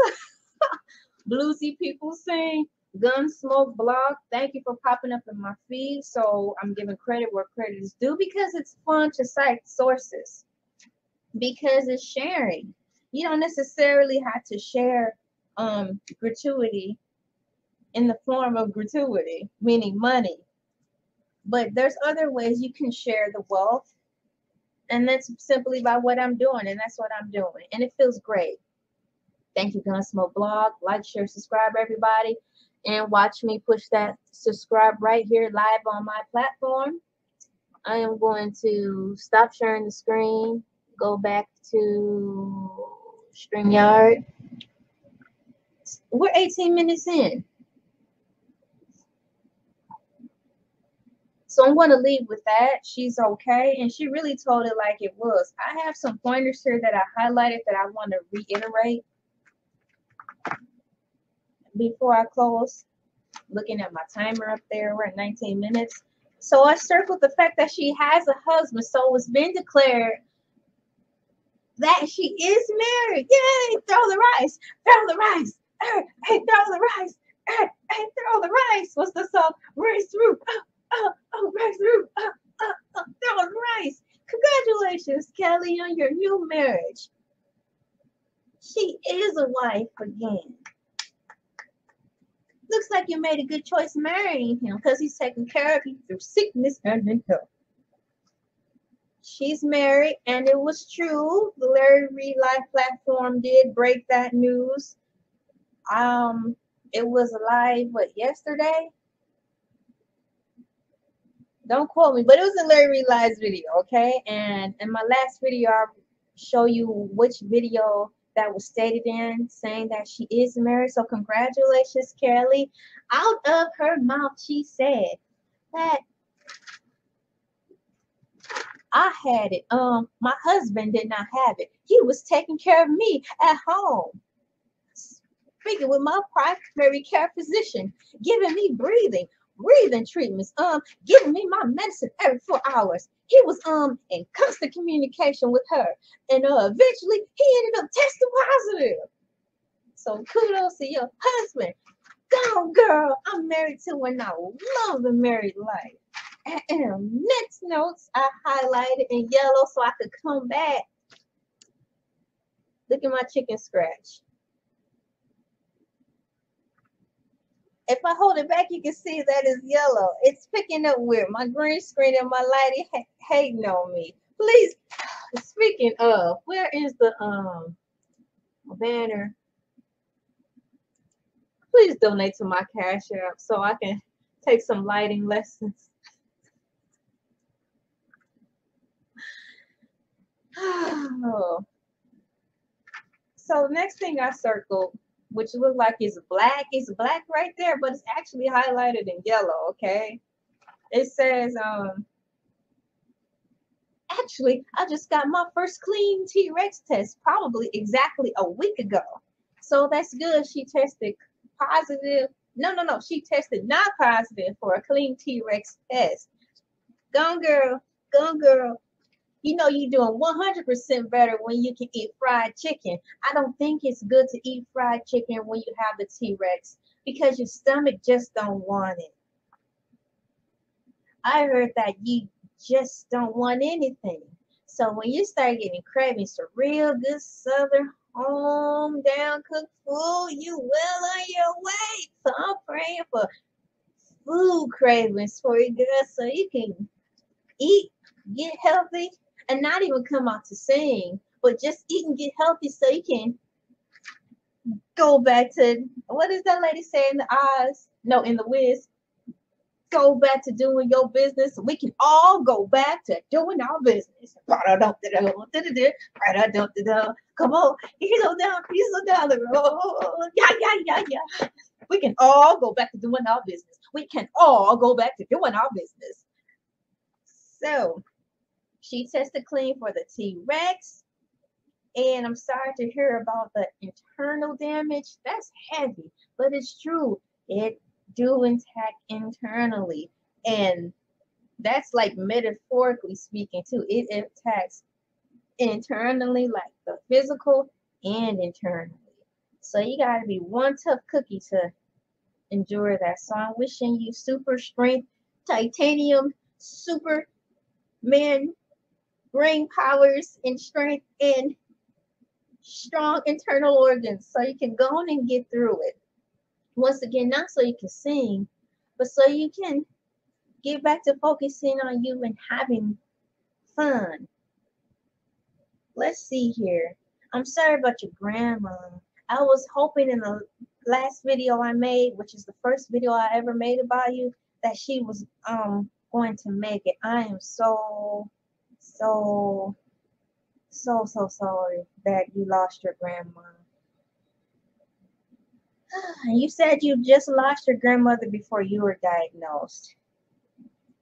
bluesy people sing. Gunsmoke blog. Thank you for popping up in my feed. So I'm giving credit where credit is due because it's fun to cite sources. Because it's sharing. You don't necessarily have to share gratuity in the form of gratuity, meaning money. But there's other ways you can share the wealth. And that's simply by what I'm doing. And that's what I'm doing. And it feels great. Thank you, Gunsmoke Blog. Like, share, subscribe, everybody. And watch me push that subscribe right here live on my platform. I am going to stop sharing the screen. Go back to StreamYard. We're 18 minutes in. So I'm going to leave with that. She's okay. And she really told it like it was. I have some pointers here that I highlighted that I want to reiterate before I close. Looking at my timer up there, we're at 19 minutes. So I circled the fact that she has a husband. So it's been declared that she is married. Yay! Throw the rice. Throw the rice. Hey, throw the rice. Hey, throw the rice. What's the song? Rice through. Rice through. Throw the rice. Congratulations, Kelly, on your new marriage. She is a wife again. Looks like you made a good choice marrying him because he's taking care of you through sickness and in health. She's married, and it was true. The Larry Reed Live platform did break that news. It was live, yesterday? Don't quote me, but it was in Larry Reed Live's video, okay? And in my last video, I'll show you which video that was stated in, saying that she is married. So congratulations, Kelly. Out of her mouth, she said that I had it. My husband did not have it. He was taking care of me at home. Speaking with my primary care physician, giving me breathing treatments, giving me my medicine every 4 hours. He was in constant communication with her. And eventually he ended up testing positive. So kudos to your husband. Go, girl. I'm married to and I love the married life. And next notes I highlighted in yellow so I could come back Look at my chicken scratch. If I hold it back, you can see that is yellow. It's picking up weird. My green screen and my lighting hating on me. Please, speaking of, where is the banner? Please donate to my Cash App so I can take some lighting lessons. Oh. So the next thing I circled, which look like it's black right there, but it's actually highlighted in yellow, okay? It says, actually, I just got my first clean T-Rex test probably exactly a week ago. So that's good. She tested positive. No. She tested not positive for a clean T-Rex test. Go girl. Go girl. You know you're doing 100% better when you can eat fried chicken. I don't think it's good to eat fried chicken when you have the T-Rex because your stomach just don't want it. I heard that you just don't want anything. So when you start getting cravings for real good southern home down cooked food, you well on your way. So I'm praying for food cravings for you, girl, so you can eat, get healthy, and not even come out to sing, but just eat and get healthy so you can go back to, what is that lady saying in the Oz? No, in the Wiz. Go back to doing your business. We can all go back to doing our business. Come on, you go down the road. Yeah. We can all go back to doing our business. We can all go back to doing our business. So she tested clean for the T-Rex. And I'm sorry to hear about the internal damage. That's heavy, but it's true. It do intact internally. And that's like metaphorically speaking too. It attacks internally, like the physical and internally. So you gotta be one tough cookie to endure that. So I'm wishing you super strength, titanium, Superman brain powers and strength and strong internal organs so you can go on and get through it. Once again, not so you can sing, but so you can get back to focusing on you and having fun. Let's see here. I'm sorry about your grandma. I was hoping in the last video I made, which is the first video I ever made about you, that she was going to make it. I am so sorry that you lost your grandma. You said you just lost your grandmother before you were diagnosed.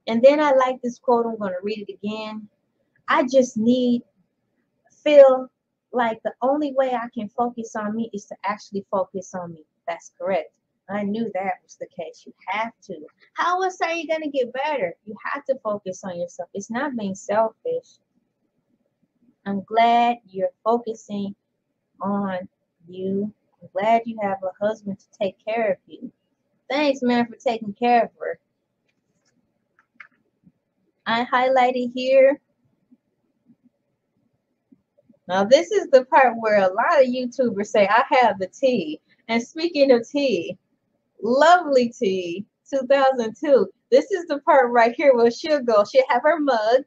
And then I like this quote. I'm going to read it again. I just feel like the only way I can focus on me is to actually focus on me. That's correct. I knew that was the case. You have to. How else are you going to get better? You have to focus on yourself. It's not being selfish. I'm glad you're focusing on you. I'm glad you have a husband to take care of you. Thanks, man, for taking care of her. I highlighted here. Now, this is the part where a lot of YouTubers say, I have the tea. And speaking of tea, lovely tea, 2002. This is the part right here where she'll go. She'll have her mug,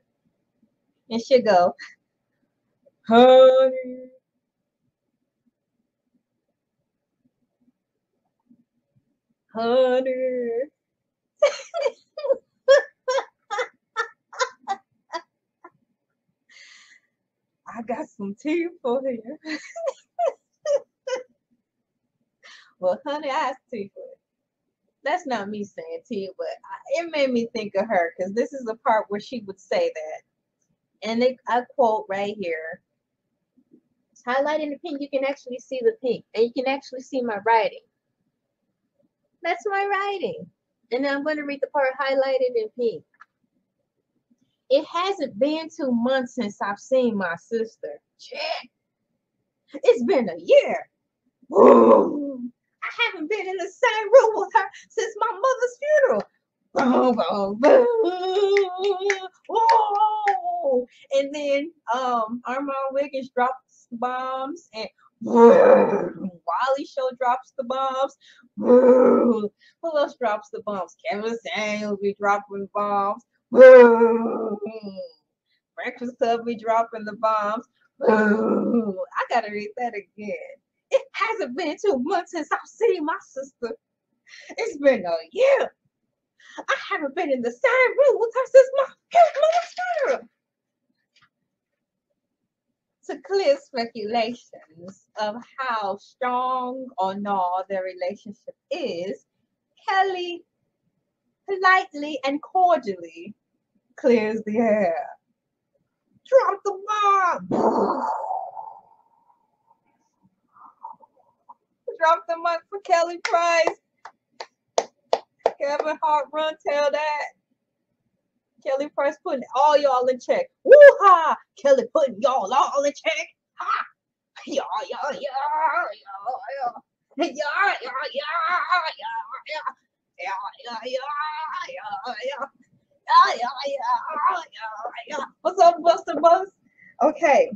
and she'll go, honey. Honey. I got some tea for you. Well, honey, I have tea for you. That's not me saying tea, but it made me think of her because this is the part where she would say that. And I quote right here. It's highlighted in the pink. You can actually see the pink. And you can actually see my writing. That's my writing. And then I'm going to read the part highlighted in pink. It hasn't been 2 months since I've seen my sister. Check. It's been a year. Whoa. I haven't been in the same room with her since my mother's funeral. Boom, boom, boom. Whoa. And then Armand Wiggins drops bombs, and Wally Show drops the bombs. Who else drops the bombs? Kevin Samuels be dropping bombs. Breakfast Club be dropping the bombs. I gotta read that again. It hasn't been 2 months since I've seen my sister. It's been a year. I haven't been in the same room with her since my term. To clear speculations of how strong or not their relationship is, Kelly politely and cordially clears the air. Drop the bomb! Drop the mic for Kelly Price. Kevin Hart, run, tell that. Kelly Price putting all y'all in check. Woo-ha! Kelly putting y'all all in check. Ha! Yeah. What's up, Buster Buzz? Okay.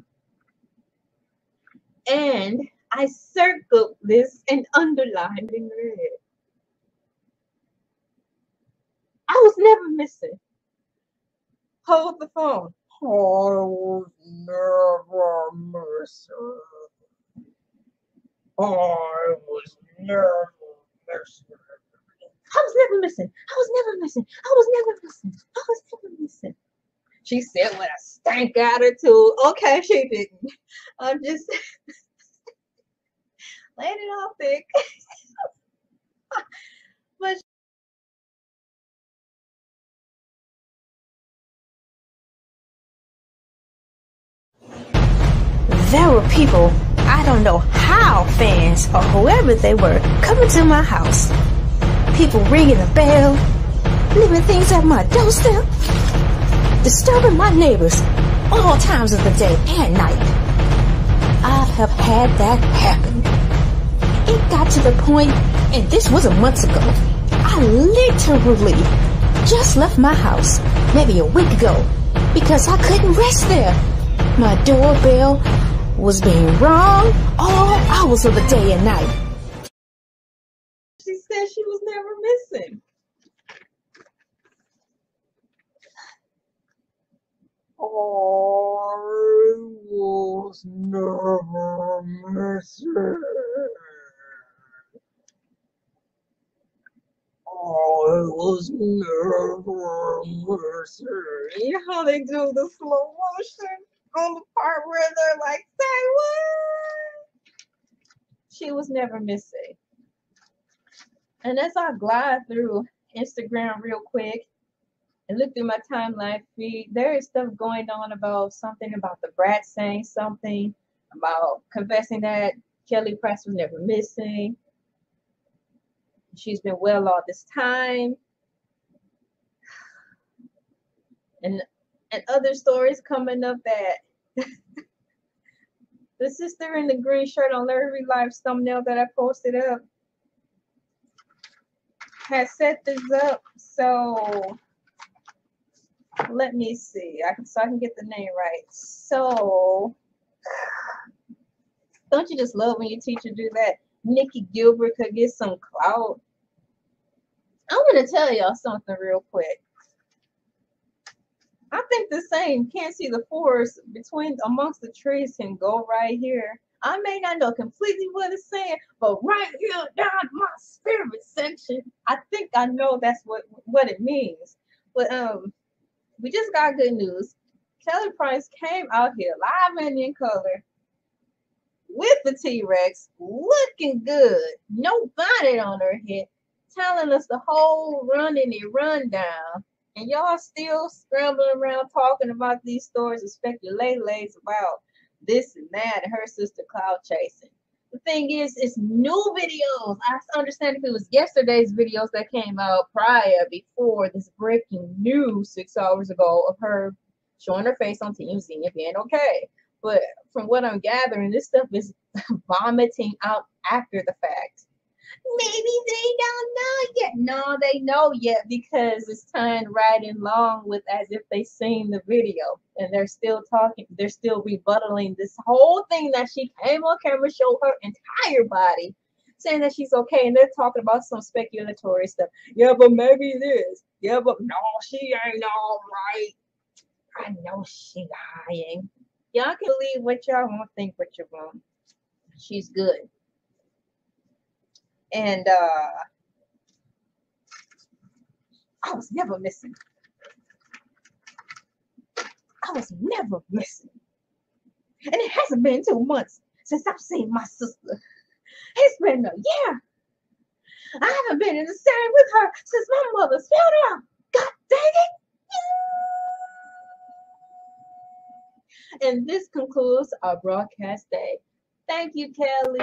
And I circled this and underlined in red. I was never missing. Hold the phone. I was never missing. I was never missing. She said with a stank attitude. Okay, she didn't. I'm just laying it off thick. But there were people, I don't know how, fans or whoever they were, coming to my house. People ringing the bell, leaving things at my doorstep, disturbing my neighbors all times of the day and night. I have had that happen. It got to the point, and this was a month ago, I literally just left my house maybe a week ago because I couldn't rest there. My doorbell was being rung all hours of the day and night. She said she was never missing. I was never missing. I was never missing. You know how they do the slow motion on the part where they're like, say what? She was never missing. And as I glide through Instagram real quick and look through my timeline feed, there is stuff going on about something about the brat saying something about confessing that Kelly Price was never missing. She's been well all this time. And other stories coming up that the sister in the green shirt on Larry Life's thumbnail that I posted up had set this up. So let me see. So I can get the name right. So don't you just love when your teacher do that? Nikki Gilbert could get some clout. I'm gonna tell y'all something real quick. I think the saying, can't see the forest amongst the trees can go right here. I may not know completely what it's saying, but right here down my spirit section, I think I know that's what it means. But we just got good news. Kelly Price came out here live and in color with the T-Rex, looking good, no bonnet on her head, telling us the whole rundown. And y'all still scrambling around talking about these stories and speculating about this and that and her sister cloud chasing. The thing is, it's new videos. I understand if it was yesterday's videos that came out before this breaking news 6 hours ago of her showing her face on TMZ and being okay. But from what I'm gathering, this stuff is vomiting out after the fact. Maybe they don't know yet. No, they know yet because it's timed right along with as if they seen the video and they're still talking. They're still rebuttaling this whole thing that she came on camera, showed her entire body, saying that she's okay, and they're talking about some speculatory stuff. Yeah, but maybe this. Yeah, but no, she ain't all right. I know she lying. Y'all can believe what y'all want, think what you want. She's good. And I was never missing. I was never missing. And it hasn't been 2 months since I've seen my sister. It's been a year. I haven't been in the same with her since my mother's funeral. God dang it. And this concludes our broadcast day. Thank you, Kelly.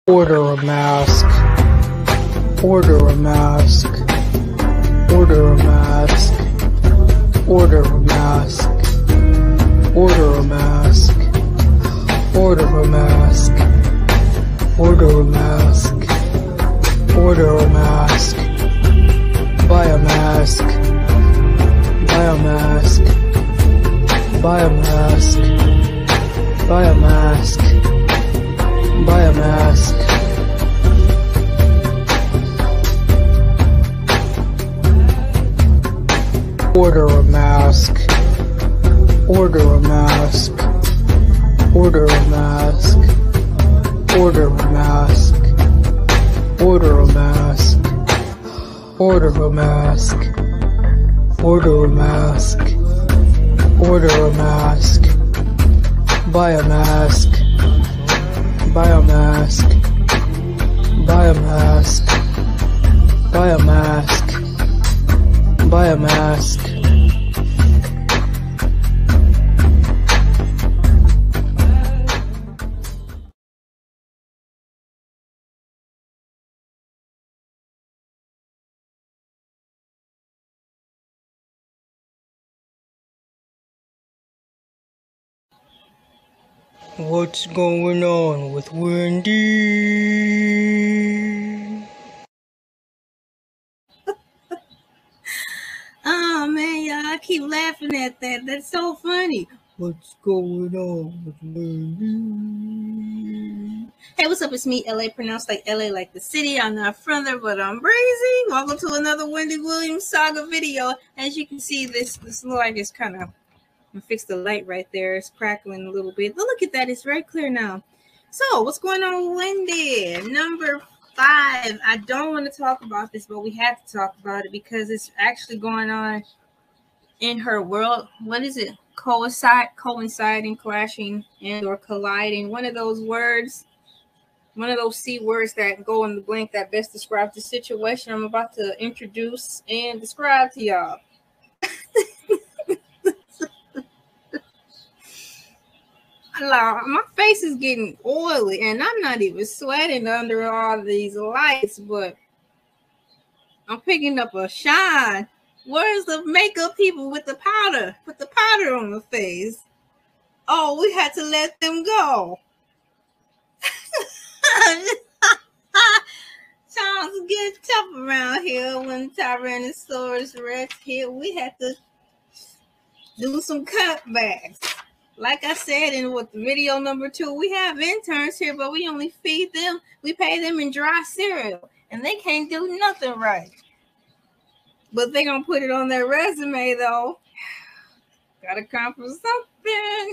Order a mask. Order a mask. Order a mask. Order a mask. Order a mask. Order a mask. Order a mask. Order a mask. Buy a mask. Buy a mask. Buy a mask. Buy a mask. Buy a mask. Order a mask. Order a mask. Order a mask. Order a mask. Order a mask. Order a mask. Order a mask. Order a mask. Buy a mask. Buy a mask. Buy a mask. Buy a mask. Buy a mask. What's going on with Wendy? Oh man, y'all, I keep laughing at that. That's so funny. What's going on with Wendy? Hey, what's up? It's me, LA, pronounced like LA, like the city. I'm not from there, but I'm crazy. Welcome to another Wendy Williams saga video. As you can see, this looks like it's kind of, I'm gonna fix the light right there. It's crackling a little bit, but look at that. It's very clear now. So, what's going on with Wendy? Number 5. I don't want to talk about this, but we have to talk about it because it's actually going on in her world. What is it? Coinciding, clashing, and or colliding. One of those words. One of those C words that go in the blank that best describes the situation I'm about to introduce and describe to y'all. My face is getting oily and I'm not even sweating under all these lights, but I'm picking up a shine. Where's the makeup people with the powder? Put the powder on the face. Oh, we had to let them go. Times get tough around here when Tyrannosaurus Rex here. We had to do some cutbacks. Like I said in video number 2, we have interns here, but we only feed them. We pay them in dry cereal, and they can't do nothing right. But they gonna put it on their resume though. Gotta come for something.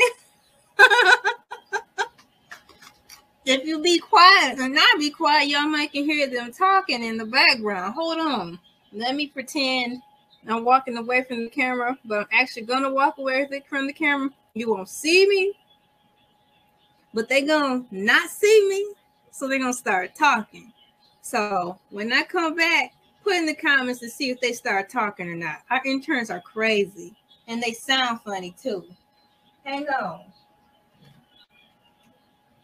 If you be quiet and not be quiet, y'all might can hear them talking in the background. Hold on. Let me pretend I'm walking away from the camera, but I'm actually going to walk away from the camera. You won't see me, but they going to not see me, so they're going to start talking. So when I come back, put in the comments to see if they start talking or not. Our interns are crazy, and they sound funny too. Hang on.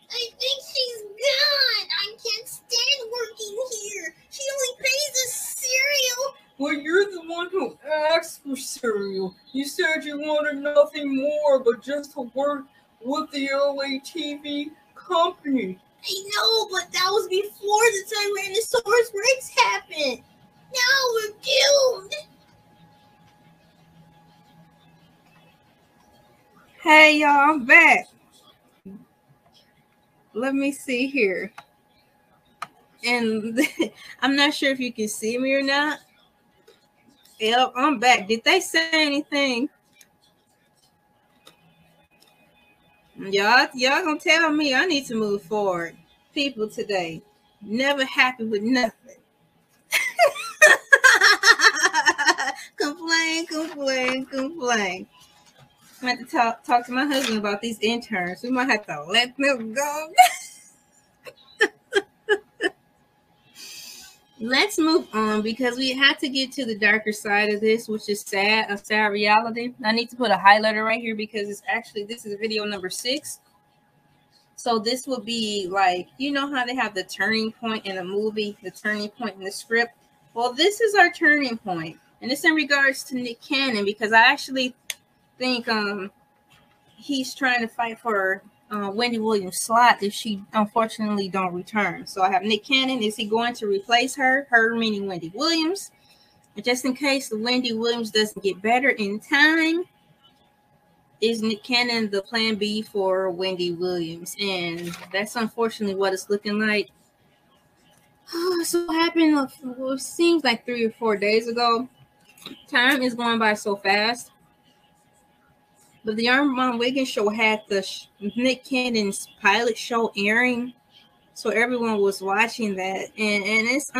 I think she's gone. I can't stand working here. She only pays us cereal. Well, you're the one who asked for cereal. You said you wanted nothing more but just to work with the Elay TV company. I know, but that was before the Tyrannosaurus Rex happened. Now we're doomed. Hey y'all, I'm back. Let me see here. And I'm not sure if you can see me or not. Yep, I'm back. Did they say anything? Y'all gonna tell me I need to move forward. People today, never happy with nothing. Complain. I have to talk to my husband about these interns. We might have to let them go. Let's move on because we had to get to the darker side of this, which is sad, a sad reality. I need to put a highlighter right here because this is video number 6. So this would be like, you know how they have the turning point in a movie, the turning point in the script? Well, this is our turning point. And it's in regards to Nick Cannon because I actually think he's trying to fight for Wendy Williams' slot if she unfortunately don't return. So I have Nick Cannon. Is he going to replace her? Her meaning Wendy Williams. And just in case the Wendy Williams doesn't get better in time, is Nick Cannon the plan B for Wendy Williams? And that's unfortunately what it's looking like. So what happened, it seems like 3 or 4 days ago. Time is going by so fast. But the Armand Wiggins show had the Nick Cannon's pilot show airing, so everyone was watching that, and it's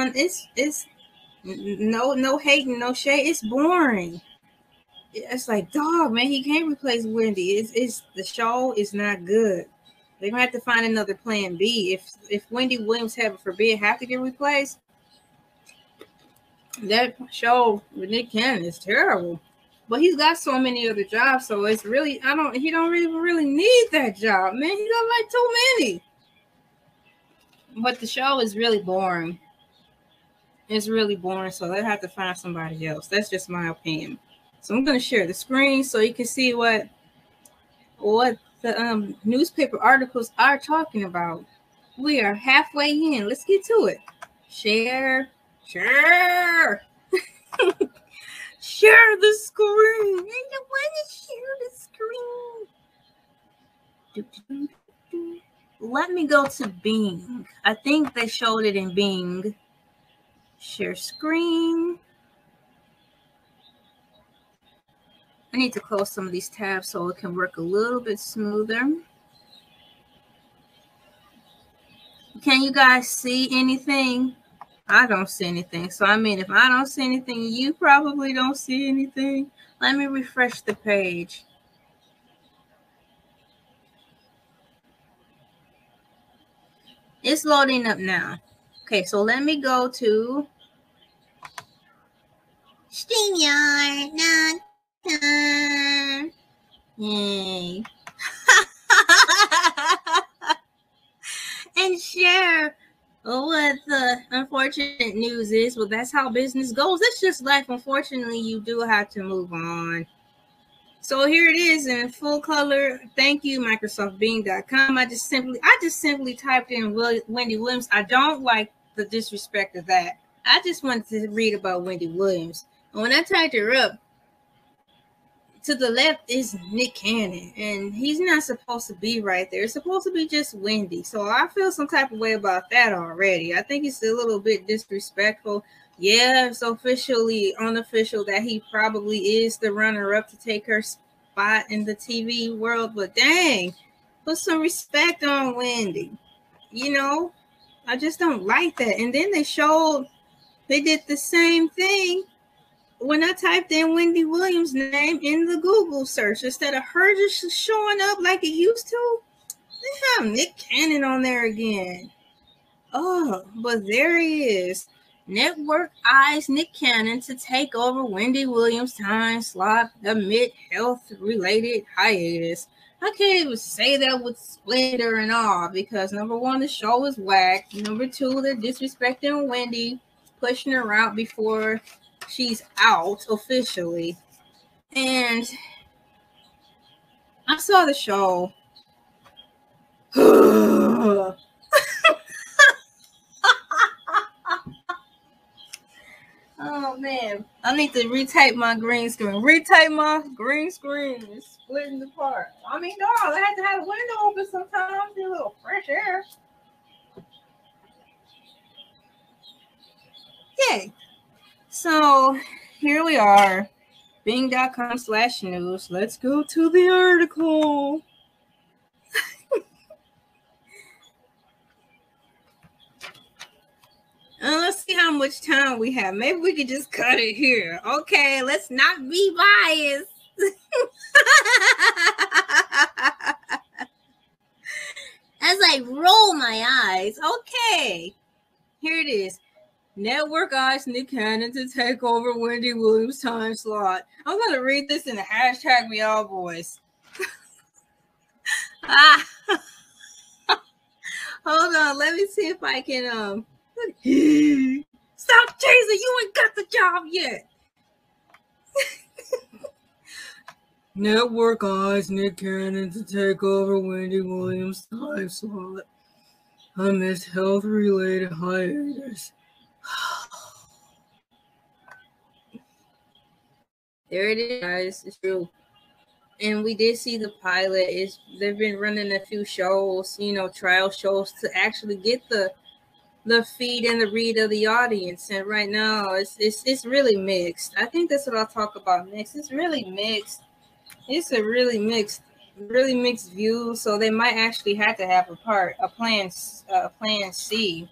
no hating, no shade. It's boring. It's like, dog, man, he can't replace Wendy. It's the show is not good. They're gonna have to find another plan B. If Wendy Williams, heaven forbid, have to get replaced, that show with Nick Cannon is terrible. But he's got so many other jobs, so it's really he don't really need that job, man. He got like too many. But the show is really boring. It's really boring, so they have to find somebody else. That's just my opinion. So I'm gonna share the screen so you can see what the newspaper articles are talking about. We are halfway in. Let's get to it. Share. Share the screen. I don't want to share the screen. Let me go to Bing. I think they showed it in Bing. Share screen. I need to close some of these tabs so it can work a little bit smoother. Can you guys see anything? I don't see anything. So, I mean, if I don't see anything, you probably don't see anything. Let me refresh the page. It's loading up now. Okay, so let me go to StreamYard. Yay. And share what the unfortunate news is. Well, that's how business goes. It's just life. Unfortunately, you do have to move on. So here it is in full color. Thank you, MicrosoftBing.com. I just simply typed in Wendy Williams. I don't like the disrespect of that. I just wanted to read about Wendy Williams. And when I typed her up, to the left is Nick Cannon, and he's not supposed to be right there. It's supposed to be just Wendy. So I feel some type of way about that already. I think it's a little bit disrespectful. Yeah, it's officially unofficial that he probably is the runner-up to take her spot in the TV world. But dang, put some respect on Wendy. You know, I just don't like that. And then they did the same thing when I typed in Wendy Williams' name in the Google search. Instead of her just showing up like it used to, they have Nick Cannon on there again. Oh, but there he is. Network eyes Nick Cannon to take over Wendy Williams' time slot amid health-related hiatus. I can't even say that with splendor and awe because number one, the show is whack. Number two, they're disrespecting Wendy, pushing her out before she's out officially. And I saw the show. Oh man, I need to retype my green screen. Retype my green screen. It's splitting apart. I mean, no, I had to have the window open sometimes. Get a little fresh air. Okay, so here we are. Bing.com/news. Let's go to the article. Let's see how much time we have. Maybe we could just cut it here. Okay, let's not be biased. As I roll my eyes. Okay, here it is. Network eyes Nick Cannon to take over Wendy Williams' time slot. I'm going to read this in the hashtag meow voice. Hold on, let me see if I can stop chasing, you ain't got the job yet. Network eyes Nick Cannon to take over Wendy Williams' time slot amidst health-related hiatus. There it is, guys. It's true. And we did see the pilot. They've been running a few shows, trial shows to actually get the feed and the read of the audience. And right now, it's really mixed. I think that's what I'll talk about next. It's really mixed. It's a really mixed view. So they might actually have to have a plan C,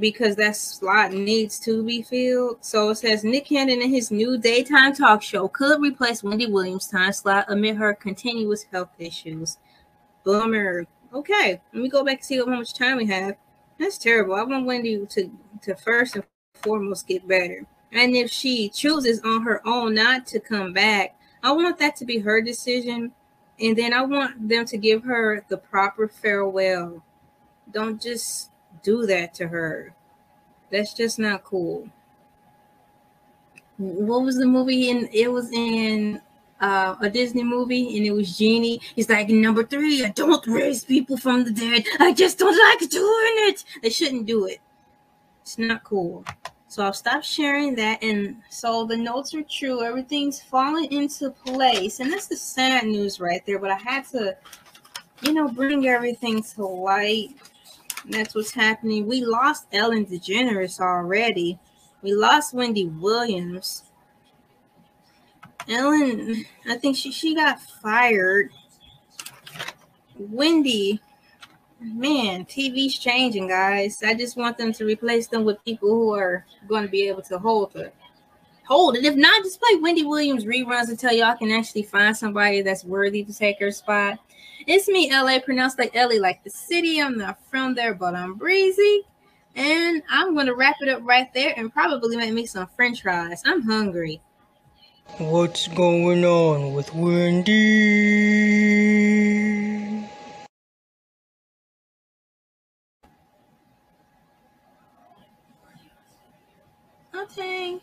because that slot needs to be filled. So it says Nick Cannon in his new daytime talk show could replace Wendy Williams' time slot amid her continuous health issues. Bummer. Okay, let me go back and see how much time we have. That's terrible. I want Wendy to first and foremost get better. And if she chooses on her own not to come back, I want that to be her decision. And then I want them to give her the proper farewell. Don't just do that to her. That's just not cool. What was the movie? It was in a Disney movie, and it was Genie. He's like, number 3, I don't raise people from the dead. I just don't like doing it. They shouldn't do it. It's not cool. So I'll stop sharing that. And so the notes are true. Everything's falling into place. And that's the sad news right there. But I had to, bring everything to light. That's what's happening. We lost Ellen DeGeneres already. We lost Wendy Williams. Ellen, I think she got fired. Wendy, man, TV's changing, guys. I just want them to replace them with people who are going to be able to hold it. If not, just play Wendy Williams reruns until y'all can actually find somebody that's worthy to take her spot. It's me, LA, pronounced like Ellie, like the city. I'm not from there, but I'm breezy. And I'm going to wrap it up right there and probably make me some french fries. I'm hungry. What's going on with Wendy? Okay.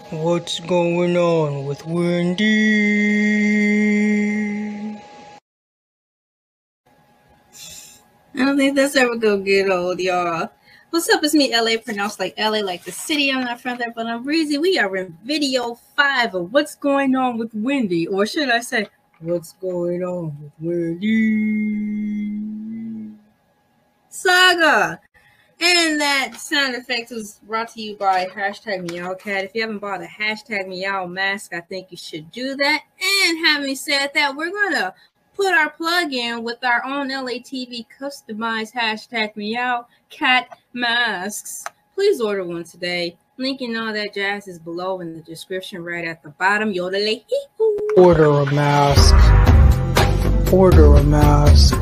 What's going on with Wendy? I don't think that's ever gonna get old, y'all. What's up? It's me, LA, pronounced like LA, like the city. I'm not from there, but I'm breezy. We are in video 5 of What's Going On with Wendy, or should I say, What's Going On with Wendy? Saga. And that sound effect was brought to you by hashtag MeowCat. If you haven't bought a hashtag Meow mask, I think you should do that. And having said that, we're going to put our plug in with our own Elay TV customized hashtag MeowCat masks. Please order one today. Link and all that jazz is below in the description right at the bottom. Yodelay. Order a mask. Order a mask.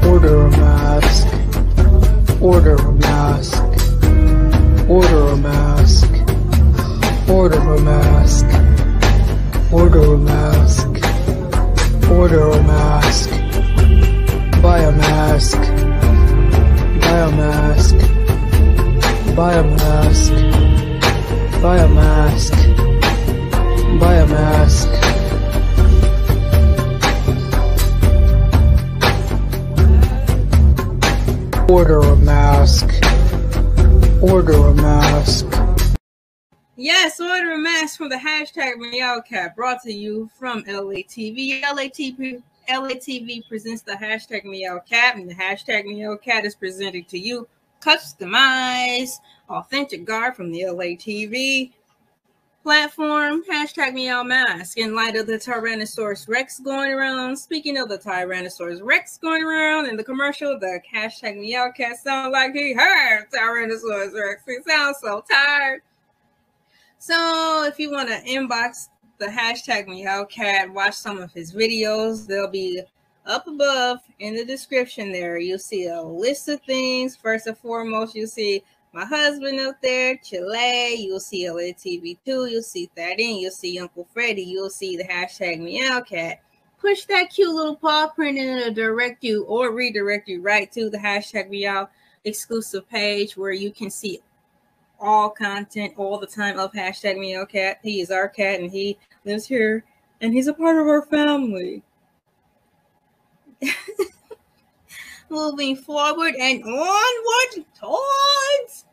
Order a mask. Order a mask. Order a mask. Order a mask. Order a mask. Order a mask. Buy a mask. Buy a mask. Buy a mask. Buy a mask. Buy a mask. Order a mask. Order a mask. Yes, order a mask from the hashtag Meowcat, brought to you from Elay TV. Elay TV presents the hashtag Meowcat, and the hashtag Meowcat is presented to you customized, authentic garb from the Elay TV platform. Hashtag Meow Mask. In light of the Tyrannosaurus Rex going around. Speaking of the Tyrannosaurus Rex going around in the commercial, the hashtag Meowcat sounds like he heard Tyrannosaurus Rex. He sounds so tired. So if you want to inbox the hashtag Meowcat, watch some of his videos, they'll be up above in the description there. You'll see a list of things. First and foremost, you'll see my husband up there, Chile. You'll see Elay TV 2. You'll see Thadin. You'll see Uncle Freddy. You'll see the hashtag Meowcat. Push that cute little paw print and it'll direct you or redirect you right to the hashtag Meow exclusive page where you can see all content all the time of hashtag Meowcat. He is our cat and he lives here and he's a part of our family. Moving forward and onward towards.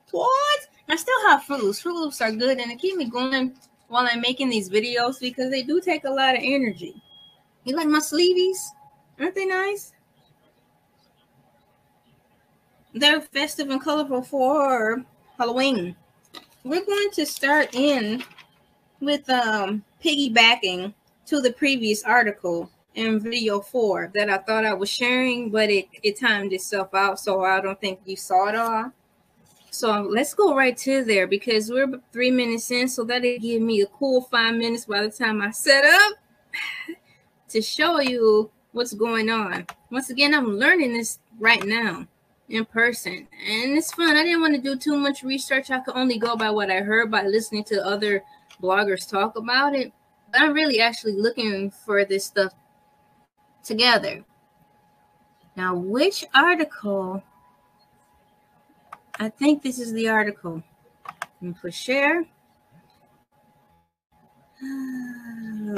I still have Fruit Loops. Fruit Loops are good and they keep me going while I'm making these videos because they do take a lot of energy. You like my sleeveys? Aren't they nice? They're festive and colorful for Halloween. We're going to start in with piggybacking to the previous article in video 4 that I thought I was sharing, but it timed itself out, so I don't think you saw it all. So let's go right to there because we're 3 minutes in, so that'll give me a cool 5 minutes by the time I set up to show you what's going on. Once again, I'm learning this right now in person, and it's fun. I didn't want to do too much research. I could only go by what I heard by listening to other bloggers talk about it. But I'm really actually looking for this stuff together. Now, which article? I think this is the article. Let me push share.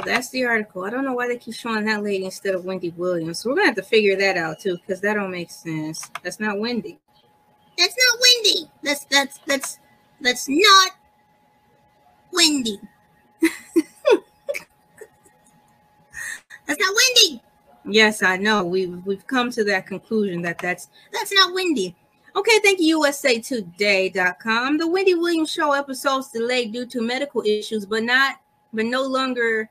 That's the article. I don't know why they keep showing that lady instead of Wendy Williams. So we're gonna have to figure that out too, because that don't make sense. That's not Wendy. That's not Wendy. That's not Wendy. That's not Wendy. Yes, I know. We've come to that conclusion that that's not Wendy. Okay, thank you, usatoday.com. The Wendy Williams show episodes delayed due to medical issues, but no longer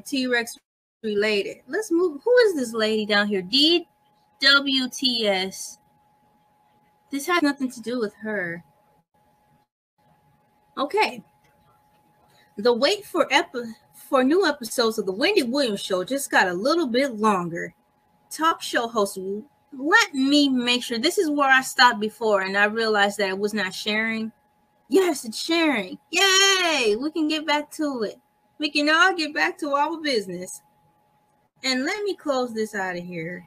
T-Rex related. Let's move. Who is this lady down here? DWTS. This has nothing to do with her. Okay. The wait for new episodes of the Wendy Williams show just got a little bit longer. Talk show host, let me make sure. This is where I stopped before and I realized that it was not sharing. Yes, it's sharing. Yay! We can get back to it. We can all get back to our business. And let me close this out of here.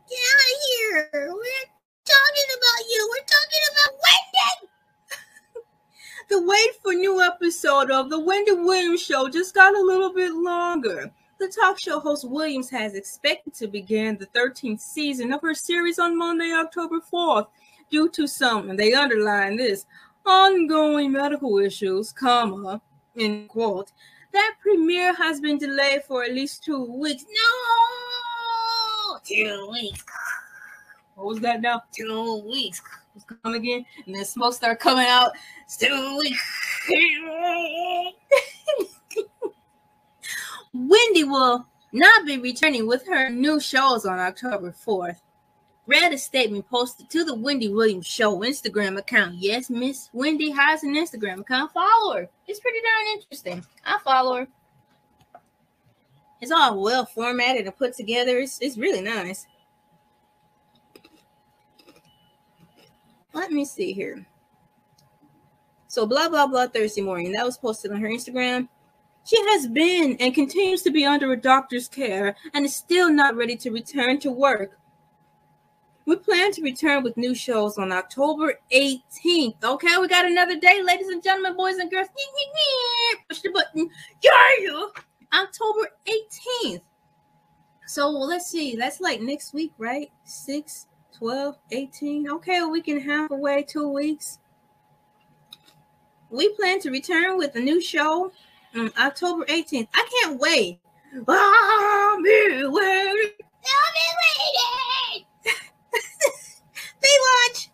Get out of here. We're talking about you. We're talking about Wendy. The wait for new episode of the Wendy Williams show just got a little bit longer. The talk show host Williams has expected to begin the 13th season of her series on Monday, October 4th, due to some, and they underline this, ongoing medical issues, comma, in quote. That premiere has been delayed for at least 2 weeks. No! 2 weeks. What was that now? 2 weeks. Come again, and then smoke start coming out. It's 2 weeks. Wendy will not be returning with her new shows on October 4th. read a statement posted to the Wendy Williams Show Instagram account. Yes, Miss Wendy has an Instagram account. Follow her. It's pretty darn interesting. I follow her. It's all well formatted and put together. It's really nice. Let me see here. So blah, blah, blah Thursday morning. That was posted on her Instagram. She has been and continues to be under a doctor's care and is still not ready to return to work. We plan to return with new shows on October 18th. Okay, we got another day, ladies and gentlemen, boys and girls. Push the button. Yeah! October 18th. So let's see. That's like next week, right? 6, 12, 18. Okay, a week and a half away, 2 weeks. We plan to return with a new show on October 18th. I can't wait. I'll be waiting. Baywatch.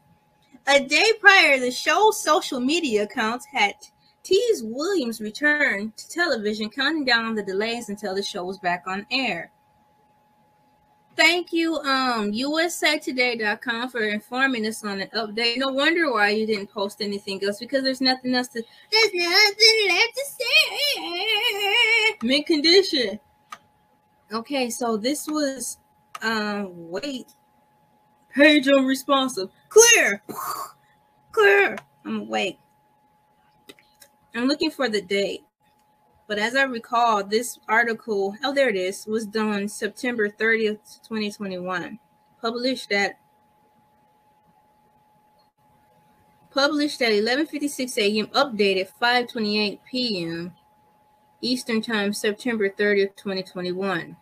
A day prior, the show's social media accounts had teased Williams' return to television, counting down the delays until the show was back on air. Thank you, usatoday.com for informing us on an update. No wonder why you didn't post anything else, because there's nothing left to say. Mint condition. Okay, so this was wait. Page unresponsive. Clear. Clear. I'm awake. I'm looking for the date. But as I recall, this article, oh, there it is, was done September 30th, 2021. Published at 11:56 a.m., updated 5:28 p.m. Eastern Time, September 30th, 2021.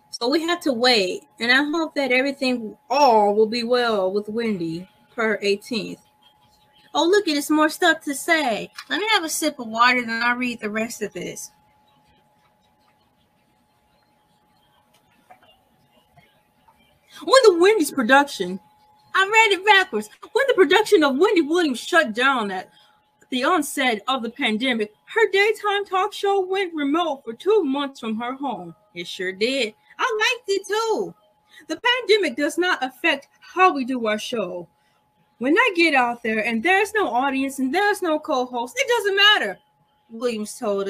So we have to wait, and I hope that everything all will be well with Wendy per 18th. Oh, look, it's more stuff to say. Let me have a sip of water, then I'll read the rest of this. When the Wendy's production, I read it backwards. When the production of Wendy Williams shut down at the onset of the pandemic, her daytime talk show went remote for 2 months from her home. It sure did. I liked it too. The pandemic does not affect how we do our show. When I get out there and there's no audience and there's no co-host, it doesn't matter, Williams told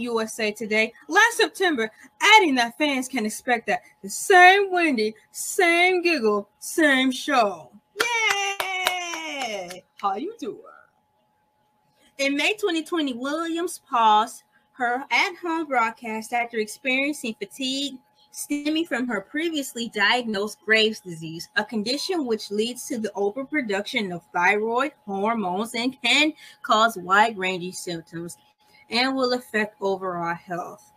USA Today last September, adding that fans can expect that the same Wendy, same giggle, same show. Yay! How you doing? In May 2020, Williams paused her at-home broadcast after experiencing fatigue stemming from her previously diagnosed Graves' disease, a condition which leads to the overproduction of thyroid hormones and can cause wide-ranging symptoms and will affect overall health.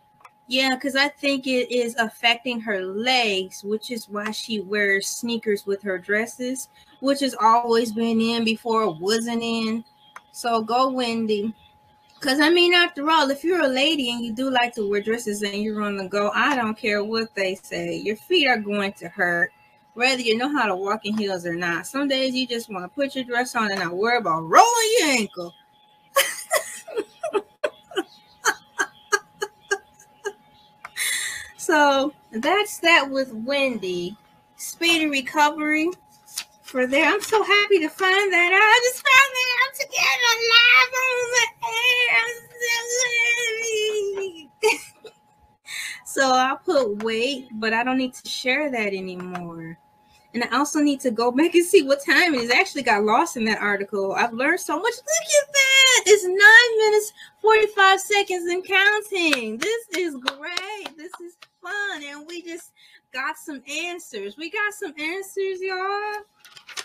Yeah, because I think it is affecting her legs, which is why she wears sneakers with her dresses, which has always been in before it wasn't in. So go, Wendy. Because, I mean, after all, if you're a lady and you do like to wear dresses and you're on the go, I don't care what they say. Your feet are going to hurt, whether you know how to walk in heels or not. Some days you just want to put your dress on and not worry about rolling your ankle. So, that's that with Wendy. Speedy recovery. For there, I'm so happy to find that I just found that I'm together live on the air. So I'll put wait, but I don't need to share that anymore. And I also need to go back and see what time it is. I actually got lost in that article. I've learned so much. Look at that. It's 9 minutes, 45 seconds and counting. This is great. This is fun. And we just got some answers. We got some answers, y'all.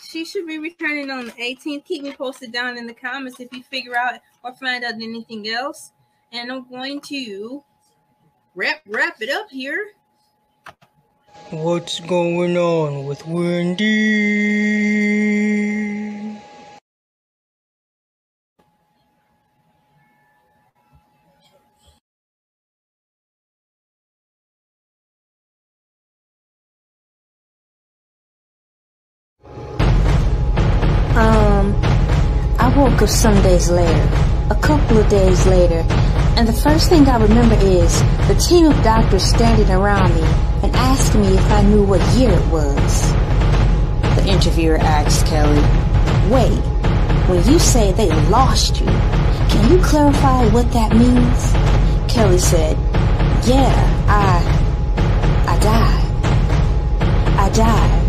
She should be returning on the 18th. Keep me posted down in the comments if you figure out or find out anything else. And I'm going to wrap it up here. What's going on with Wendy? I woke up some days later, a couple of days later, and the first thing I remember is the team of doctors standing around me and asking me if I knew what year it was. The interviewer asked Kelly. Wait, when you say they lost you, can you clarify what that means? Kelly said, yeah, I died. I died.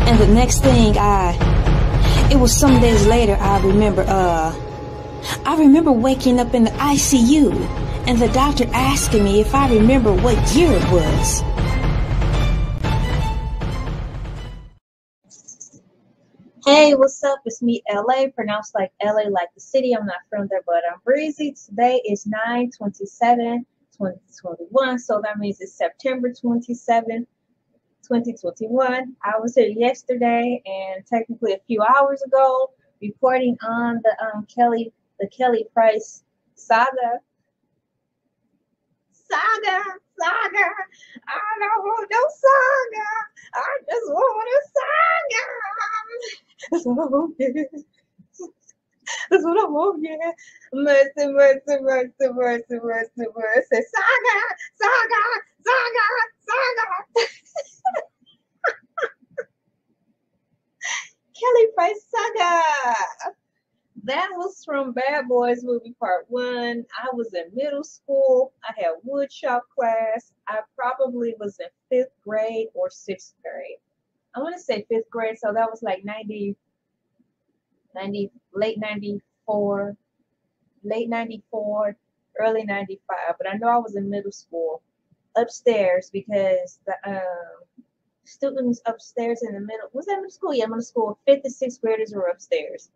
And the next thing it was some days later, I remember waking up in the ICU and the doctor asking me if I remember what year it was. Hey, what's up? It's me, LA, pronounced like LA, like the city. I'm not from there, but I'm breezy. Today is 9/27/2021, so that means it's September 27, 2021. I was here yesterday and technically a few hours ago reporting on the Kelly Price saga. Saga. I don't want no saga. I just want a saga. That's what I want, yeah. That's what I want, yeah. Mercy. Say saga. Kelly Price saga. That was from Bad Boys movie part 1. I was in middle school. I had woodshop class. I probably was in 5th grade or 6th grade. I want to say 5th grade, so that was like late 94, early 95. But I know I was in middle school, upstairs, because the students upstairs in the middle, was that middle school? Yeah, middle school. 5th and 6th graders were upstairs.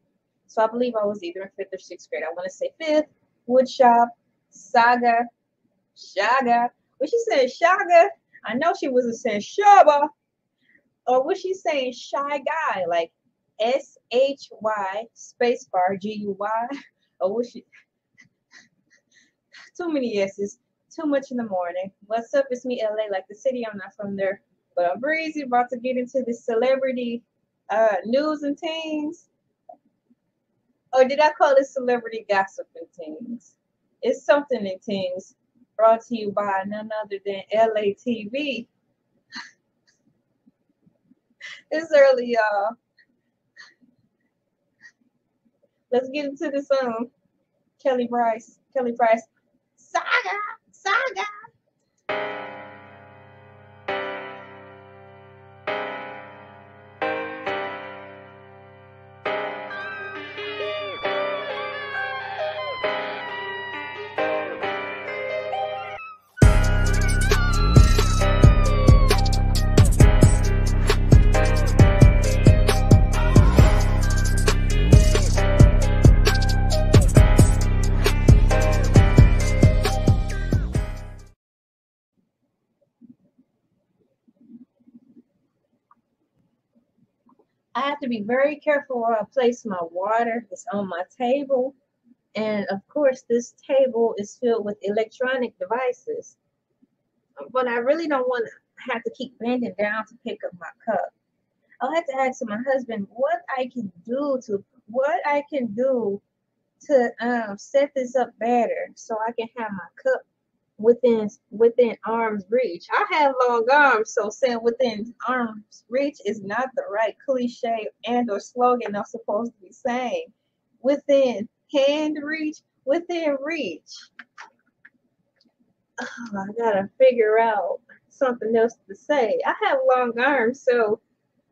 So I believe I was either in 5th or 6th grade. I want to say 5th, woodshop, saga, shaga. Was she saying shaga? I know she wasn't saying shaba. Or was she saying shy guy, like SHY spacebar GUY? Or was she? Too many S's, too much in the morning. What's up? It's me, LA, like the city. I'm not from there, but I'm breezy. About to get into the celebrity news and things. Or did I call it celebrity gossip and things? It's something in things. Brought to you by none other than Elay TV. It's early, y'all. Let's get into this Kelly Price. Saga. I have to be very careful where I place my water. It's on my table. And of course, this table is filled with electronic devices. But I really don't want to have to keep bending down to pick up my cup. I'll have to ask my husband what I can do to set this up better so I can have my cup within arm's reach. I have long arms, so saying within arm's reach is not the right cliche and or slogan I'm supposed to be saying. Within hand reach, within reach. Oh, I gotta figure out something else to say. I have long arms, so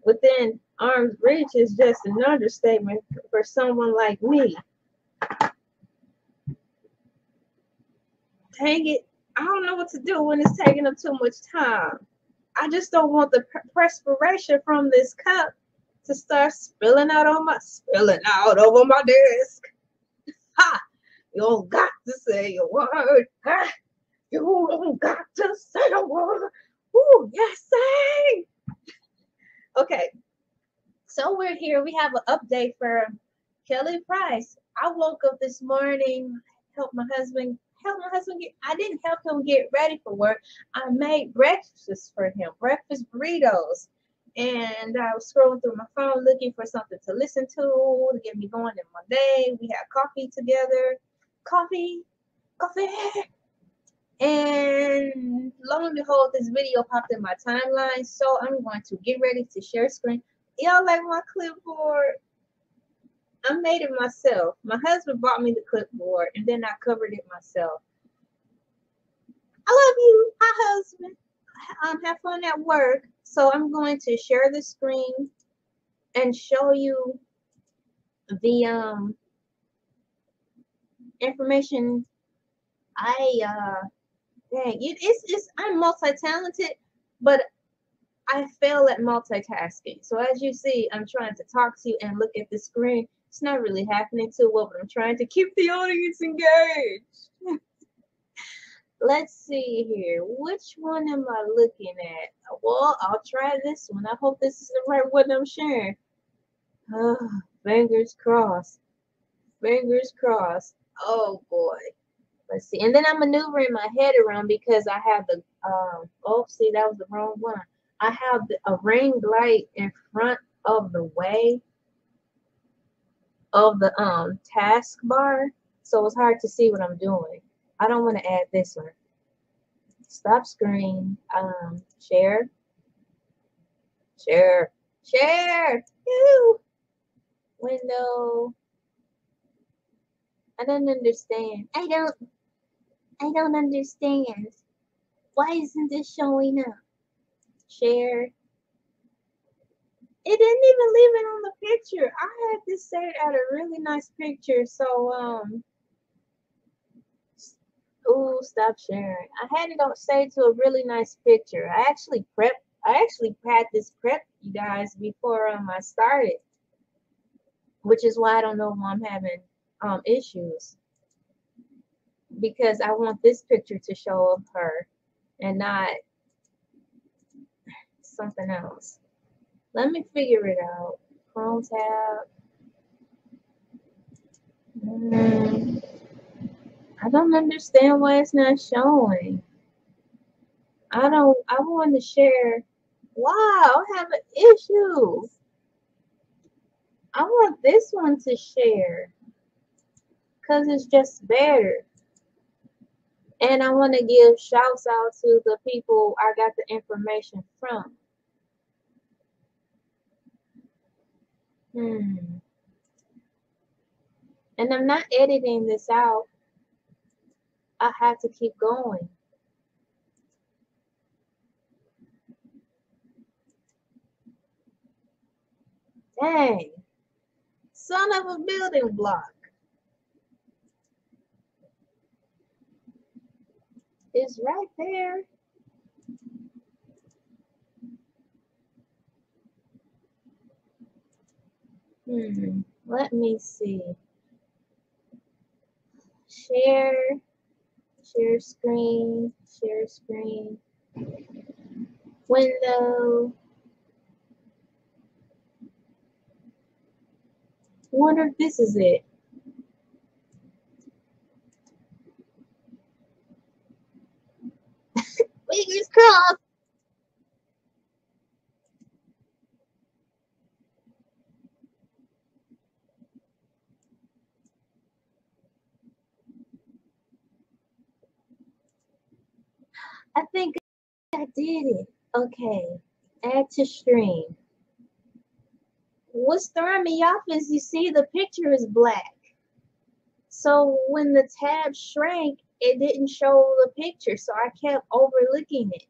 within arm's reach is just an understatement for someone like me. Dang it. I don't know what to do when it's taking up too much time. I just don't want the perspiration from this cup to start spilling out over my desk. Ha! You don't got to say a word. Ha! You don't got to say a word. Ooh, yes, say. Okay. So we're here. We have an update for Kelly Price. I woke up this morning, helped my husband I didn't help him get ready for work. I made breakfast for him, breakfast burritos. And I was scrolling through my phone looking for something to listen to get me going in my day. We had coffee together. Coffee. And lo and behold, this video popped in my timeline. So I'm going to get ready to share screen. Y'all like my clipboard? I made it myself. My husband bought me the clipboard and then I covered it myself. I love you. Hi, husband. Have fun at work. So I'm going to share the screen and show you the information. I'm multi-talented, but I fail at multitasking. So as you see, I'm trying to talk to you and look at the screen. It's not really happening too well, but I'm trying to keep the audience engaged. Let's see here. Which one am I looking at? Well, I'll try this one. I hope this is the right one I'm sharing. Oh, fingers crossed. Fingers crossed. Oh boy. Let's see. And then I'm maneuvering my head around because I have the oh, see, that was the wrong one. I have a ring light in front of the way of the taskbar, so it's hard to see what I'm doing. I don't want to add this one. Stop screen. Share. Woo! Window. I don't understand. I don't understand. Why isn't this showing up? Share. It didn't even leave it on the picture. I had this saved out a really nice picture, so ooh, stop sharing. I had it on saved to a really nice picture. I actually had this prep, you guys, before I started, which is why I don't know why I'm having issues, because I want this picture to show of her and not something else. Let me figure it out. Chrome tab. I don't understand why it's not showing. I want to share. Wow, I have an issue. I want this one to share because it's just better. And I want to give shouts out to the people I got the information from. And I'm not editing this out. I have to keep going. Dang. Son of a building block. It's right there. Let me see. Share screen, window. Wonder if this is it. Fingers crossed. I think I did it. Okay. Add to stream. What's throwing me off is, you see, the picture is black. So when the tab shrank, it didn't show the picture. So I kept overlooking it.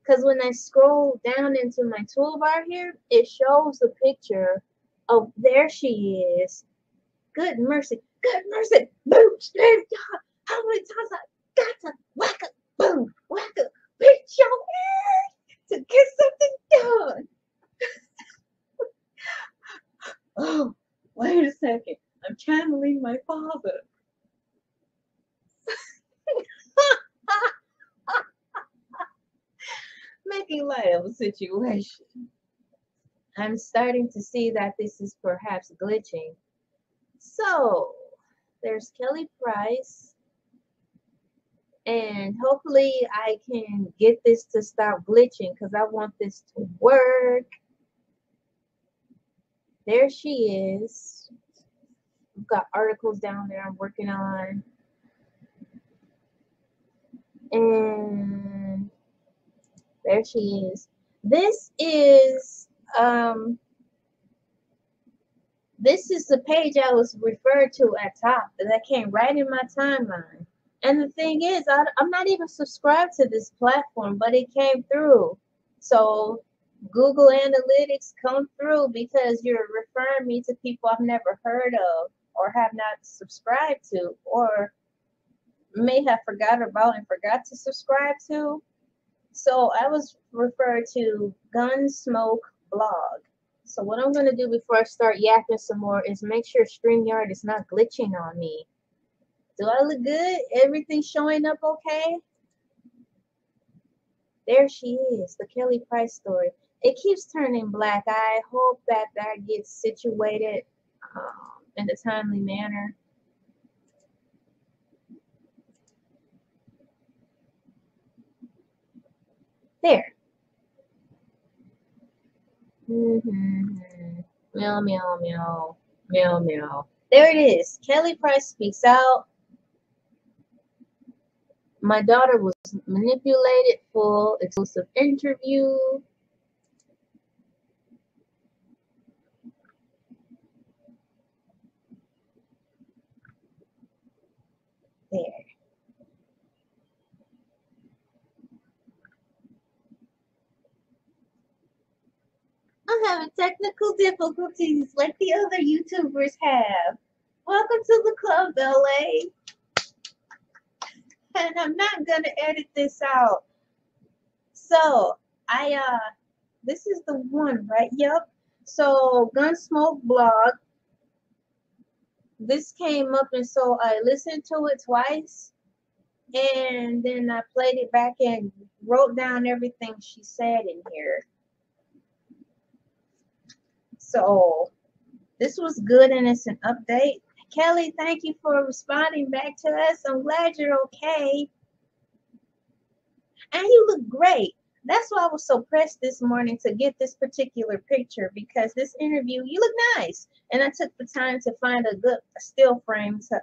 Because when I scroll down into my toolbar here, it shows the picture of, there she is. Good mercy. Boom, straight down. How many times I got to whack a boom, whack a bitch your ass to get something done? Oh, wait a second. I'm channeling my father. Making light of a situation. I'm starting to see that this is perhaps glitching. So, there's Kelly Price. And hopefully I can get this to stop glitching because I want this to work. There she is. We've got articles down there I'm working on. And there she is. This is the page I was referred to at top that came right in my timeline. And the thing is, I'm not even subscribed to this platform, but it came through. So Google Analytics come through because you're referring me to people I've never heard of or have not subscribed to or may have forgot about and forgot to subscribe to. So I was referred to Gunsmoke Blog. So what I'm going to do before I start yapping some more is make sure StreamYard is not glitching on me. Do I look good? Everything showing up okay? There she is, the Kelly Price story. It keeps turning black. I hope that gets situated in a timely manner. There. Meow, meow, meow. Meow, meow. There it is. Kelly Price speaks out. My daughter was manipulated. Full exclusive interview. There. I'm having technical difficulties like the other YouTubers have. Welcome to the club, LA. And I'm not gonna edit this out. So this is the one, right? Yep. So Gunsmoke Blog. This came up and so I listened to it twice and then I played it back and wrote down everything she said in here. So this was good and it's an update. Kelly, thank you for responding back to us. I'm glad you're okay. And you look great. That's why I was so pressed this morning to get this particular picture because this interview, you look nice. And I took the time to find a good still frame to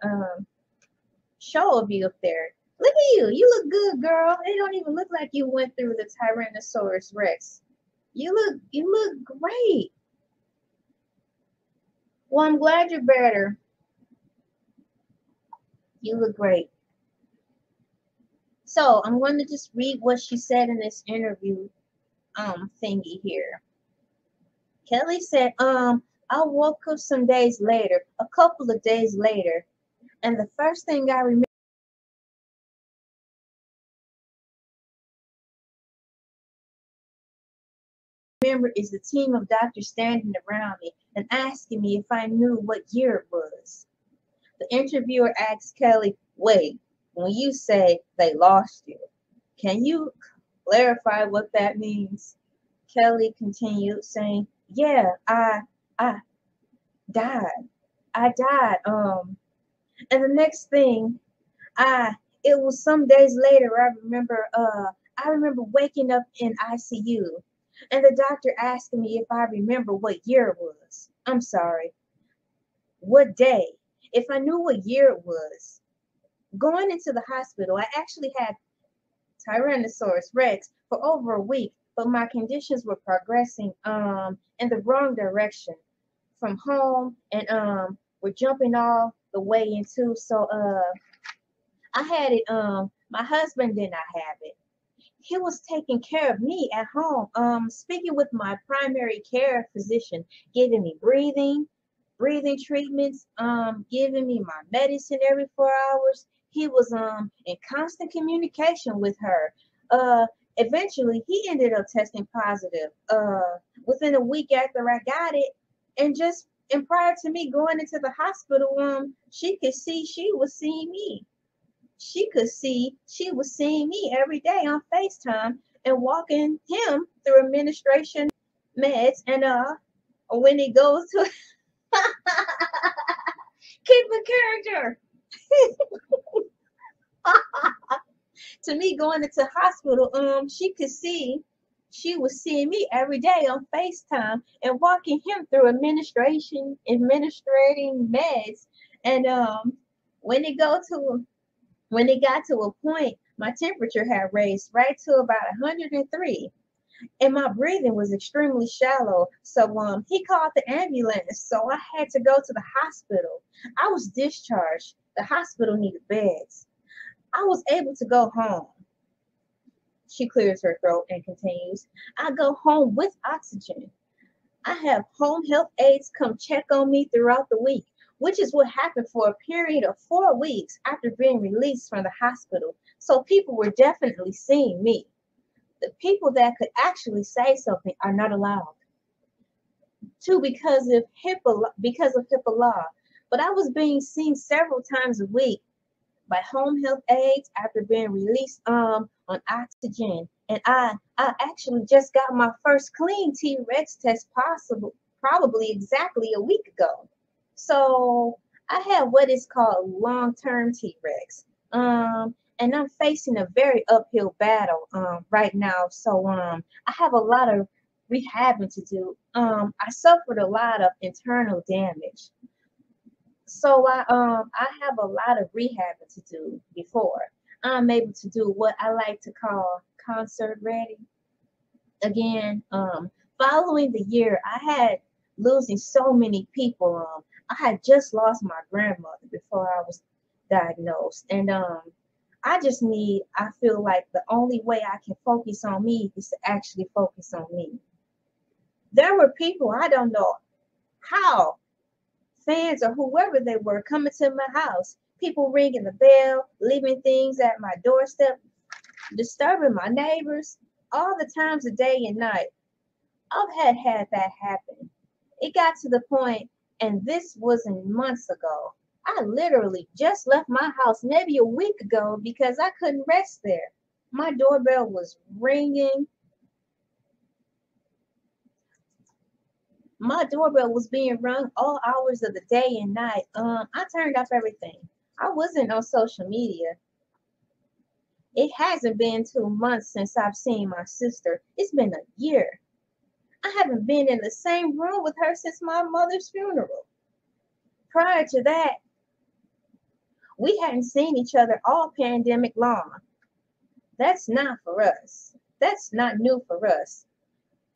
show of you up there. Look at you. You look good, girl. It don't even look like you went through the Tyrannosaurus Rex. You look great. Well, I'm glad you're better. You look great. So I'm going to just read what she said in this interview thingy here. Kelly said, I woke up some days later, a couple of days later, and the first thing I remember is the team of doctors standing around me and asking me if I knew what year it was. The interviewer asked Kelly, wait, when you say they lost you, can you clarify what that means? Kelly continued saying, yeah, I died. I died. And the next thing, it was some days later, I remember waking up in ICU and the doctor asking me if I remember what year it was. I'm sorry. What day? If I knew what year it was. Going into the hospital, I actually had Tyrannosaurus Rex for over a week, but my conditions were progressing in the wrong direction from home and we're jumping all the way into I had it my husband did not have it. He was taking care of me at home, speaking with my primary care physician, giving me breathing treatments, giving me my medicine every 4 hours. He was in constant communication with her. Eventually he ended up testing positive within a week after I got it, and prior to me going into the hospital, she could see she was seeing me. She could see she was seeing me every day on FaceTime and walking him through administration meds. And when he goes to keep a character to me going into hospital, she could see she was seeing me every day on FaceTime and walking him through administrating meds. And when it got to a point, My temperature had raised right to about 103, and my breathing was extremely shallow. So he called the ambulance, so I had to go to the hospital. I was discharged. The hospital needed beds. I was able to go home. She clears her throat and continues, I go home with oxygen. I have home health aides come check on me throughout the week, which is what happened for a period of 4 weeks after being released from the hospital. So people were definitely seeing me. The people that could actually say something are not allowed to because of HIPAA law. But I was being seen several times a week by home health aides after being released on oxygen. And I actually just got my first clean T-Rex test probably exactly a week ago. So I have what is called long-term T-Rex. And I'm facing a very uphill battle right now. So I have a lot of rehabbing to do. I suffered a lot of internal damage. So I have a lot of rehabbing to do before I'm able to do what I like to call concert ready. Again, following the year, I had losing so many people. I had just lost my grandmother before I was diagnosed, and I feel like the only way I can focus on me is to actually focus on me. There were people, I don't know how, fans or whoever they were, coming to my house, people ringing the bell, leaving things at my doorstep, disturbing my neighbors, all the times of day and night. I've had that happen. It got to the point, and this wasn't months ago, I literally just left my house maybe a week ago because I couldn't rest there. My doorbell was ringing. My doorbell was being rung all hours of the day and night. I turned off everything. I wasn't on social media. It hasn't been 2 months since I've seen my sister. It's been a year. I haven't been in the same room with her since my mother's funeral. Prior to that, we hadn't seen each other all pandemic long. That's not for us. That's not new for us.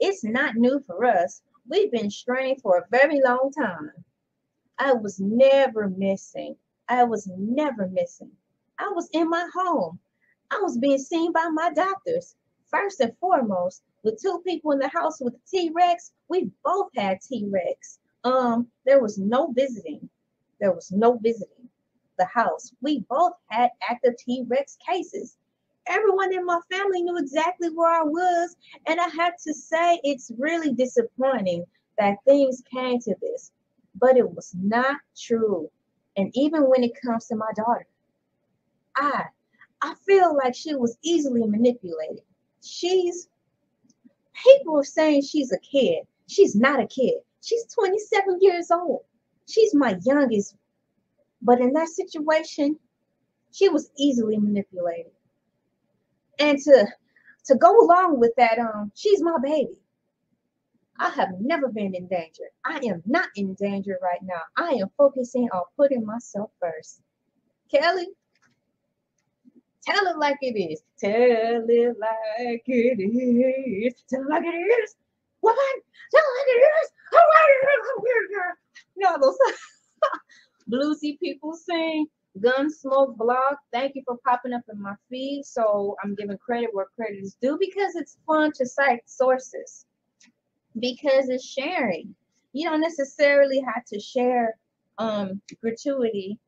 It's not new for us. We've been strained for a very long time. I was never missing. I was never missing. I was in my home. I was being seen by my doctors. First and foremost, with 2 people in the house with T-Rex, we both had T-Rex. There was no visiting. There was no visiting the house. We both had active T-Rex cases. Everyone in my family knew exactly where I was, and I have to say it's really disappointing that things came to this, but it was not true. And even when it comes to my daughter, I feel like she was easily manipulated. People are saying she's a kid. She's not a kid. She's 27 years old. She's my youngest, but in that situation, she was easily manipulated. And to go along with that, she's my baby. I have never been in danger. I am not in danger right now. I am focusing on putting myself first. Kelly, tell it like it is. Tell it like it is. Tell it like it is. What? Tell it like it is. You know those bluesy people sing. Gunsmoke blog, thank you for popping up in my feed. So I'm giving credit where credit is due because it's fun to cite sources, because it's sharing. You don't necessarily have to share gratuity